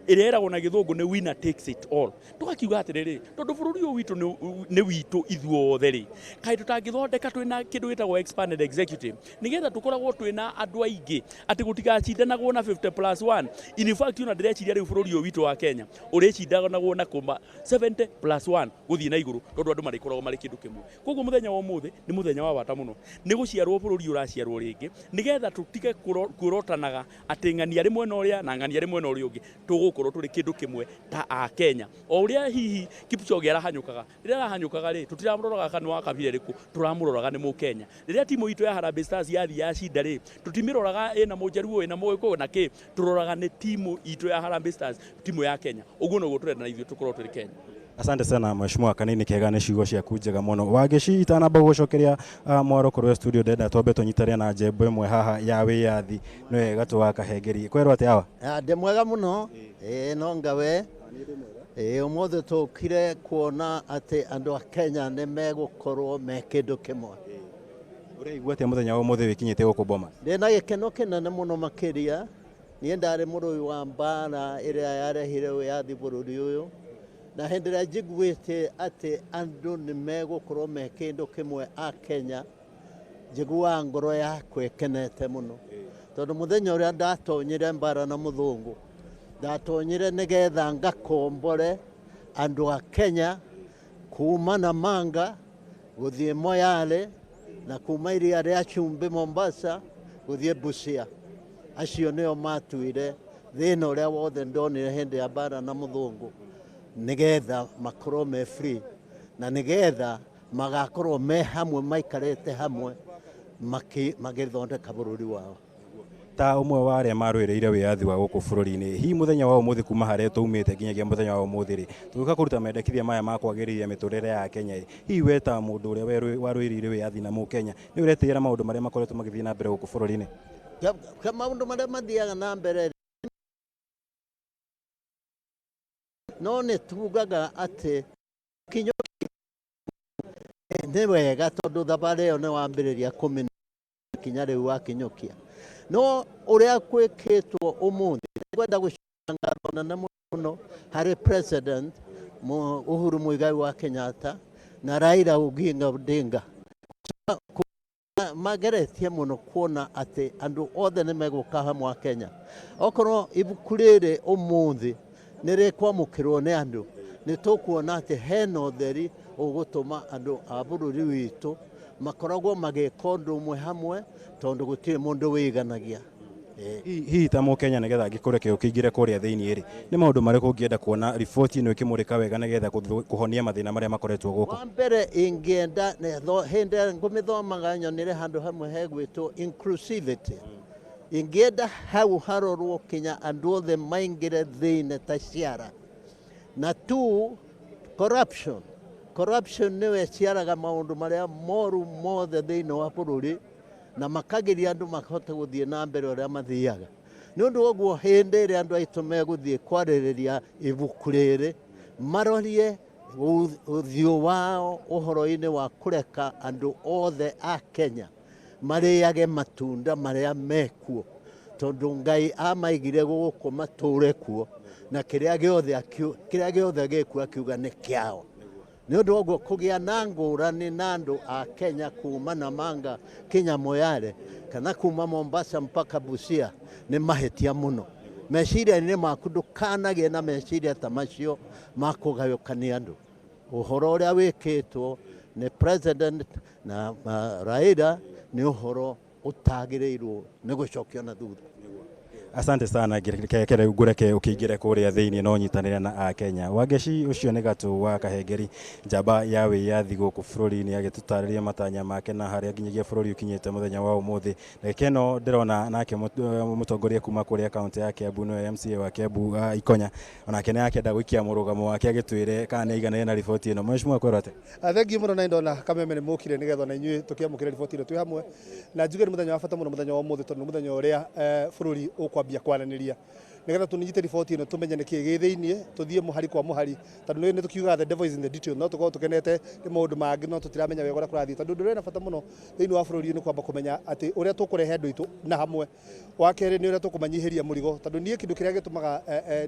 Speaker 3: ireragwo na githungu ni winner takes it all tugakiuga atiriri tondu bururi uyu witu ni witu ithuothe ri kai tutangithondeka twina kindu gitagwo expanded executive nigetha tukoragwo twina andu aingi ati gutigacindanagwo na 50+1 in fact una direciria riu bururi uyu witu wa Kenya uricindanagwo na kuma 70+1 guthii na iguru tondu andu marikoragwo mari kindu kimwe koguo muthenya wa umuthi ni muthenya wa bata muno ni guciarwo bururi uraciarwo ringi nigetha tutige kurotanaga ati ng'ani ari mwena uria na ng'ani ari mwena uria ungi tugukorwo turi kindu kimwe ta a Kenya o uria hihi Kipchoge arahanyukaga riria arahanyukaga ri tutiramuroraga kanwa kabire riku turamuroraga ni mu Kenya riria timu itu ya Harambee Stars yathi ya cinda ri tutimiroraga ina mujaruo ina muiko na ki turoraga ni timu itu ya Harambee Stars timu ya Kenya uguo no guturenda na ithuĩ tukorwo turi Kenya.
Speaker 4: Asante sana Mheshimiwa Kanini Kega, nĩ ciugo ciaku njega mũno. Wangeci itanamba gũcokeria mwaro kũrĩa studio ndenda twambe tũnyitane na njembo ĩmwe haha ya wĩyathi nĩ wega tũgakahengerie kwerwo atĩ hawa
Speaker 5: ndĩ mwega mũno no ngawe ũmũthĩ tũkire kuona atĩ andũ a Kenya nĩ megũkorwo me kĩndũ kĩmwe.
Speaker 4: Ũraigua atĩa mũthenya wa ũmũthĩ wĩkinyĩte gũkũ Bomas?
Speaker 5: Ndĩna gĩkeno kĩnene mũno makĩria, niĩ ndarĩ mũrũi wa mbara ĩrĩa yarehire wĩyathi bũrũri ũyũ na hĩndĩ ĩrĩa njiguĩte atĩ andũ nĩ megũkorwo me kĩndũ kĩmwe a Kenya njiguaga ngoro yakwa ĩkenete mũno tondũ mũthenya ũrĩa ndatonyire mbara na mũthũngũ ndatonyire nĩgetha ngakombore andũ a Kenya kuma Namanga gũthiĩ Moyale na kuma iria rĩa Chumbi Mombasa gũthiĩ Busia. Acio nĩo matuire thĩna ũrĩa wothe ndonire hĩndĩ ya mbara na mũthũngũ nigetha makorwo me free na nigetha magakorwo me hamwe maikarete hamwe magithondeka bururi wao.
Speaker 4: Ta umwe wa arĩa marũĩrĩire wĩyathi wa gũkũ bũrũri-inĩ, hihi mũthenya wa ũmũthĩ kuma harĩa tũumĩte nginyagia mũthenya wa ũmũthĩ rĩ tũgĩũka kũruta mendekithia maya ma kwagĩrĩria mĩtũrĩre ya Kenya rĩ, hihi we ta mũndũ ũrĩa warũĩrĩire wĩyathi na Mũkenya nĩ ũretigĩra maũndũ marĩa makoretwo magĩthiĩ na mbere gũkũ bũrũri-inĩ?
Speaker 5: Maũndũ marĩa mathiaga na mbere no nĩ tugaga atĩ nĩ wega tondũ thabarĩ ĩyo nĩ wambĩrĩria kũmenya kinya rĩu wakinyũkia no ũrĩa gwĩkĩtwo ũmũthĩ ngwenda gũcanga nene mũno harĩ president Uhuru Muigai wa Kenyatta na Raila Odinga mageretie mũno kuona atĩ andũ othe nĩ megũka hamwe Kenya. Okorwo ibuku rĩrĩ ũmũthĩ nĩ rĩkwamũkĩrwo nĩ andũ nĩ tũkuona atĩ hena ũtheri ũgũtũma andũ a bũrũri witũ makoragwo magĩka ũndũ ũmwe hamwe tondũ gũtirĩ mũndũ wĩiganagia.
Speaker 4: Hihi ta Mũkenya nĩgetha angĩkũreke ũkĩingĩre kũrĩa thĩinĩ rĩ nĩ maũndũ marĩkũ ũngĩenda kuona riboti ĩno ĩkĩmũrĩka wega nĩgetha kũhonia mathĩna marĩa makoretwo gũkũ?
Speaker 5: Wa mbere ingĩenda hĩndĩ ngũmĩthomaga nyonire handũ hamwe hegwĩtwo inclusivity. Ingĩenda hau harorwo kinya andũ othe maingĩre thĩinĩ ta ciara. Na tu corruption nĩwe ciaraga maũndũ marĩa moru mothe thĩinĩ wa bũrũri na makagiria andũ mahote gũthiĩ na mbere ũrĩa mathiaga. Nĩ ũndũ ũguo hĩndĩ ĩrĩa andũ aitũ megũthiĩ kwarĩrĩria ibuku rĩrĩ marorie ũthiũ wao ũhoro-inĩ wa kũreka andũ othe a Kenya marĩage matunda marĩa mekuo tondũ Ngai amaigire gũkũ matũre kuo na kĩrĩa gĩothe gĩkuo akiuga nĩ kĩao. Nĩ ũndũ ũguo kũgĩa na ngũrani na andũ a Kenya kuma Namanga kinya Moyale kana kuma Mombasa mpaka Busia nĩ mahĩtia mũno. Meciria-inĩ maku ndũkanagĩe na meciria ta macio ma kũgayũkania andũ. Ũhoro ũrĩa wĩkĩtwo nĩ president na Raila nĩ ũhoro ũtagĩrĩirwo nĩ gũcokio na thutha.
Speaker 4: Asante sana kere ngureke ukingire kuria thiini no nyitanire na Kenya. Wangeci ucio ni gatu wa Kahengeri njamba ya wiyathi guku bururi-ini agitutariria matanya make na haria nginyagia bururi ukinyite muthenya wa umuthi. Keno ndirona nake mutongoria kuma kuria kaunti ya Kiambu no MCA wa Kiambu Ikonya onake ni akenda gwikia murugamo wake agitwire kana ni igana na riboti ino. Mheshimiwa kwirate.
Speaker 7: Thengi muno na ndona kameme ni mukire nigetha na inyui tukiamukire riboti ino twi hamwe na njuge ni muthenya wa bata muno muthenya wa umuthi tondu muthenya uria bururi ukwambia kwaraniria nigetha tunyite riboti ino tumenye niki gi thiini tuthie muhari kwa muhari tondu ni tukiuga the devil is in the detail no tukorwo tukenete ni maundu mangi no tutiramenya wega uria kurathii tondu ndu rena bata muno thiini wa bururi ni kwamba kumenya ati uria tukurehe andu itu na hamwe wa keri ni uria tukumanyihiria murigo tondu nie kindu kiria gitumaga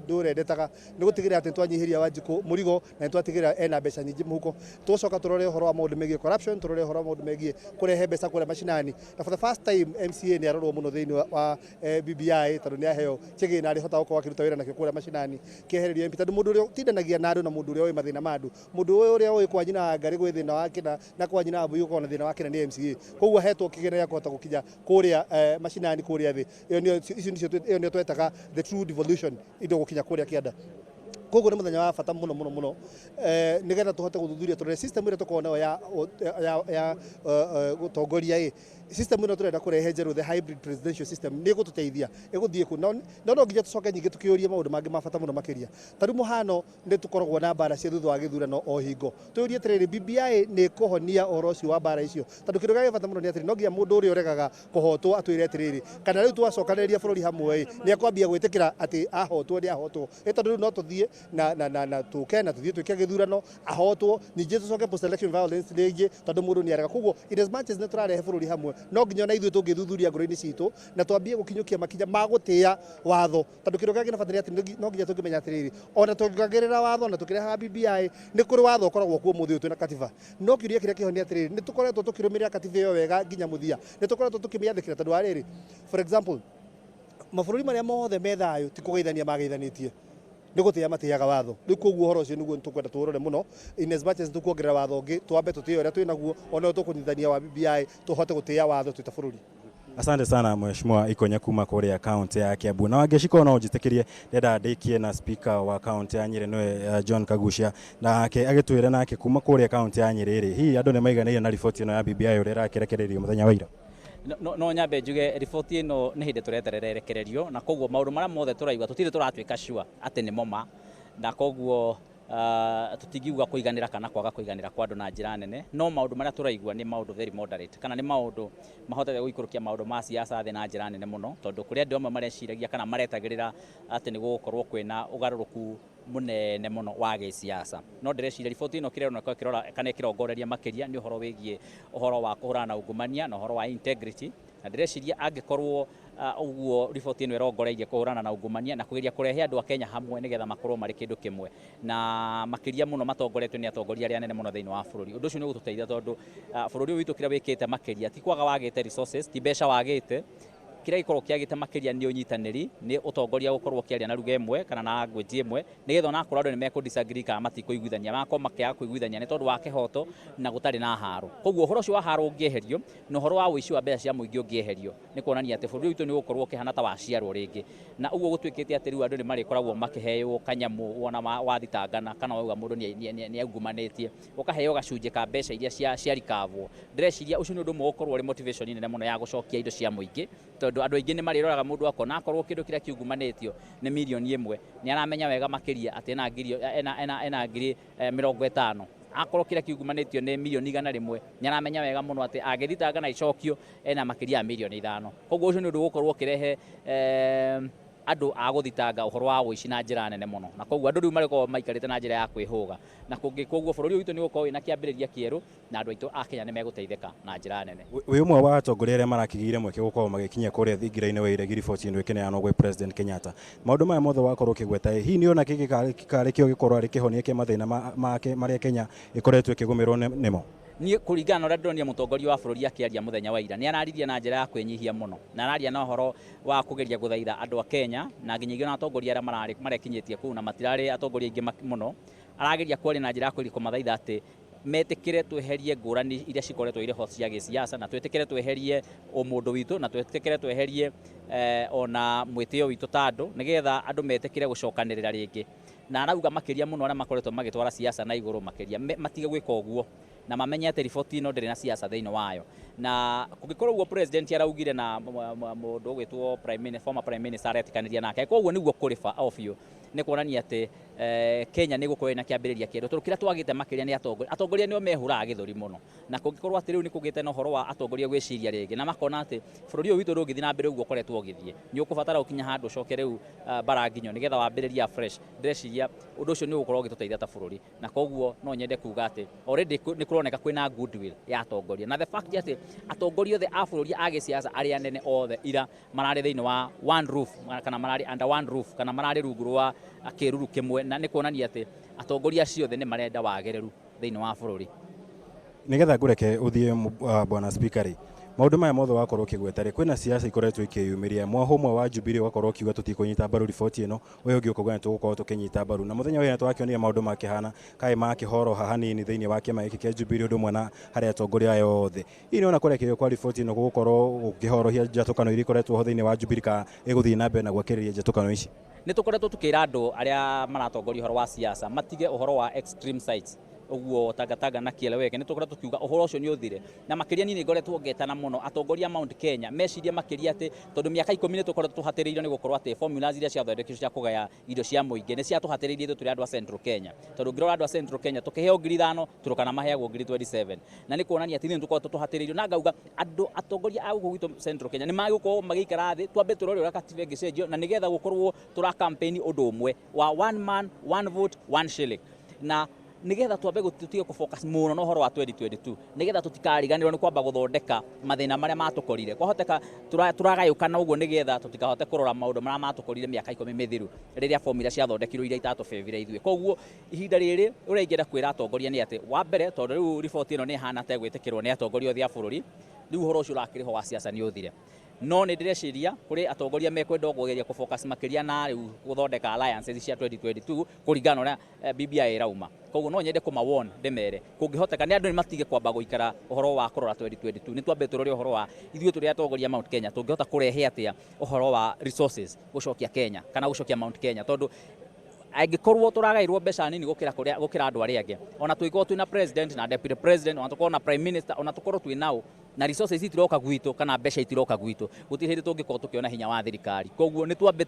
Speaker 7: ndurendetaga ni gutigira ati twanyihiria Wanjiku murigo na twatigira ena mbeca nyingi muhuko tucoka turore horo wa maundu megie corruption turore horo wa maundu megie kurehe mbeca kuria mashinani na for the first time MCA ni arorwo muno thiini wa BBI tondu ni aheo chege na hota gukorwo akiruta wira nakio kuria mashinani kiehererio MP tondu mundu uria tindanagia na andu na mundu uria oi mathina ma andu mundu uria oi kwa nyina ngari gwi thina wake na kwa nyina abu yuko na thina wake ni MCA koguo hetwo kigene ya kuhota gukinya kuria mashinani kuria thi iyo ni twetaga the true devolution indo gukinya kuria kianda koguo ni muthenya wa bata muno nigetha tuhote guthuthuria turere system ire tukorwo nayo ya gutongoria system ino turenda kurehe njeru the hybrid presidential system ni gututeithia iguthie ku no nginya tucoke nyingi tukiuria maundu mangi ma bata muno makiria tari muhano ni tukoragwo na bara cia thutha wa githurano o hingo tuurie atiriri BBI ni kuhonia uhoro ucio wa bara icio tondu kindu gia bata muno ni atiri no nginya mundu uria uregaga kuhotwo atwire atiriri kana riu twacokaniriria bururi hamwe ni akwambia gwitikira ati ahotwo ni ahotwo tondu no tuthie na tukena tuthie twike githurano ahotwo ningi tucoke post election violence ringi tondu mundu ni arega koguo in as much as ni turarehe bururi hamwe no nginya na ithuĩ tũngĩthuthuria ngoro-inĩ citũ na twambie gũkinyũkia makinya ma gũtĩa watho tondu kĩndũ kĩngĩ gĩbataire atĩ no nginya tũngĩmenya atĩrĩrĩ ona tũngĩongerera watho na tũkĩrehaga BBI nĩ kũrĩ watho ũkoragwo kuo mũthĩ ũyũ twĩna katiba no kĩũria kĩrĩa kĩhonia atĩrĩrĩ nĩ tũkoretwo tũkĩrũmĩrĩra katiba ĩyo wega nginya mũthia nĩ tũkoretwo tũkĩmĩathĩkĩra tondũ wa rĩrĩ for example mabũrũri marĩa mothe me thayũ ti kũgeithania mageithanĩtie nĩ gũtĩa matĩaga watho rĩu koguo ũhoro ũcio nĩguo tũkwenda tũrore mũno in as much as tũkuongerera watho ũngĩ twambe tũtĩe ũrĩa twĩnaguo ona tũkũnyithania wa BBI tũhote gũtĩa watho twĩ ta bũrũri.
Speaker 4: Asante sana Mheshimiwa Ikonya kuma kuria kaunti ya Kiambu na wangeciko no njitikirie ndenda ndikie na speaker wa kaunti ya Nyeri noe John Kagucia nake agitwire nake kuma kuria kaunti ya Nyeri ri hi andu ni maiganire na riboti ino ya BBI uria irakirekererio muthenya wa ira
Speaker 9: no nyambe njuge riboti ino ni hindi tureterera rekererio na koguo maundu maria mothe turaigua tutire turatwika sure ati ni moma na koguo tutingiuga kuiganira kana kwaga kuiganira kwa andu na njira nene no maundu maria turaigua ni maundu very moderate kana ni maundu mahotete guikurukia maundu ma siasa thi na njira nene muno tondu kuria andu amwe mareciragia kana maretagirira ati ni gukorwo kwina ugaruruku munene muno wa giciasa no ndireciria riboti ino kirero nako kirora kana kirongoreria makiria ni uhoro wigie uhoro wa kuhurana na ungumania na uhoro wa integrity na ndireciria angikorwo uguo riboti ino irongoreirie kuhurana na ungumania na kugeria kurehe andu a Kenya hamwe nigetha makorwo mari kindu kimwe na makiria muno matongoretio ni atongoria aria nene muno thiini wa bururi undu ucio ni gututeithia tondu bururi uyu witu kira wikite makiria ti kwaga wagite resources ti mbeca wagite kira ikorwo kiagite makiria ni unyitaniri ni utongoria gukorwo kiaria na ruga imwe kana na language imwe nigetha ona akorwo andu ni meko disagree kana matikuiguithania mako makia kuiguithania ni tondu wa kihoto na gutari na haro koguo uhoro ucio wa haro ungieherio no uhoro wa uici wa mbeca cia muingi ungieherio ni kuonania ati bururi witu ni gukorwo kihana ta waciarwo ringi na uguo gutwikite ati riu andu ni marikoragwo makiheywo kanyamu wona wathitangana kana wauga mundu ni aungumanitie ukaheywo gacunje ka mbeca iria ciarikavwo ndireciria ucio ni undu mwe gukorwo ri motivation nene muno ya gucokia indo cia muingi tondu andu aingi ni mariroraga mundu akona akorwo kindu kiria kiungumanitio ni milioni imwe ni aramenya wega makiria ati ena ngiri 50 akorwo kiria kiungumanitio ni milioni 100 ni aramenya wega muno ati agithitanga na icokio ena makiria milioni 5 koguo ucio ni undu gukorwo kirehe andu aguthitanga uhoro wa uici na njira nene muno na koguo andu riu mariko maikarite na njira ya kwihuga na koguo bururi witu ni gukorwo ina kiambiriria kieru na andu aitu a Kenya ni meguteithika na njira nene
Speaker 4: wi umwe wa atongoria aria marakigire mweke gukorwo magikinya kuria thingira-ini wa iregi riboti ino ikineanwo gwi President Kenyatta maundu maya mothe wakorwo kigweta hi ni ona kikarikio gikorwo ari kihonie ke mathina make maria Kenya ikoretwo ikigumirwo nimo
Speaker 9: ni kuringana na uria ndironia mutongoria wa bururi akiaria muthenya wa ira ni arariria na njira ya kwinyihia muno na araria na uhoro wa kugeria guthaitha andu a Kenya na nginyagia na atongoria aria marekinyitie kuu na matirari atongoria ingi muno arageria kwaria na njira ya kwiri kumathaitha ati metikire tweherie ngurani iria cikoretwo ire ho cia gisiasa na twetikire tweherie umundu witu na twetikire tweherie ona mwitio witu tando nigetha andu metikire gucokanirira ringi na arauga makiria muno aria makoretwo magitwara siasa na iguru makiria matige gwika uguo na mamenye ati riboti ino ndiri na siasa thiini wayo na kungikorwo uguo president araugire na mundu ugwitwo former prime minister aretikaniria nake koguo niguo kuri fa ofio ni kuonania ati Kenya ni gukorwo na kiambiriria kiedo turukira twagite makiria ni atongoria nio mehuraga githuri muno na kungikorwo ati riu ni kugite na uhoro wa atongoria gwiciria ringi na makona ati bururi uyu witu rungithi na mbere uguo koretwo githie ni ukubatara ukinya handu coke riu baranginyo nigetha wambiriria fresh ndreciria undu ucio ni ugukorwo gituteithia ta bururi na koguo no nyende kuga ati already ni kuroneka kwina goodwill ya atongoria na the fact ati atongoria othe a bururi age siasa aria nene othe ira marari thiini wa one roof kana marari under one roof kana marari rungu rwa akiruru kimwe na ni kuonania ati atongoria ciothe ni marenda wagereru thiini wa bururi
Speaker 4: nigetha ngureke uthie bwana speaker maundu maya mothe wakorwo kigwetare kwina siasa ikoretwo ikiyumiria mwahumwe wa Jubilee wakorwo kiuga tutikunyita mbaru riboti ino we ungi ukoga tugukorwo tukinyita mbaru na muthenya uyu twakionire maundu makihana kai makihoro hanini thiini wa kiama giki kia Jubilee undu mwana haria atongoria yothe ini ona kurekerio kwa riboti ino gukorwo ukihorohia njatukano iri koretwo ho thiini wa Jubilee ka iguthii na mbere na gwakiriria njatukano ici
Speaker 9: ni tukoretwo tukira andu aria maratongoria uhoro wa siasa matige uhoro wa extreme sides uguo tagataga na kieleweke ni tukoretwo tukiuga uhoro ucio ni uthire na makiria nini ngoretwo ngetana muno atongoria Mount Kenya meciria makiria ati tondu miaka 10 ni tukoretwo tuhatiriirio ni gukorwo ati formulas iria cia thondekio cia kugaya irio cia muingi ni cia tuhatiriirie tu turi andu a Central Kenya tondu ngiro andu a Central Kenya tukiheo 5,000 turukana maheagwo 27 na ni kuonania ati ni tukoretwo tuhatiriirio na ngauga andu atongoria a gugu Central Kenya ni magigukorwo magikara thi twambe turore uria katibe gicenjio na nigetha gukorwo tura campaign undu umwe wa one man one vote one shilling na nigetha twambe gututige kufocus muno no horo wa 2022 nigetha tutikariganirwo ni kwamba guthondeka mathina maria matukorire kwahoteka turagayukana uguo nigetha tutikahote kurora maundu maria matukorire miaka 10 mithiru riria formula cia thondekirwo iria itatufevira ithuĩ koguo ihinda riri uria ingenda kwira atongoria ni ati wa mbere tondu riu riboti ino ni hana ta gwitikirwo ni atongoria othe a bururi riu horo ucio urakiriho wa siasa ni uthire no ni ndireciria kuri atongoria mekwenda kugeria kufocus makiria na riu guthondeka alliances cia 2022 kuringana uria BBI irauma koguo no nyende kumawon ndemere kungihoteka ni andu ni matige kwamba guikara uhoro wa kurora 2022 ni twambe turore uhoro wa ithuĩ turi atongoria Mount Kenya tungihota kurehe atia uhoro wa resources gucokia Kenya kana gucokia Mount Kenya tondu angikorwo turagairwo mbeca nini gukira andu aria angi ona tuikorwo twina president na deputy president ona tukorwo na prime minister ona tukorwo twinao na resources itiroka gwitu kana mbeca itiroka gwitu gutiri hindi tungikorwo tukiona hinya wa thirikari koguo ni twambe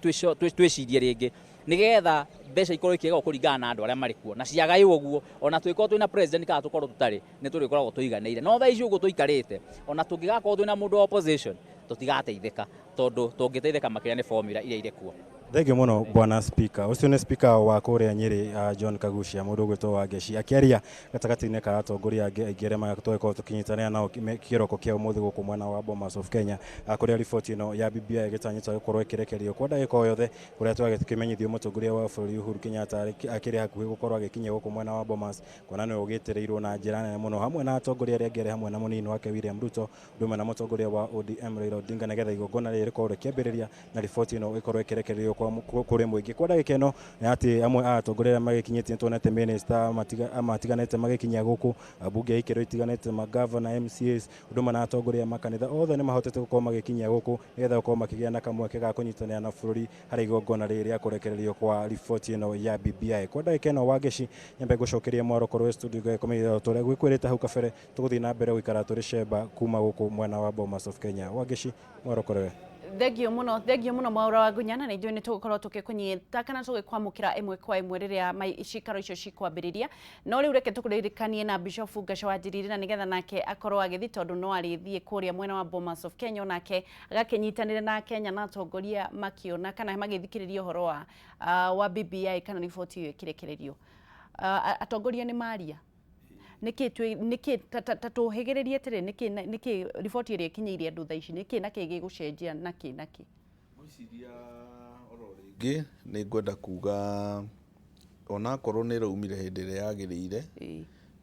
Speaker 9: twicirie ringi nigetha mbeca ikorwo ikiega kuringana na andu aria mari kuo na ciagaiwo guo ona tuikorwo twina president kana tukorwo tutari ni turikoragwo tuiganeire no tha icio uguo tuikarite ona tungigakorwo twina mundu wa opposition tutigateithika tondu tungiteithika makiria ni formula iria ire kuo
Speaker 4: Thengiũ mũno bwana speaker ucio ni speaker wa kuria Nyeri John Kagucia mundu ugwitwo wa Geci akiaria gatagati-inĩ ka atongoria aingĩ arĩa magĩkorwo tũkĩnyitanĩra nao kĩroko kĩa ũmũthĩ gũkũ mwena wa Bomas of Kenya kũrĩa riboti ĩno ya BBI ĩgĩtanyĩtwo gũkorwo ĩkĩrekerio kwa ndagĩka o yothe kũrĩa twagĩkĩmenyithio mũtongoria wa bũrũri Uhuru Kenyatta akĩrĩ hakuhĩ gũkorwo agĩkinya gũkũ mwena wa Bomas kuona nĩ ũgĩtĩrĩirwo na njĩra nene mũno hamwe na atongoria arĩa angĩ hamwe na mũnini wake William Ruto ndũmwe na mũtongoria wa ODM Raila Odinga nĩgetha igongona rĩrĩ rĩkorwo rĩkĩambĩrĩria na riboti ĩno ĩkorwo ĩkĩrekererio kuri muingi kwa ndagika ino ni ati amwe a atongoria magikinyĩtie tuonete minister matiganĩte magikinya gũkũ bunge ikĩro itiganĩte magavana MCAs ndũmwe na atongoria makanitha othe ni mahotete gũkorwo magikinya gũkũ nĩgetha gũkorwo makĩgĩa na kamweke ga kũnyitanĩra na bũrũri harĩ igongona rĩrĩ rĩa kũrekererio kwa riboti ĩno ya BBI kwa ndagika ino wa Geci nyambe gũcokeria mwaro korwo studio gĩkomithia tũrĩa gwĩkwĩrĩte hau kabere tũgũthiĩ na mbere gũikara tũrĩ cemba kuma gũkũ mwena wa Bomas of Kenya wa Geci mwaro korwo
Speaker 2: thengio muno Mwaura wa Ngunyana na ithuĩ nĩ tũgũkorwo tũgĩkũnyita kana tũgĩkwamũkĩra ĩmwe kwa ĩmwe rĩrĩa cikaro icio cikwambĩrĩria no rĩu reke tũkũririkanie na Bishop Ngaca wa Njiriri na nĩgetha nake akorwo agĩthiĩ tondũ no arĩthiĩ kũrĩa mwena wa Bomas of Kenya nake agakĩnyitanĩra na Kenya na atongoria makĩona kana magĩthikĩrĩria ũhoro wa BBI kana riboti ĩyo ĩkĩrekererio atongoria nĩ maria niki tatuhigiririe tiri niki riboti iri ikinyire andu thaa ici niki na kigi gucenjia naki
Speaker 12: mwiciria oro ringi ni ngwenda kuga ona korwo ni raumire hindi ria yagirire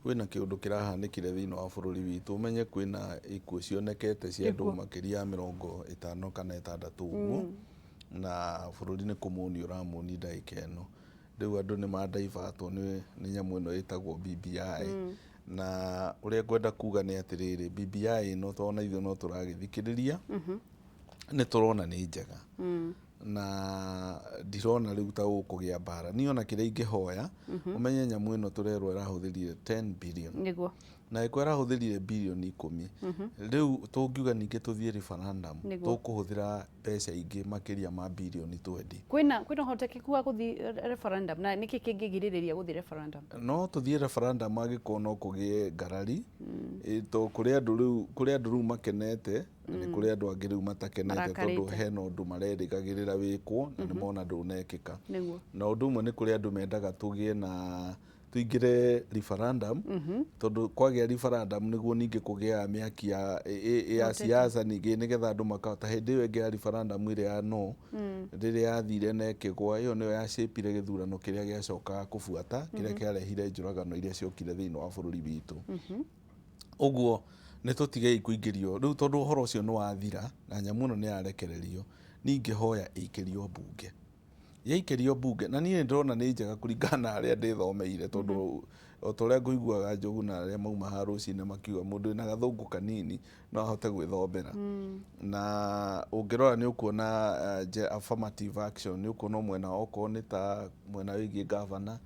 Speaker 12: kwina kiundu kirahanikire thiini wa bururi witu menye kwina ikuo cionekete cia andu makiria 50 kana 6 uguo na bururi ni kumuni uramuni ndagika ino riu andu ni madaivatwo ni nyamu ino itagwo BBI na uria ngwenda kuga ni atiriri BBI no tona ithuĩ no tũragĩthikĩrĩria nĩ tũrona nĩ njega na ndirona rĩu ta gũkũgĩa mbara niĩ ona kĩrĩa ingĩhoya ũmenye nyamũ ĩno tũrerwo ĩrahũthĩrire 10 billion
Speaker 2: nĩguo
Speaker 12: na ĩkwo ĩrahũthĩrire birioni 10 rĩu tũngiuga ningĩ tũthiĩ referendum tũkũhũthĩra mbeca ingĩ makĩria ma birioni 20
Speaker 2: kwĩna ũhotekeku wa gũthiĩ referendum na nĩkĩ kĩngĩgirĩrĩria gũthiĩ referendum
Speaker 12: no tũthiĩ referendum angĩkorwo no kũgĩe ngarari to kũrĩ andũ rĩu makenete nĩ kũrĩ andũ angĩ rĩu matakenete tondũ hena ũndũ marerĩgagĩrĩra wĩkwo na nĩ mona ndũnekĩka na ũndũ ũmwe nĩ kũrĩ andũ mendaga tũgĩe na tuingire referendum tondu kwagĩa referendum nĩguo ningĩ kũgĩa mĩaki ya siasa ningĩ nĩgetha andũ makahota hĩndĩ ĩyo ĩngĩ ya referendum ĩrĩa ya no rĩrĩa yathire na ĩkĩgwa ĩyo nĩyo yacĩpire gĩthurano kĩrĩa gĩacokaga kũbuata kĩrĩa kĩarehire njũragano iria ciokire thĩinĩ wa bũrũri witũ ũguo nĩ tũtigei kũingĩrio rĩu tondũ ũhoro ũcio nĩ wathira na nyamũ ĩno nĩ yarekererio ningĩ hoya ĩikĩrio mbunge yaikĩrio mbunge na niĩ ndĩrona nĩ njega kũringana na arĩa ndĩthomeire tondũ o ta ũrĩa ngũiguaga Njogu na arĩa mauma haha rũcinĩ makiuga mũndũ wĩna gathũngũ kanini no ahote gwĩthomera na ũngĩrora nĩ ũkuona affirmative action nĩ ũkuona mwena okorwo nĩ ta mwena wĩgiĩ gavana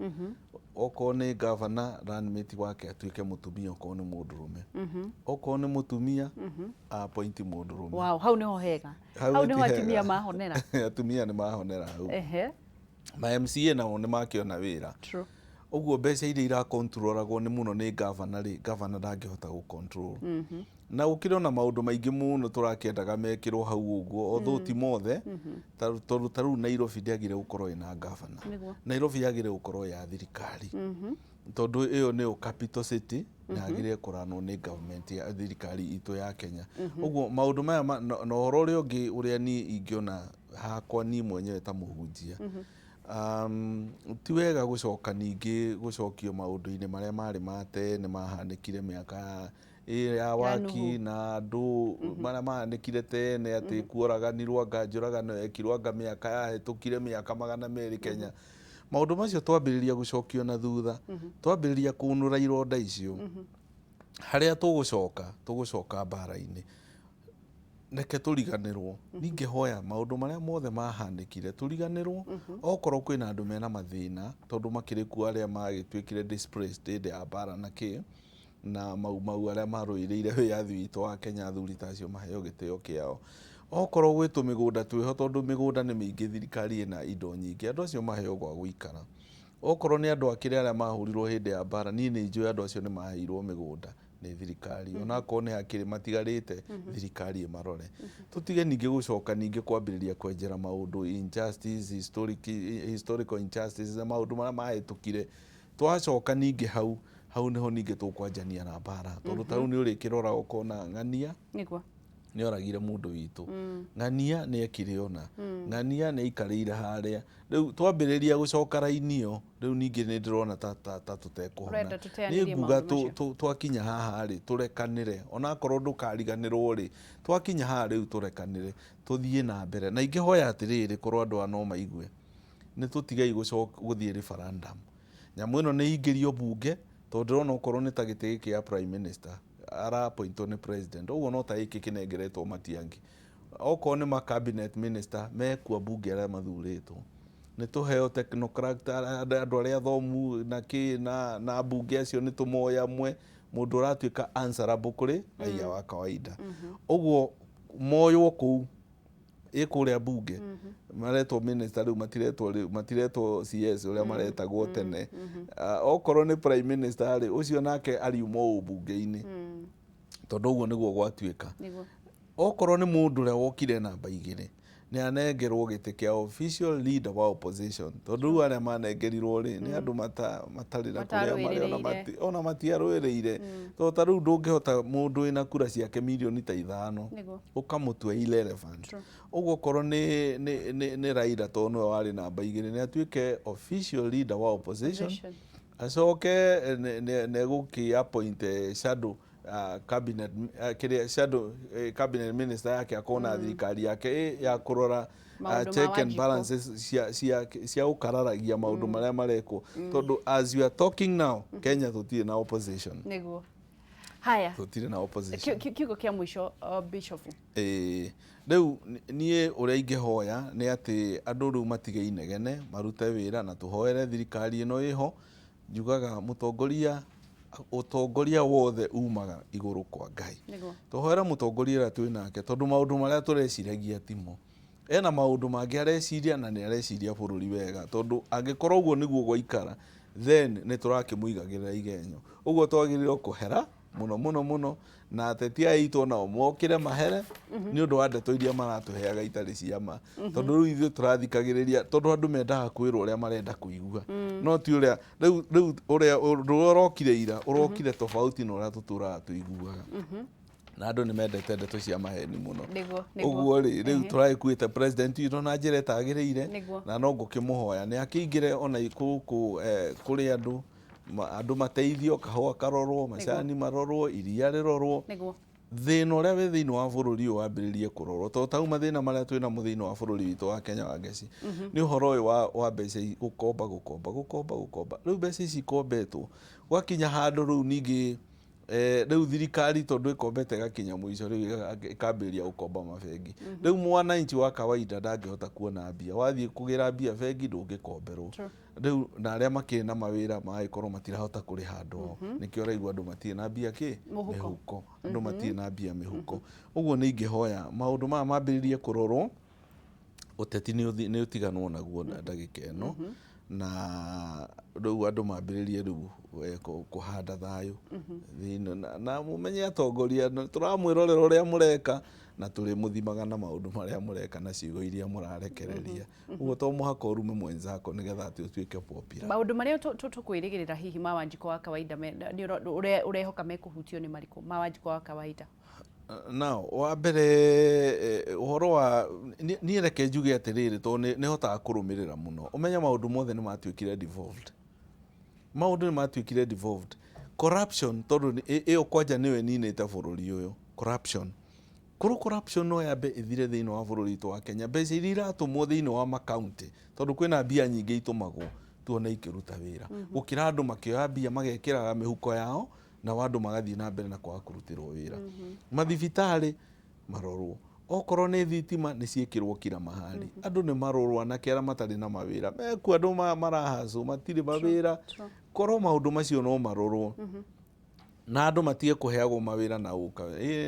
Speaker 12: okorwo nĩ gavana runmate wake atuĩke mũtumia okorwo nĩ mũndũrũme okorwo nĩ mũtumia appoint mũndũrũme
Speaker 2: wow hau nĩho hega hau nĩho atumia mahonera
Speaker 12: atumia nĩ mahonera hau ma MCA nao nĩ makĩona wĩra ũguo mbeca iria irakontrolagwo nĩ mũno nĩ gavana rĩ gavana ndangĩhota gũcontrol na gũkĩrĩ na maũndũ maingĩ mũno tũrakĩendaga mekĩrwo hau ũguo although ti mothe tondũ ta rĩu Nairobi ndĩagire gũkorwo ĩna gavana Nairobi yagire gũkorwo ya thirikari tondũ ĩyo nĩyo capital city na yagire kũranwo nĩ government ya thirikari itũ ya Kenya ũguo maũndũ maya na ũhoro ũrĩa ũngĩ ũrĩa niĩ ingĩona hakwa niĩ mwenyewe ta mũhunjia ti wega gũcoka ningĩ gũcokio maũndũ-inĩ marĩa marĩ mate nĩ mahanĩkire mĩaka ya waki na andũ marĩa mahanĩkire tene atĩ kuoraganirwo anga njũragano yekirwo anga mĩaka yahĩtũkire mĩaka 200 Kenya maũndũ macio twambĩrĩria gũcokio na thutha twambĩrĩria kũnũra ironda icio harĩa tũgũcoka mbara-inĩ reke tũriganĩrwo ningĩ hoya maũndũ marĩa mothe mahanĩkire tũriganĩrwo okorwo kwĩna andũ mena mathĩna tondũ makĩrĩ kuo arĩa magĩtuĩkire displaced hĩndĩ ya mbara na kĩ na mau arĩa marũĩrĩire wĩyathi witũ wa Kenya athuri ta acio maheo gĩtĩo kĩao okorwo gwĩ tũmĩgũnda twĩho tondũ mĩgũnda nĩ mĩingĩ thirikari ĩna indo nyingĩ andũ acio maheo gwa gũikara okorwo nĩ andũ akĩrĩ arĩa mahũrirwo hĩndĩ ya mbara niĩ nĩ njũĩ andũ acio nĩ maheirwo mĩgũnda nĩ thirikari onakorwo nĩ hakĩrĩ matigarĩte thirikari ĩmarore tũtige ningĩ gũcoka ningĩ kwambĩrĩria kwenjera maũndũ injustice historical injustice na maũndũ marĩa mahĩtũkire twacoka ningĩ hau nĩho ningĩ tũkwanjania na mbara tondũ ta rĩu nĩ ũrĩkĩrora ũkona ng'ania nĩ oragire mũndũ witũ ng'ania nĩ ekire ona ng'ania nĩ aikarĩire harĩa rĩu twambĩrĩria gũcoka raini ĩyo rĩu ningĩ nĩ ndĩrona ta tũtekũhona nĩ nguga twakinya haha rĩ tũrekanĩre onakorwo ndũkariganĩrwo rĩ twakinya haha rĩu tũrekanĩre tũthiĩ na mbere na ingĩhoya atĩrĩrĩ korwo andũ aya no maigue nĩ tũtigei gũthiĩ referendum nyamũ ĩno nĩ ingĩrio mbunge tondũ ndĩrona okorwo nĩ ta gĩtĩ gĩkĩ ya prime minister ara-appointwo nĩ president ũguo no ta gĩkĩ kĩnengeretwo Matiang'i okorwo nĩ ma cabinet minister mekua mbunge arĩa mathurĩtwo nĩ tũheo technocrat andũ arĩa athomu na mbunge acio nĩ tũmoya mwe mũndũ ũratuĩka answerable kũrĩ raia wa kawaida ũguo moywo kũu ĩkũrĩa mbunge maretwo minister rĩu matiretwo CS ũrĩa maretagwo tene okorwo nĩ prime minister rĩ ũcio nake ariuma o mbunge-inĩ tondũ ũguo nĩguo gwatuĩka okorwo nĩ mũndũ ũrĩa wokire namba 2 nĩ anengerwo gĩtĩ kĩa official leader wa opposition tondũ rĩu arĩa manengerirwo rĩ nĩ andũ matarĩ na kũrĩa marĩ ona matiarũĩrĩire tondũ ta rĩu ndũngĩhota mũndũ wĩna kura ciake milioni ta 5 ũkamũtua irrelevant ũguo korwo nĩ Raila tondũ nĩwe warĩ namba 2 nĩ atuĩke official leader wa opposition acoke nĩ gũkĩ appoint shadow cabinet kile shadow cabinet minister yake akona thirikari yake ya kurora check and balances cia ukararagia maundu maria mareko tondu as you are talking now Kenya tutire na opposition
Speaker 2: niguo haya
Speaker 12: tutire na opposition
Speaker 2: kiugo kia mwisho bishop
Speaker 12: riu nie uria ingihoya ni ati andu riu matige inegene marute wira na tuhoere thirikari ino iho njugaga utongoria wothe umaga iguru kwa Ngai tuhoera mutongoria ria twinake tondu maundu maria tureciragia timo ena maundu mangi areciria na ni areciria bururi wega tondu angikorwo uguo niguo gwaikara then ni turakimuigagirira igenyo uguo twagiriro kuhera muno na ateti aitwo nao mokire mahere ni undu wa ndeto iria maratuheaga itari ciama tondu riu ithu turathikagiriria tondu andu mendaga kwirwo uria marenda kuigua no ti uria riu uria urokire ira urokire tofauti na uria tuturaga tuiguaga na andu ni mendete ndeto cia maheni muno uguo riu turagikuite president witũ na njĩra ĩtagĩrĩire na no ngũkĩmũhoya nĩ akĩingĩre ona kũrĩ andũ mateithio kahũa karorwo macani marorwo iria rĩrorwo thĩna ũrĩa wĩ thĩinĩ wa bũrũri ũyũ wambĩrĩrie kũrorwo tondũ ta mathĩna marĩa twĩ namo thĩinĩ wa bũrũri witũ wa Kenya wa Ngeci nĩ ũhoro ũyũ wa mbeca gũkomba rĩu mbeca ici ikombetwo gwakinya handũ rĩu ningĩ riu thirikari tondu ikombete gakinya mwico riu ikambĩrĩria gũkomba mabengi riu mwananchi wa kawaida ndangĩhota kuona mbia wathie kugira mbia bengi ndũngĩkomberwo riu na aria makĩrĩ na mawĩra magĩkorwo matirahota kũrĩha andũ ao nĩkĩo ũraigua andũ matirĩ na mbia mĩhuko andũ matirĩ na mbia mĩhuko ũguo nĩ ingĩhoya maũndũ maya mambĩrĩrie kũrorwo ũteti nĩ ũtiganwo naguo ndagĩka ĩno na riu andu mambĩrĩrie riu kuhanda thayũ na mumenye atongoria turamwĩrorera ũrĩa mũreka na tũrĩ mũthimaga na maũndũ marĩa mũreka na ciugo iria mũrarekereria ũguo to mũhaka ũrume mwenzako nĩgetha atĩ ũtuĩke popular
Speaker 2: maũndũ marĩa tũkwĩrĩgĩrĩra hihi ma Wanjikũ wa kawaida ũrehoka mekũhutio nĩ marĩkũ ma Wanjikũ wa kawaida
Speaker 12: now wa mbere uhoro wa ni reke njuge atiriri to ni hotaga kurumirira muno umenya maundu mothe ni matuikire devolved corruption tondu iyo kwanja niwe ninite bururi uyu corruption no yambe ithire thiini wa bururi witu wa Kenya mbeca iria iratumwo thiini wa makaunti tondu kwina mbia nyingi itumagwo tuona ikiruta wira gukira andu makioya mbia magekiraga mihuko yao na wandu magathie na mbere na kwa kurutirwo wira mathibitari marorwo okorwo ni thitima ni ciekirwo kila mahali andu ni marorwo na kera matari na mawira meku andu marahacu matiri mawira korwo maundu macio no marorwo na andu matige kuheagwo mawira na uka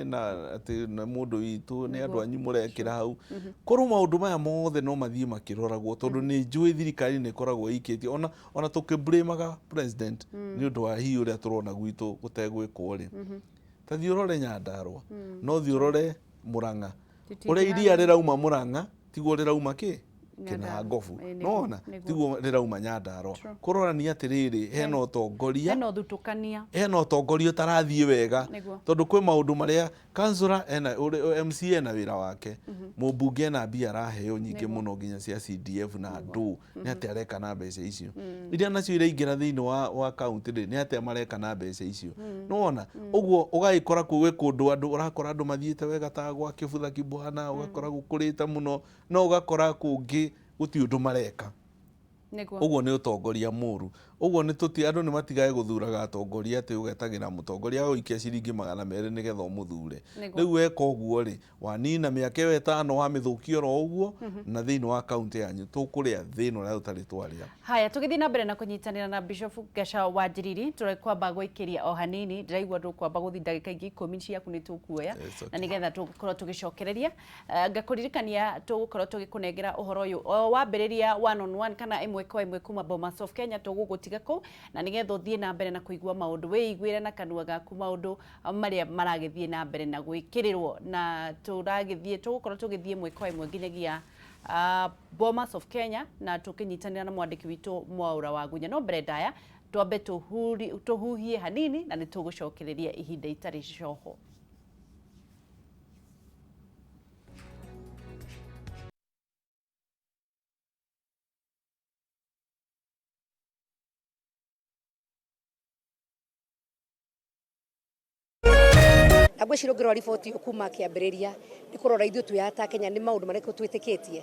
Speaker 12: na ati na mundu witu ni andu anyu murekira hau korwo maundu maya mothe no mathie makiroragwo tondu ni njui thirikari ni koragwo ikitie ona tukiblamaga president ni undu wa hi uria turona gwitu gutegwikwo ri ta thiurore Nyandarua no thiurore Murang'a uria iria rirauma Murang'a tiguo rirauma ki Kinangofu nona tiguo rirauma Nyandarua kurorania atiriri hena utongoria hena utongoria tarathie wega tondu kwi maundu maria councillor ena MCA na wira wake mubunge na mbia araheo nyingi muno nginya cia CDF na andu ni ati areka na mbeca icio iria nacio iraingira thiini wa county ni ati mareka na mbeca icio nona uguo ugaikora kuwe kundu andu urakora andu mathiete wega ta gwa Kibutha Kibwana ugakora gukurite muno no ugakora kungi guti undu mareka uguo ni utongoria muru uguo ni tuti andu ni matigae guthuraga atongoria ati ugetagira mutongoria uikia ciringi 200 nigetha umuthure riu weka uguo ri wanina miaka 5 wa mithukio ro uguo na thiini wa county yanyu tukuria thina uria utari twaria
Speaker 2: haya tugithii na mbere na kunyitanira na Bishop Gachagua Wanjiriri turakwamba gwikiria o hanini ndiraigua tukwamba guthi ndagika ingi 10 ciaku ni tukuoya na nigetha tukorwo tugicokereria ngakuririkania tugukorwo tugikunengera uhoro uyu wambiriria 1-on-1 kana imwe kwa imwe kuma Bomas of Kenya tuguguti gako na nigetha uthie na mbere na kuigua maundu wĩiguĩre na kanua gaku maundu maria maragithie na mbere na gwikirirwo na turagithie tugukorwo tugithie mwe kwa imwe nginyagia Bomas of Kenya na tukinyitanira na mwandiki witu Mwaura wa Gunya no mbere ndaya twambe tuhuhie hanini na nitugucokereria ihinda itari coho.
Speaker 6: na gwĩciria ũngĩrora riboti kuma kĩambĩrĩria nĩ kũrora ithuĩ twĩ ta Kenya nĩ maũndũ marĩkũ twĩtĩkĩtie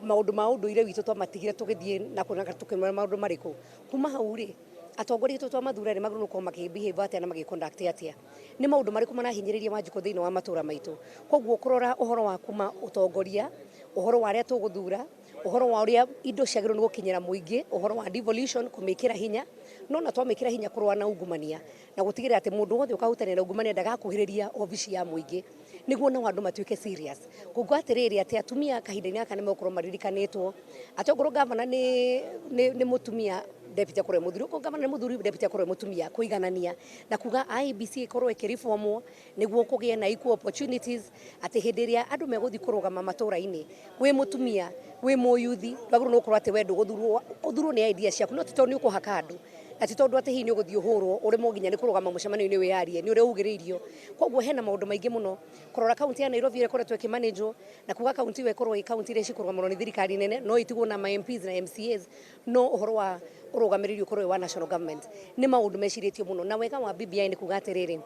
Speaker 6: maũndũ ma ũndũire witũ twamatigire tũgĩthiĩ na tũkĩmenya maũndũ marĩkũ kuma hau rĩ atongoria aitũ twa mathura nĩ magĩrĩirwo gũkorwo makĩbehave atĩa na magĩconduct atĩa nĩ maũndũ marĩkũ marahinyĩrĩria Wanjikũ thĩinĩ wa matũra maitũ koguo kũrora ũhoro wa kuma ũtongoria ũhoro wa arĩa tũgũthura ũhoro wa ũrĩa indo ciagĩrĩirwo nĩ gũkinyĩra mũingĩ ũhoro wa devolution kũmĩkĩra hinya no na twamĩkĩra hinya kũrũa na ungumania na gũtigĩrĩra atĩ mũndũ wothe ũkahutania na ungumania ndagakuhĩrĩria obici ya mũingĩ nĩguo no andũ matuĩke serious kuga atĩrĩrĩ atĩ atumia kahinda-inĩ gaka nĩ megũkorwo maririkanĩtwo atĩ okorwo gavana nĩ mũtumia deputy akorwo mũthuri ko gavana nĩ mũthuri deputy akorwo mũtumia kũiganania na kuga IEBC ikorwo ĩkĩreformwo nĩguo kũgĩe na equal opportunities atĩ hĩndĩ ĩrĩa andũ megũthiĩ kũrũgama matũra-inĩ wĩ mũtumia wĩ mũyuthi ndwagĩrĩirwo nĩ gũkorwo atĩ wendo gũthurwo nĩ idea ciaku no ti tondũ nĩ ũkũhaka andũ ati tondu ati hihi ni ũgũthiĩ ũhũrwo ũrĩ mũnginya nĩ kũrũgama mũcemanio-inĩ wĩyarie nĩ ũrĩa ugĩrĩirio koguo hena maũndũ maingĩ mũno kũrora kaunti ya Nairobi ĩrĩa ĩkoretwo ĩkĩmanĩnjwo na kuga kaunti ĩyo ĩkorwo ĩ kaunti iria cikũrũgamĩrĩrwo nĩ thirikari nene no itigwo na MPs na MCAs no ũhoro wa ũrũgamĩrĩri ũkorwo wa national government nĩ maũndũ mecirĩtio mũno na wega wa BBI nĩ kuga atĩrĩrĩ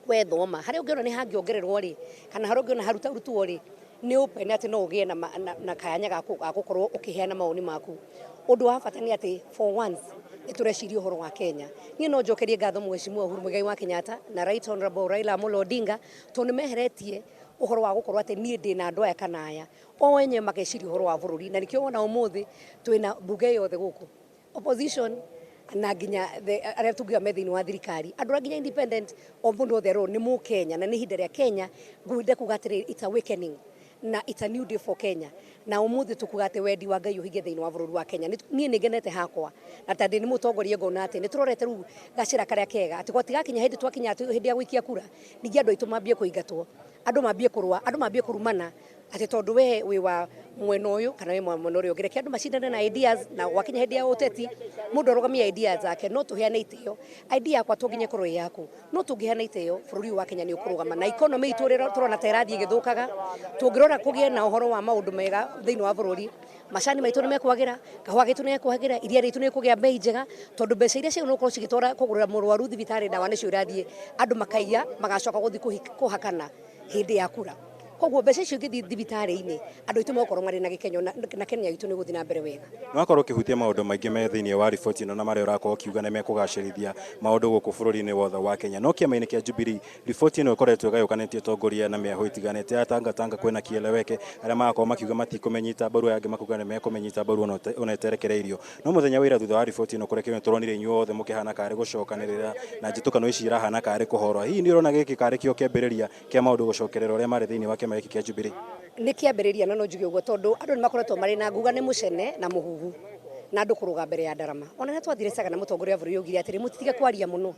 Speaker 6: we thoma harĩa ũngĩona nĩ hangĩongererwo rĩ kana harĩa ũngĩona harutwo rĩ nĩ open atĩ no ũgĩe na kanya ga gũkorwo ũkĩheana mawoni maku ũndũ wa bata nĩ atĩ for once nĩtũreciria ũhoro wa Kenya niĩ no njokerie ngatho Mheshimiwa Uhuru Muigai wa Kenyatta na Right Honorable Raila Amolo Odinga tondũ nĩ meheretie ũhoro wa gũkorwo atĩ niĩ ndĩ na andũ aya kana aya o enye mageciria ũhoro wa bũrũri na nĩkĩo wona ũmũthĩ twĩna mbunge yothe gũkũ opposition na nginya arĩa tungiga me thĩinĩ wa thirikari andũ nginya independent o mũndũ othe nĩ Mũkenya na nĩ ihinda rĩa Kenya ngwenda kuga atĩrĩrĩ it's awakening na it's a new day for Kenya na umuthi tukuga ati wendi wa Ngai uhinge thiini wa bururi wa Kenya nie nigenete hakwa na tandi ni mutongoria ngona ati ni turorete ru gacira karia kega ati gwatigakinya hindi twakinya ati hindi ya gwikia kura ningi andu aitu mambie kuingatwo andu mambie kurua andu mambie kurumana ati tondu we wa mwena uyu kana we mwena uyu ngireke andu macindane na ideas na wakinya hindi ya uteti mundu arugamia ideas zake no tuheane itio idea yakwa tunginye kurwo yaku no tungiheana itio bururi wa Kenya ni ukurugama na economy itu turona terathie githukaga tungirora kugie na uhoro wa maundu mega thiini wa bururi macani maitu ni mekwagira kahua gitu ni ekwagira iria ritu ni kugia bei njega tondu mbeca iria cio no korwo cigitwara kugurira murwaru thibitari dawa nicio irathie andu makaiya magacoka guthi kuhakana hindi ya kura koguo mbeca icio ngithii thibitari-ini andu aitu mokorwo mari na gikenyo na Kenya itu ni guthi na mbere wega
Speaker 4: nwakorwo kihutia maundu maingi me thiini wa riboti ino na mari urakorwo kiuga ni mekugacirithia maundu guku bururi-ini wothe wa Kenya no kiama-ini kia Jubilee riboti ino ikoretwo igayukanĩtie tongoria na mĩahu itiganĩte ya Tanga kwina Kieleweke aria magakorwo makiuga matikumenyita mbaru yangi makuga ni mekumenyita mbaru ona eterekereirio no muthenya wira thutha wa riboti ino kurekio turonire inyuothe mukihana kari gucokanirira na njitukano ici irahana kari kuhorwa hihi ni urona giki kari kio kiambiriria kia maundu gucokerera uria mari thiini wa kiama giki kia Jubilee
Speaker 6: ni kiambiriria no njuge uguo tondu andu ni makoretwo mari na nguga ni mucene na muhuhu na andu kuruga mbere ya ndarama ona twathiire caga na mutongoria bũrũri ugire atiri mutitige kwaria muno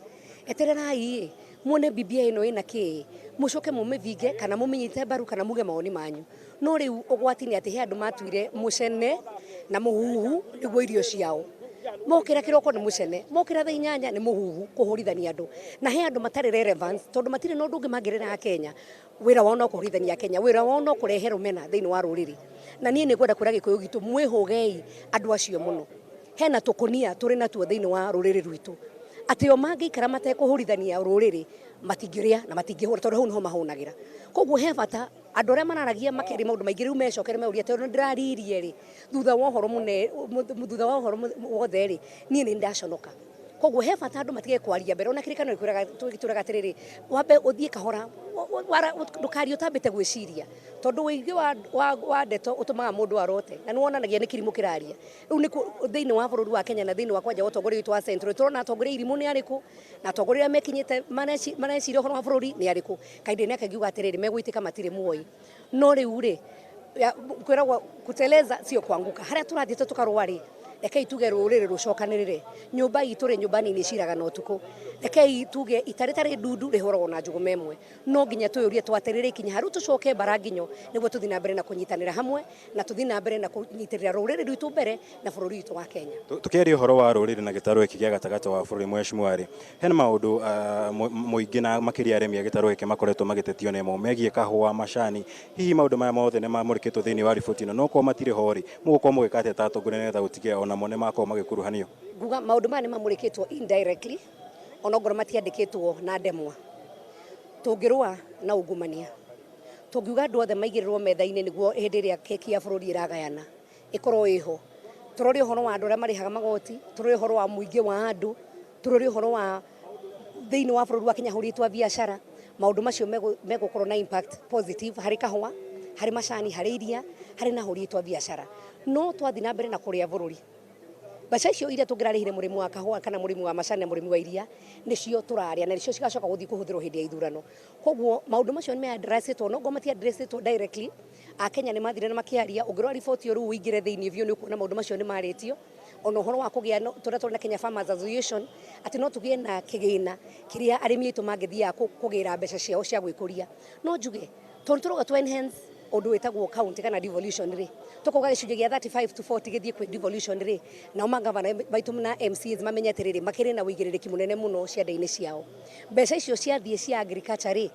Speaker 6: etererai muone BBI ino ina ki mucoke mumithinge kana muminyite mbaru kana muge maoni manyu no riu ugwati ni ati he andu matuire mucene na muhuhu niguo irio ciao mokira kiroko ni mucene mokira thaa inyanya ni muhuhu kuhurithania andu na he andu matari relevance tondu matire no ndungi mangirira Kenya wira wao no kuhurithania Kenya wira wao no kurehe rumena thiini wa ruriri na nie ni gwenda kwira gikuyu gitu mwihugei andu acio muno hena tukunia turi natuo thiini wa ruriri rwitu ati o mangĩikara matekuhurithania ruriri matingĩria na matingĩhũra tondu hau niho mahũnagira koguo he bata andu aria mararagia makĩria maundu maingĩ riu mecokere meuria tondu ndiraririe ri thutha wa ũhoro wothe ri nie ni ndaconoka koguo he bata andu matige kwaria mbere ona kĩrĩkanĩro twĩtũraga atĩrĩrĩ wambe ũthiĩ kahora ndũkarie ũtambĩte gwĩciria tondu ũingĩ wa ndeto ũtũmaga mũndũ arote na nĩwonanagia nĩ kĩrimũ kĩraria rĩu nĩ thĩinĩ wa bũrũri wa Kenya na thĩinĩ wa kwanja ũtongoria witũ wa Central tũrona atongoria irimũ nĩ arĩkũ na atongoria mekinyĩte mareciria ũhoro wa bũrũri nĩ arĩkũ kahinda nake ngiuga atĩrĩrĩ megwĩtĩka matirĩ muoyi no rĩu rĩ kwĩragwo kuteleza sio kuanguka harĩa tũrathiĩte tũkarũa rĩ rekei tuge ruriri rucokanirire nyumba itu ri nyumba nini ciraga na utuku rekei tuge itaritari ndundu rihoragwo na njugu memwe no nginya tuyurie twaterere ikinya haru tucoke baranginyo niguo tuthi na mbere na kunyitanira hamwe na tuthi na mbere na kunyitirira ruriri rwitu mbere na bururi witu wa Kenya
Speaker 4: tukiaria uhoro wa ruriri na gitaru iki gia gatagata wa bururi Mheshimiwa ri hena maundu muingi na makiria aremi gitaru iki makoretwo magitetio nemo megie kahua macani hihi maundu maya mothe ne mamurikitwo thiini wa riboti no kwa matire hori mugukorwo mugikate ta atongoria netha gutigia ona mone mako magikuruhanio
Speaker 6: nguga maundu maya ni mamurikitwo indirectly ona ngoro matiandikitwo na ndemwa tũngĩrũa na ungumania tũngiuga andũ othe maigĩrĩrwo metha-inĩ nĩguo hĩndĩ ĩrĩa keki ya bũrũri ĩragayana ĩkorwo ĩho tũrore ũhoro wa andũ arĩa marĩhaga magoti tũrore ũhoro wa mũingĩ wa andũ tũrore ũhoro wa thĩinĩ wa bũrũri wa Kenya hũrĩtwo biacara maũndũ macio megũkorwo na impact positive harĩ kahũa harĩ macani harĩ iria harĩ na hũrĩtwo biacara no twathi na mbere na kũrĩa bũrũri mbeca icio iria tũngĩrarĩhire mũrĩmi wa kahũa kana mũrĩmi wa macani na mũrĩmi wa iria nĩcio tũrarĩa na nĩcio cigacoka gũthiĩ kũhũthĩrwo hĩndĩ ya ithurano koguo maũndũ macio nĩ addressĩtwo no ngoma ti addressĩtwo directly Akenya nĩ mathire na makĩaria ũngĩrora riboti ĩyo rĩu ũingĩre thĩinĩ biũ nĩ ũkuona maũndũ macio nĩ marĩtio ona ũhoro wa kũgĩa tũrĩa tũrĩ na Kenya Farmers Association atĩ no tũgĩe na kĩgĩna kĩrĩa arĩmi aitũ mangĩthiaga kũgĩra mbeca ciao cia gwĩkũria no njuge tondũ tũroga to enhance ũndũ wĩtagwo county kana devolution rĩ tũkauga gĩcunjĩ gĩa 35 to 40 gĩthiĩ kwĩ devolution rĩ nao magavana maitũ na MCs mamenyete rĩrĩ makĩrĩ na wĩigĩrĩrĩki mũnene mũno cianda-inĩ ciao mbeca icio ciathiĩ cia agriculture rĩ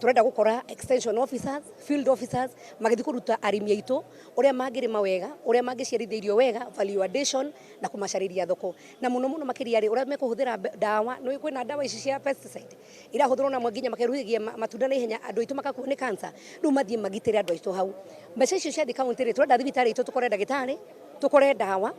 Speaker 6: turenda gukora extension officers field officers magĩthiĩ kũruta arĩmi aitũ ũrĩa mangĩrĩma wega ũrĩa mangĩciarithia irio wega value addition na kũmacarĩria thoko na mũno mũno makĩria rĩ ũrĩa mekũhũthĩra dawa no kwĩna dawa ici cia pesticide irahũthĩrwo na mwanginya makeruithia matunda na ihenya andũ aitũ makakuo nĩ cancer rĩu mathiĩ magitĩre andũ aitũ hau mbeca icio cia county rĩ turenda thibitarĩ aitũ tũkore ndagĩtarĩ tũkore dawa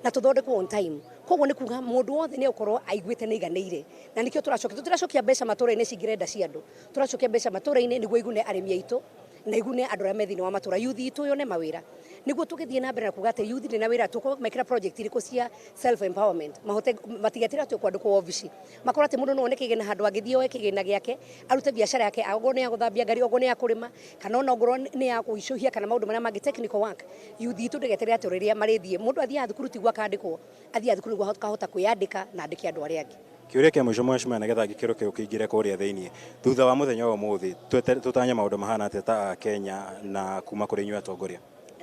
Speaker 6: na tuthondekwo on time koguo nĩ kuga mũndũ wothe nĩ ũkorwo aiguĩte nĩ iganĩire na nĩkĩo tũracokia mbeca matũra-inĩ cingĩrenda cia andũ tũracokia mbeca matũra-inĩ nĩguo igune arĩmi aitũ na igune andũ arĩa me thĩinĩ wa matũra youth itũ yone mawĩra nĩguo tũgĩthiĩ na mbere na kuga atĩ youth nĩ na wĩra tũkũmekĩra project irĩkũ cia self empowerment mahote matigatĩra atĩ kwandĩkwo obici makorwo atĩ mũndũ no one kĩgĩna handũ angĩthiĩ oe kĩgĩna gĩake arute biacara yake okorwo nĩ ya gũthambia ngari okorwo nĩ ya kũrĩma kana ona okorwo nĩ ya gũicũhia kana maũndũ marĩa mangĩ technical work youth itũ ndĩgetere atĩ rĩrĩa marĩthiĩ mũndũ athiaga thukuru tigua akandĩkwo athiaga thukuru nĩguo akahota kwĩyandĩka na andĩke andũ arĩa angĩ
Speaker 4: Kiuria kia mwisho mheshimiwa nĩgetha gĩkĩro kĩu kĩingĩre kũrĩa thĩinĩ thutha wa mũthenya wa ũmũthĩ tũtanya maũndũ mahana atĩa ta Kenya na kuma kũrĩ inyuĩ atongoria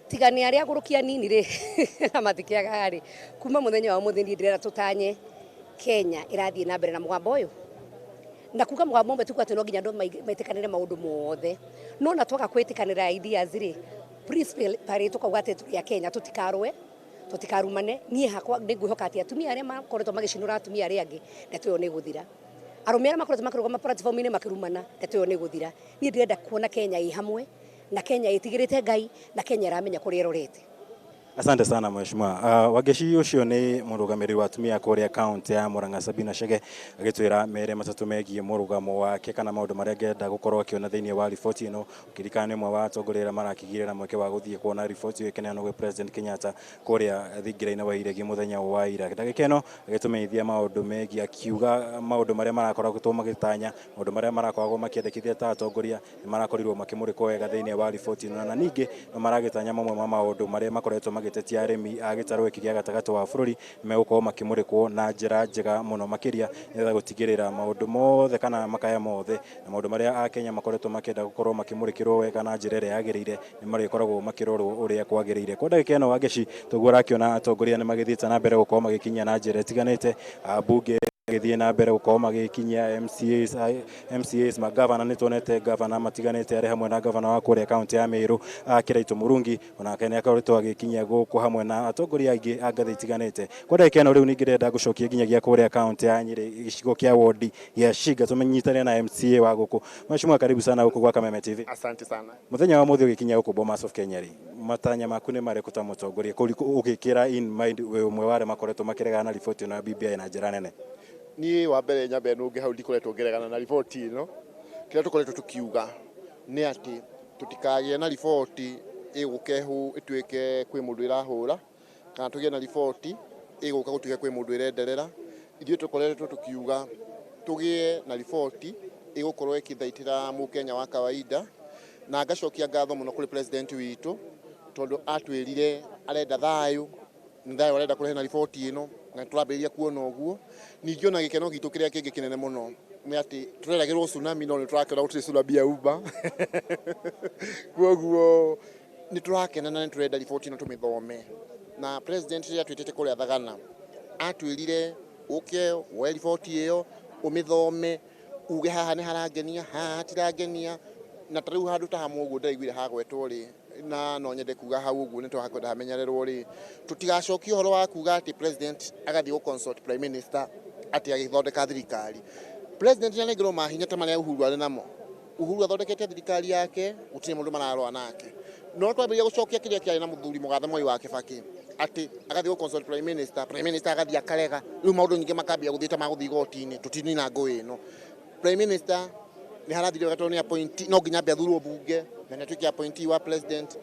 Speaker 6: tigania arĩa agũrũkia nini rĩ na matikĩaga rĩ kuma mũthenya wa ũmũthĩ ndĩrenda tũtanye Kenya ĩrathiĩ na mbere na mũgambo ũyũ na kuga mũgambo ũmwe tuga atĩ no nginya andũ maĩtĩkanĩre maũndũ mothe no na twaga kwĩtĩkanĩra ideas rĩ principally tukauga atĩ tũrĩ a Kenya tũtikarũe tutikarumane niĩ hakwa nĩ ngwĩhoka atĩ atumia arĩa makoretwo magĩcinũra atumia arĩa angĩ ndeto ĩyo nĩ gũthira arũme arĩa makoretwo makĩrũgama platform-inĩ makĩrumana ndeto ĩyo nĩ gũthira niĩ ndĩrenda kuona Kenya ĩ hamwe na Kenya ĩtigĩrĩte Ngai na Kenya ĩramenya kũrĩa ĩrorete
Speaker 4: Asante sana mheshimiwa. Wageci ucio ni murugamiri wa atumia kuria kaunti ya Murang'a Sabina Chege agitwira mere matatu megie murugamo wake kana maundu maria ngenda gukorwo akiona thiini wa riboti ino ukirikana nimwe wa atongorera marakigirira mweke wa guthie kuona riboti iyo ikenea no President Kenyatta kuria thingira-ini wa iregi muthenya wa ira ndagika ino agitumeithia maundu megie akiuga maundu maria marakorwo gutuma magitanya maundu maria marakorwo makiendekithia ta atongoria ni marakorirwo makimurikwo wega thiini wa riboti ino na ningi no maragitanya mamwe ma maundu maria makoretwo magitetia arimi agitarwo iki gya gatagati wa bururi megukorwo makimurikwo na njira njega muno makiria nĩgetha gutigirira maundu mothe kana makaya mothe na maundu maria a Kenya makoretwo makenda gukorwo makimurikirwo wega na njira ĩrĩa yagĩrĩire ni marikoragwo makirorwo ũrĩa kwagĩrĩire kwa ndagĩka ĩno Wangeci tũguo rakiona atongoria ni magithiĩte na mbere gukorwo magikinyia na njira ĩtiganĩte bunge githie na mbere gukorwo magikinyia MCAs magavana ni tuonete gavana matiganite ari hamwe na gavana wa kuria kaunti ya Meru Kiraitu Murungi ona kene akaritwo agikinyia guku hamwe na atongoria aingi a ngathĩ itiganite kwa ndagĩka ĩno rĩu ningirenda gucokia nginyagia kuria kaunti ya Nyeri gicigo kia ward ya Shiga tumenyitane na MCA wa guku mheshimiwa karibu sana huko kwa Kameme TV.
Speaker 10: Asante sana.
Speaker 4: Muthenya wa muthi ugikinya huko Bomas of Kenya ri matanya maku ni marĩkũ ta mũtongoria ũgĩkĩra in mind umwe ware makoretwo makĩregana na riboti ĩno ya BBI na njĩra nene?
Speaker 10: Niĩ wa mbere nyambe nũnge hau ndikoretwo ngeregana na riboti ĩno kĩrĩa tũkoretwo tukiuga nĩ atĩ tũtikagĩe na riboti ĩgũkehu ĩtuĩke kwĩ mũndũ ĩrahũra kana tũgĩe na riboti ĩgũka gũtuĩka kwĩ mũndũ ĩrenderera ithuĩ tũkoretwo tukiuga tũgĩe na riboti ĩgũkorwo ĩkĩthaitĩra mũkenya wa kawaida na ngacokia ngatho mũno kũrĩ president witũ tondũ atwĩrire arenda thayũ ndayo arenda kũrehe na riboti ĩno na tũrambĩrĩria kuona ũguo ningĩ ona gĩkeno gitũ kĩrĩa kĩngĩ kĩnene mũno nĩ atĩ tũreragĩrwo tsunami no nĩ tũrakĩona gũtirĩ tsunami ya Uber koguo nĩ tũrakena na nĩ tũrenda riboti ĩno tũmĩthome na president rĩrĩa twĩtĩte kũrĩa Thagana atwĩrire ũke woe riboti ĩyo ũmĩthome uge haha nĩ harangenia haha hatirangenia na tarĩu handũ ta hamwe ũguo ndaiguire hagwetwo rĩ na no nyende kuga hau ũguo nĩ twakwenda hamenyererwo rĩ tutigacokia ũhoro wa kuga atĩ president agathiĩ gũ consult prime minister atĩ agĩthondeka thirikari president nĩ arengerwo mahinya ta marĩa Uhuru arĩ namo Uhuru athondekete thirikari yake gutire mundu mararwa nake no twambiria gucokia kiria kiari na muthuri Mugathe Moi wa Kibaki ati agathii consult prime minister agathii akarega riu maundu nyingi makambia guthita maguthii gotini tutini na ngui ino prime minister ni harathire gato ni appoint no nginya thurwo bunge na netwiki appointee wa president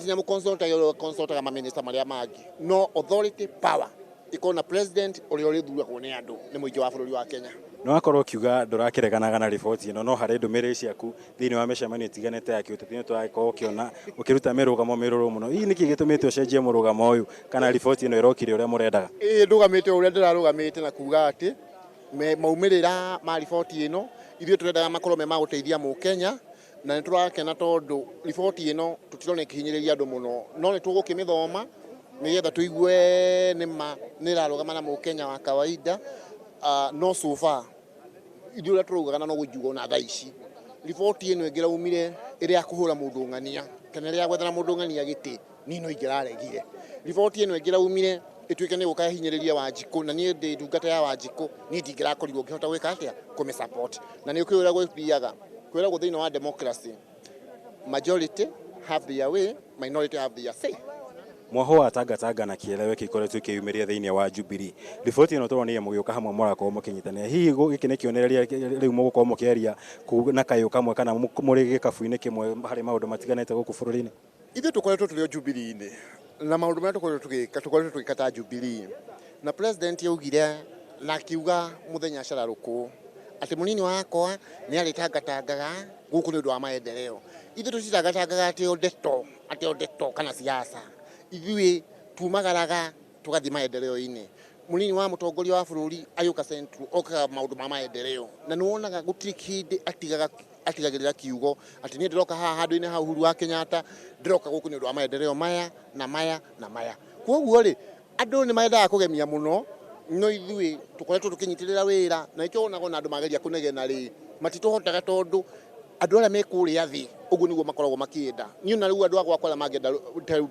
Speaker 10: nyamu consult kama minister maria mangi no authority power ikona president uri uri thuragwo ni andu ni muingi wa bururi wa Kenya.
Speaker 4: No akorwo kiuga ndurakireganaga na riboti ino no hari ndumiriri ciaku thiini wa micemanio itiganite ya kiuteti ni twagikorwo ukiona ukiruta mirugamo miruru muno ii niki gitumite ucenjie murugamo uyu kana riboti ino irokire uria murendaga
Speaker 10: ndugamite uria ndirarugamite na kuga ati maumirira ma riboti ino ithio turendaga makorwo me maguteithia mu Kenya na niturakena tondu riboti ino tutirona ikihinyiriria andu muno no nitugukimithoma nigetha tuigue nima nirarugama na mu Kenya wa kawaida no so far ithio ria turugana no gujuga na thaici riboti ino ingira umire iria kuhura mundu ngania kana iria gwethana mundu ngania giti nino ingiraregire riboti ino ingira umire ituike ni gukahinyiriria Wanjiku na nie ndi ndungata ya Wanjiku ni ndingirakorirwo ngihota gwika atia kume support na ni ukiura gwithiaga kwira guthina wa democracy majority have their way minority have their say.
Speaker 4: Mwaho wa Tanga na kielewe kikoretwo kiyumiria thiini wa Jubilee riboti ino turonire mugiuka hamwe murakorwo mukinyitania hihi giki ni kionereria riu mugukorwo mukiaria na kayo kamwe kana muri gikabu-ini kimwe hari maundu matiganite guku bururi-ini
Speaker 10: ithe tukoretwo turi Jubilee-ini na maundu maria tukoretwo tugikata Jubilee na president yaugire na kiuga muthenya acararuku ati munini wakwa ni aritangatangaga guku ni undu wa maendeleo ithe tutiratangaga ati odeto kana siasa ithui tumagaraga tugathi maendeleo-ini munini wa mutongoria wa bururi ayuka central oka maundu ma maendeleo na nuonaga gutiri kindi atigagirira kiugo ati ni ndiroka haha handu-ini ha Uhuru wa Kenyatta ndiroka guku ni undu wa maendeleo maya na maya na maya koguo ri andu ni maendaga kugemia muno no ithui tukoretwo tukinyitirira wira na ikyo onaga na andu mageria kunegena ri matituhotaga tondu andu aria mekuria thi uguo niguo makoragwo makienda ni na riu andu agwa kwala magenda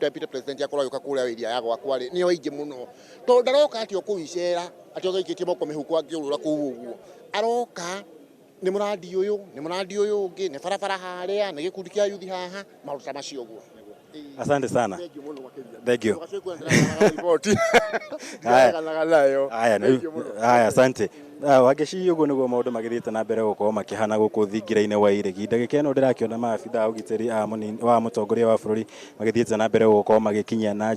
Speaker 10: deputy president yakorwo yuka kuria wiria yagwa kwari ni oingi muno tondu ndaroka ati okuicera ati ogaikitie moko mihuko angiurura kuu uguo aroka ni muradi uyu ungi ni barabara haria ni gikundi kia yuthi haha maruta macio uguo.
Speaker 4: Asante sana. Thank you. Haya, asante. Wageci uguo niguo maundu magithite na mbere gukorwo makihana guku thingira-ini wa iregi ndagika ino ndirakiona maabitha ugitiri wa mutongoria wa bururi magithite na mbere gukorwo magikinyia na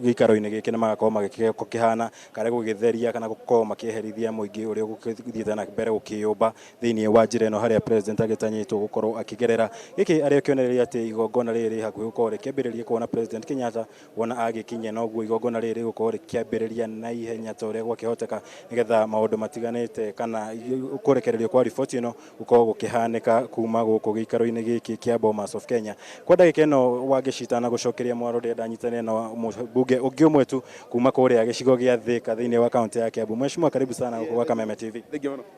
Speaker 4: gikaro-ini giki na magakorwo magikihana kare gugitheria kana gukorwo makieherithia muingi uria gukithite na mbere gukiyumba thiini wa njira ino haria president agitanyitwo gukorwo akigerera giki aria kionereria ati igongona riri hakuhi gukorwo rikiambiriria kuona president Kenyatta wona agikinyia noguo igongona riri gukorwo rikiambiriria na ihenya ta uria gwakihoteka nigetha maundu matigane kana kurekererio kwa riboti ino gukorwo gukihanika kuma guku gikaro-ini giki kia Bomas of Kenya kwa ndagika ino wagicitana gucokeria mwaro ndenda nyitane na mbunge ungi umwe tu kuma kuria gicigo gia Thika thiini wa kaunti ya Kiambu. Mheshimiwa, karibu sana kwa Kameme TV.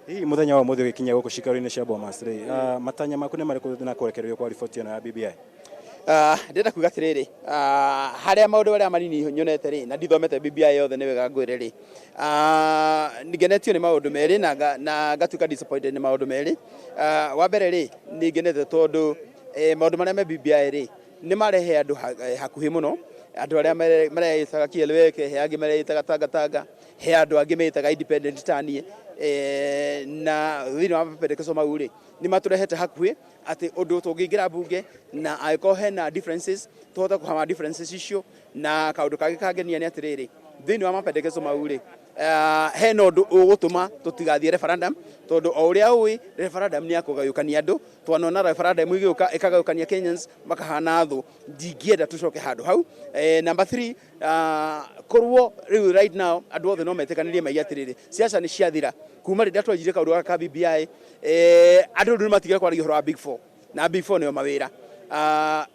Speaker 4: Hii muthenya wa muthi gikinya guku cikaro-ini cia Bomas ri matanya maku ni mariku na kurekererio kwa riboti ino ya BBI?
Speaker 8: Ndenda kuga atiriri haria maundu aria manini nyonete ri na ndithomete BBI yothe ni wega ngwire ri nigenetio ni maundu meri na ngatuka disappointed ni maundu meri. Wa mbere ri nigenete tondu maundu maria me BBI ri ni marehe andu hakuhi muno andu aria mareitaga kieleweke he angi mareitaga Tanga he andu angi meitaga independent tanie na thini wa mapendekezo mau ri ni maturehete hakuhi ati undu tungingira bunge na aiko hena differences tuhota kuhama differences icio na kaundu kage kangenia ni atiriri thini wa mapendekezo mau ri hena undu ugutuma tutigathie referendum tondu o uria ui referendum ni akugayukania andu twanona referendum igiuka ikagayukania Kenyans makahana thu ndingienda tucoke handu hau. Number 3 korwo riu right now andu othe no metekanirie mai atiriri siasa ni ciathira kuma rinda twajire kaundu ka BBI andu ndu matigire kwaria horo wa Big 4 na Big 4 niyo mawira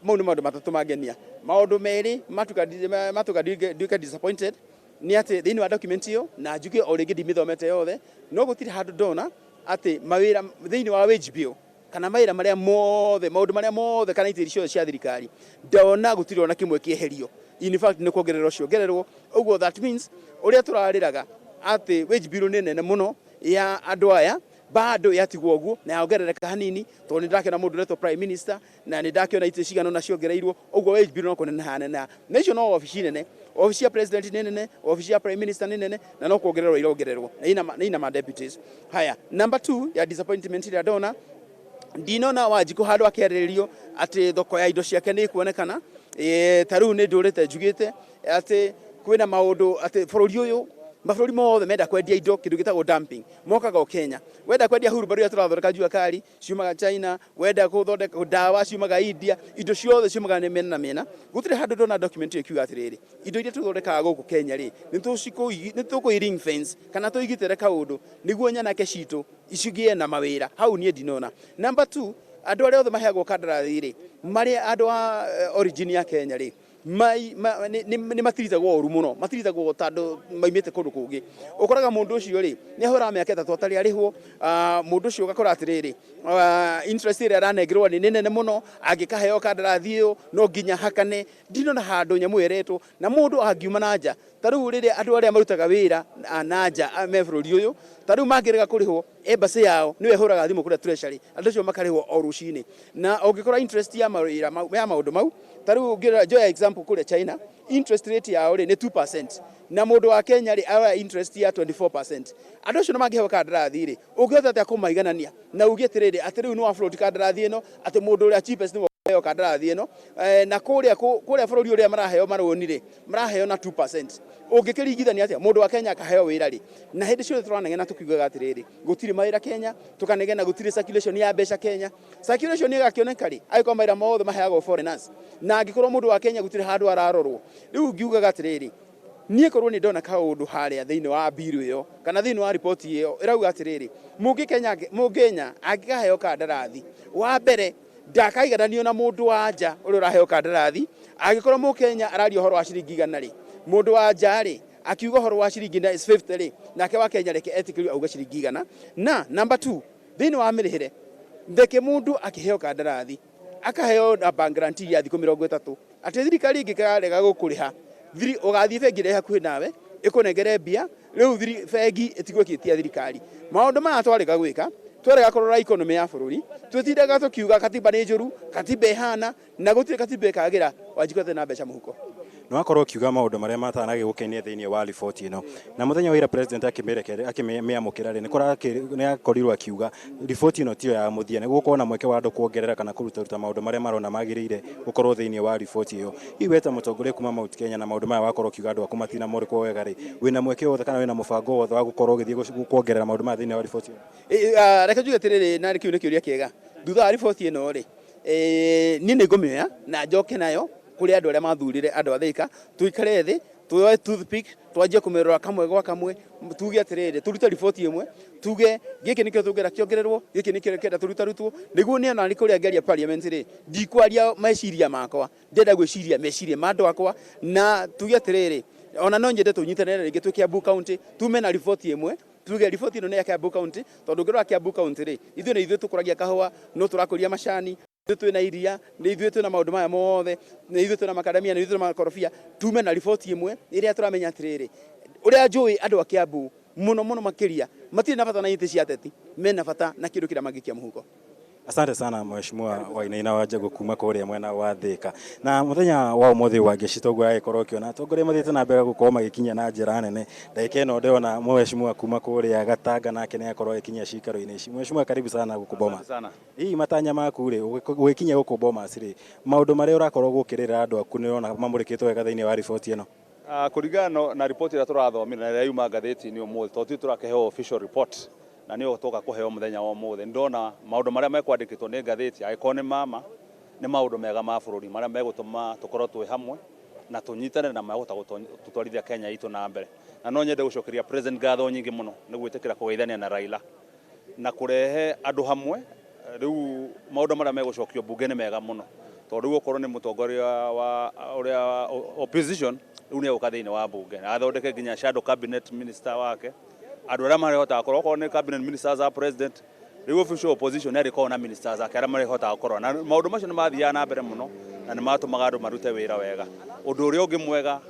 Speaker 8: mau ni maundu matatu mangenia. Maundu meri matuka disappointed ni ati thini wa document iyo na njuke o ringi ndimithomete yothe no gutiri handu ndona ati mawira thini wa wage bill kana mawira maria mothe maundu maria mothe kana itiri cio cia thirikari ndona gutiri ona kimwe kieherio. In fact ni kuongererwo ciongererwo uguo that means uria turariraga ati wage bill ni nene muno ya andu aya bado yatigwo uguo na yongerereka hanini to ni ndakena mundu retwo prime minister na ni ndakena ite cigano na ciongereirwo uguo wage bill no kunena na nation no office nene office ya president nene office ya prime minister nene na no kuongererwo irongererwo na ina ma deputies. Haya, number 2 ya disappointment ya dona ndinona Wanjiku handu akereririo ati thoko ya indo ciake ni kuonekana taru ni ndurite njugite ati kwina maundu ati bururi uyu mabũrũri mothe menda kwendia indo kindu gitagwo dumping mokaga o Kenya wenda kwendia hurumbarũ ya tũrathondeka jua kali ciumaga China wenda kuthondeka dawa ciumaga India indo ciothe ciumaga nĩ mena na mena gutire handu ndona document ikiuga atiriri indo iria tũthondekaga gũkũ Kenya ri nĩ tũkũ ring fence kana tũigitĩre kaũndũ nĩguo nyanake citũ icigie na mawĩra hau niĩ ndinona. Number 2 andũ arĩa othe maheagwo kandarathi ri marĩ andũ a origin ya Kenya ri ni matiritagwo oru muno matiritagwo tando maimite kundu kungi ukoraga mundu ucio ri ni ahora miaka 3 atari arihwo mundu ucio ugakora atiriri interest ire aranengirwo ni nene muno angikaheo kandarathi iyo no nginya hakane ndino na handu nyamu eretwo na mundu angiuma nanja taru riri andu aria marutaga wira nanja me bururi uyu taru mangirega kurihwo embassy yao niwe huraga thimu kuria treasury andu acio makarihwo o rucini na ungikora interest ya mawira ya maundu mau taru ngira joya example kule China interest rate yao ni 2% na mundu wa Kenya ri awa interest ya 24%. Andu acio mangiheo kandarathi ri ungihota atia kumaiganania na ugitiriri ati riu no afloat kandarathi ino ati mundu uria cheapest ni heo kandarathi ino na kuria bururi uria maraheo maroni ri maraheo na 2%. Ungikiringithania atia mundu wa Kenya akaheo wira ri na hindi ciothe turanegena tukiugaga atiriri gutiri mawira Kenya tukanegena gutiri circulation ya mbeca Kenya circulation igakioneka ri aiko mawira mothe maheagwo foreigners na angikorwo mundu wa Kenya gutiri handu ararorwo riu ngiugaga atiriri niĩ korwo ni ndona kaundu haria thiini wa biru iyo kana thiini wa report iyo irauga atiriri mungenya angikaheo kandarathi wa mbere ndakaigananio na mundu wa nja uria uraheo kandarathi angikorwo Mukenya arario horo wa ciringi 100 ri mundu wa nja ri akiuga horo wa ciringi 50 ri nake wa Kenya reke etikiri auga ciringi 100 na number 2 thiini wa mirihire ndeke mundu akiheo kandarathi akaheo na bank guarantee ya thikũ 30 ati thirikari ingĩkarega gũkũrĩha thiri ugathii bengi ĩrĩa hakuhĩ nawe ĩkũnengere mbia rĩu bengi ĩtigwĩkĩtia thirikari maũndũ maya twarega gwĩka twarega kũrora economy ya bũrũri twĩtindaga tũkiuga katiba nĩ njũru katiba ĩhana na gũtirĩ katiba ĩkagĩra Wanjiku na mbeca mũhuko
Speaker 4: no akorwo kiuga maundu maria matanage gukenia thiini wa report ino na muthenya wa ira president akimiamukira ri ni akorirwo akiuga report ino tio ya muthia ni gukorwo na mweke wa andu kuongerera kana kuruta maundu maria marona magiriire gukorwo thiini wa report iyo iweta mutongoria kuma Mount Kenya na maundu maya wakorwo kiuga andu akumatina mori kwa wega ri wina mweke wothe kana wina mubango wothe wa gukorwo ugithie kuongerera maundu maya thiini wa report iyo
Speaker 8: reke njuge tiriri na kiu ni kiuria kiega thutha wa report ino ri ni ngumioya na njoke nayo kuri andu aria mathurire andu athika tuikare thi tuoe toothpick twanjie kumerora kamwe gwa kamwe tuge atiriri turute report imwe tuge giki nikio tungera kiongererwo giki nikio kenda turutarutwo niguo ni ona rikuria ngeria parliament ri ndikwaria meciria makwa ndenda gwiciria meciria mandu akwa na tuge atiriri ona no nyende tunyitanire ringi twi Kiambu County tume na report imwe tuge report ino ni ya Kiambu County tondu ngirwa Kiambu County ri ithuĩ nĩ ithuĩ tukuragia kahũa no turakũria macani ithuĩ na iria nĩ ithuĩ twĩna maũndũ maya mothe nĩ ithuĩ twĩna makadamia nĩ ithuĩ twĩna makorobia tume na report imwe iria turamenya atiriri uria njui andu a Kiambu muno makiria matirĩ na bata na ite cia ateti mena bata na kindu kira magikia muhuko.
Speaker 4: Asante sana mheshimiwa Wainaina Wanjiku kuma kuria mwena wa Thika na muthenya wa umuthi wa gicitogwa ikorwo kiona tongoria mathite na mbere gukorwo magikinya na njira nene ndagika ino ndiona mheshimiwa kuma kuria Gatanga nake ni akorwo ikinya cikaro-ini ici. Mheshimiwa karibu sana guku Bomas. Hii matanya maku ri gwikinya guku Bomas ri maundu maria urakorwo gukirira andu aku ni ona mamurikitwo wega thiini wa report ino
Speaker 11: kuringana na report ira turathomira na yuma ngatheti-ini umuthi to turakeheo official report na niyo toka kuheo muthenya wa umuthi ndona maundu maria mekwandikitwo ni ngatheti agiko ni mama ni maundu mega ma bururi maria megutuma tukorwo twi hamwe na tunyitane na magota tutwarithia Kenya itu na mbere na no nyende gucokeria president ngatho nyingi muno ni gwitikira kugeithania na Raila na kurehe andu hamwe riu maundu maria megucokio bunge ni mega muno tondu gukorwo ni mutongoria wa uria opposition riu ni uka thiini wa bunge athondeke nginya shadow cabinet minister wake andu aria marihota akorwo ko ni cabinet ministers a president riu official opposition ni ariko na ministers ake aria marihota akorwo na maundu macio ni mathia na mbere muno na ni matumaga andu marute wira wega undu uria ungi mwega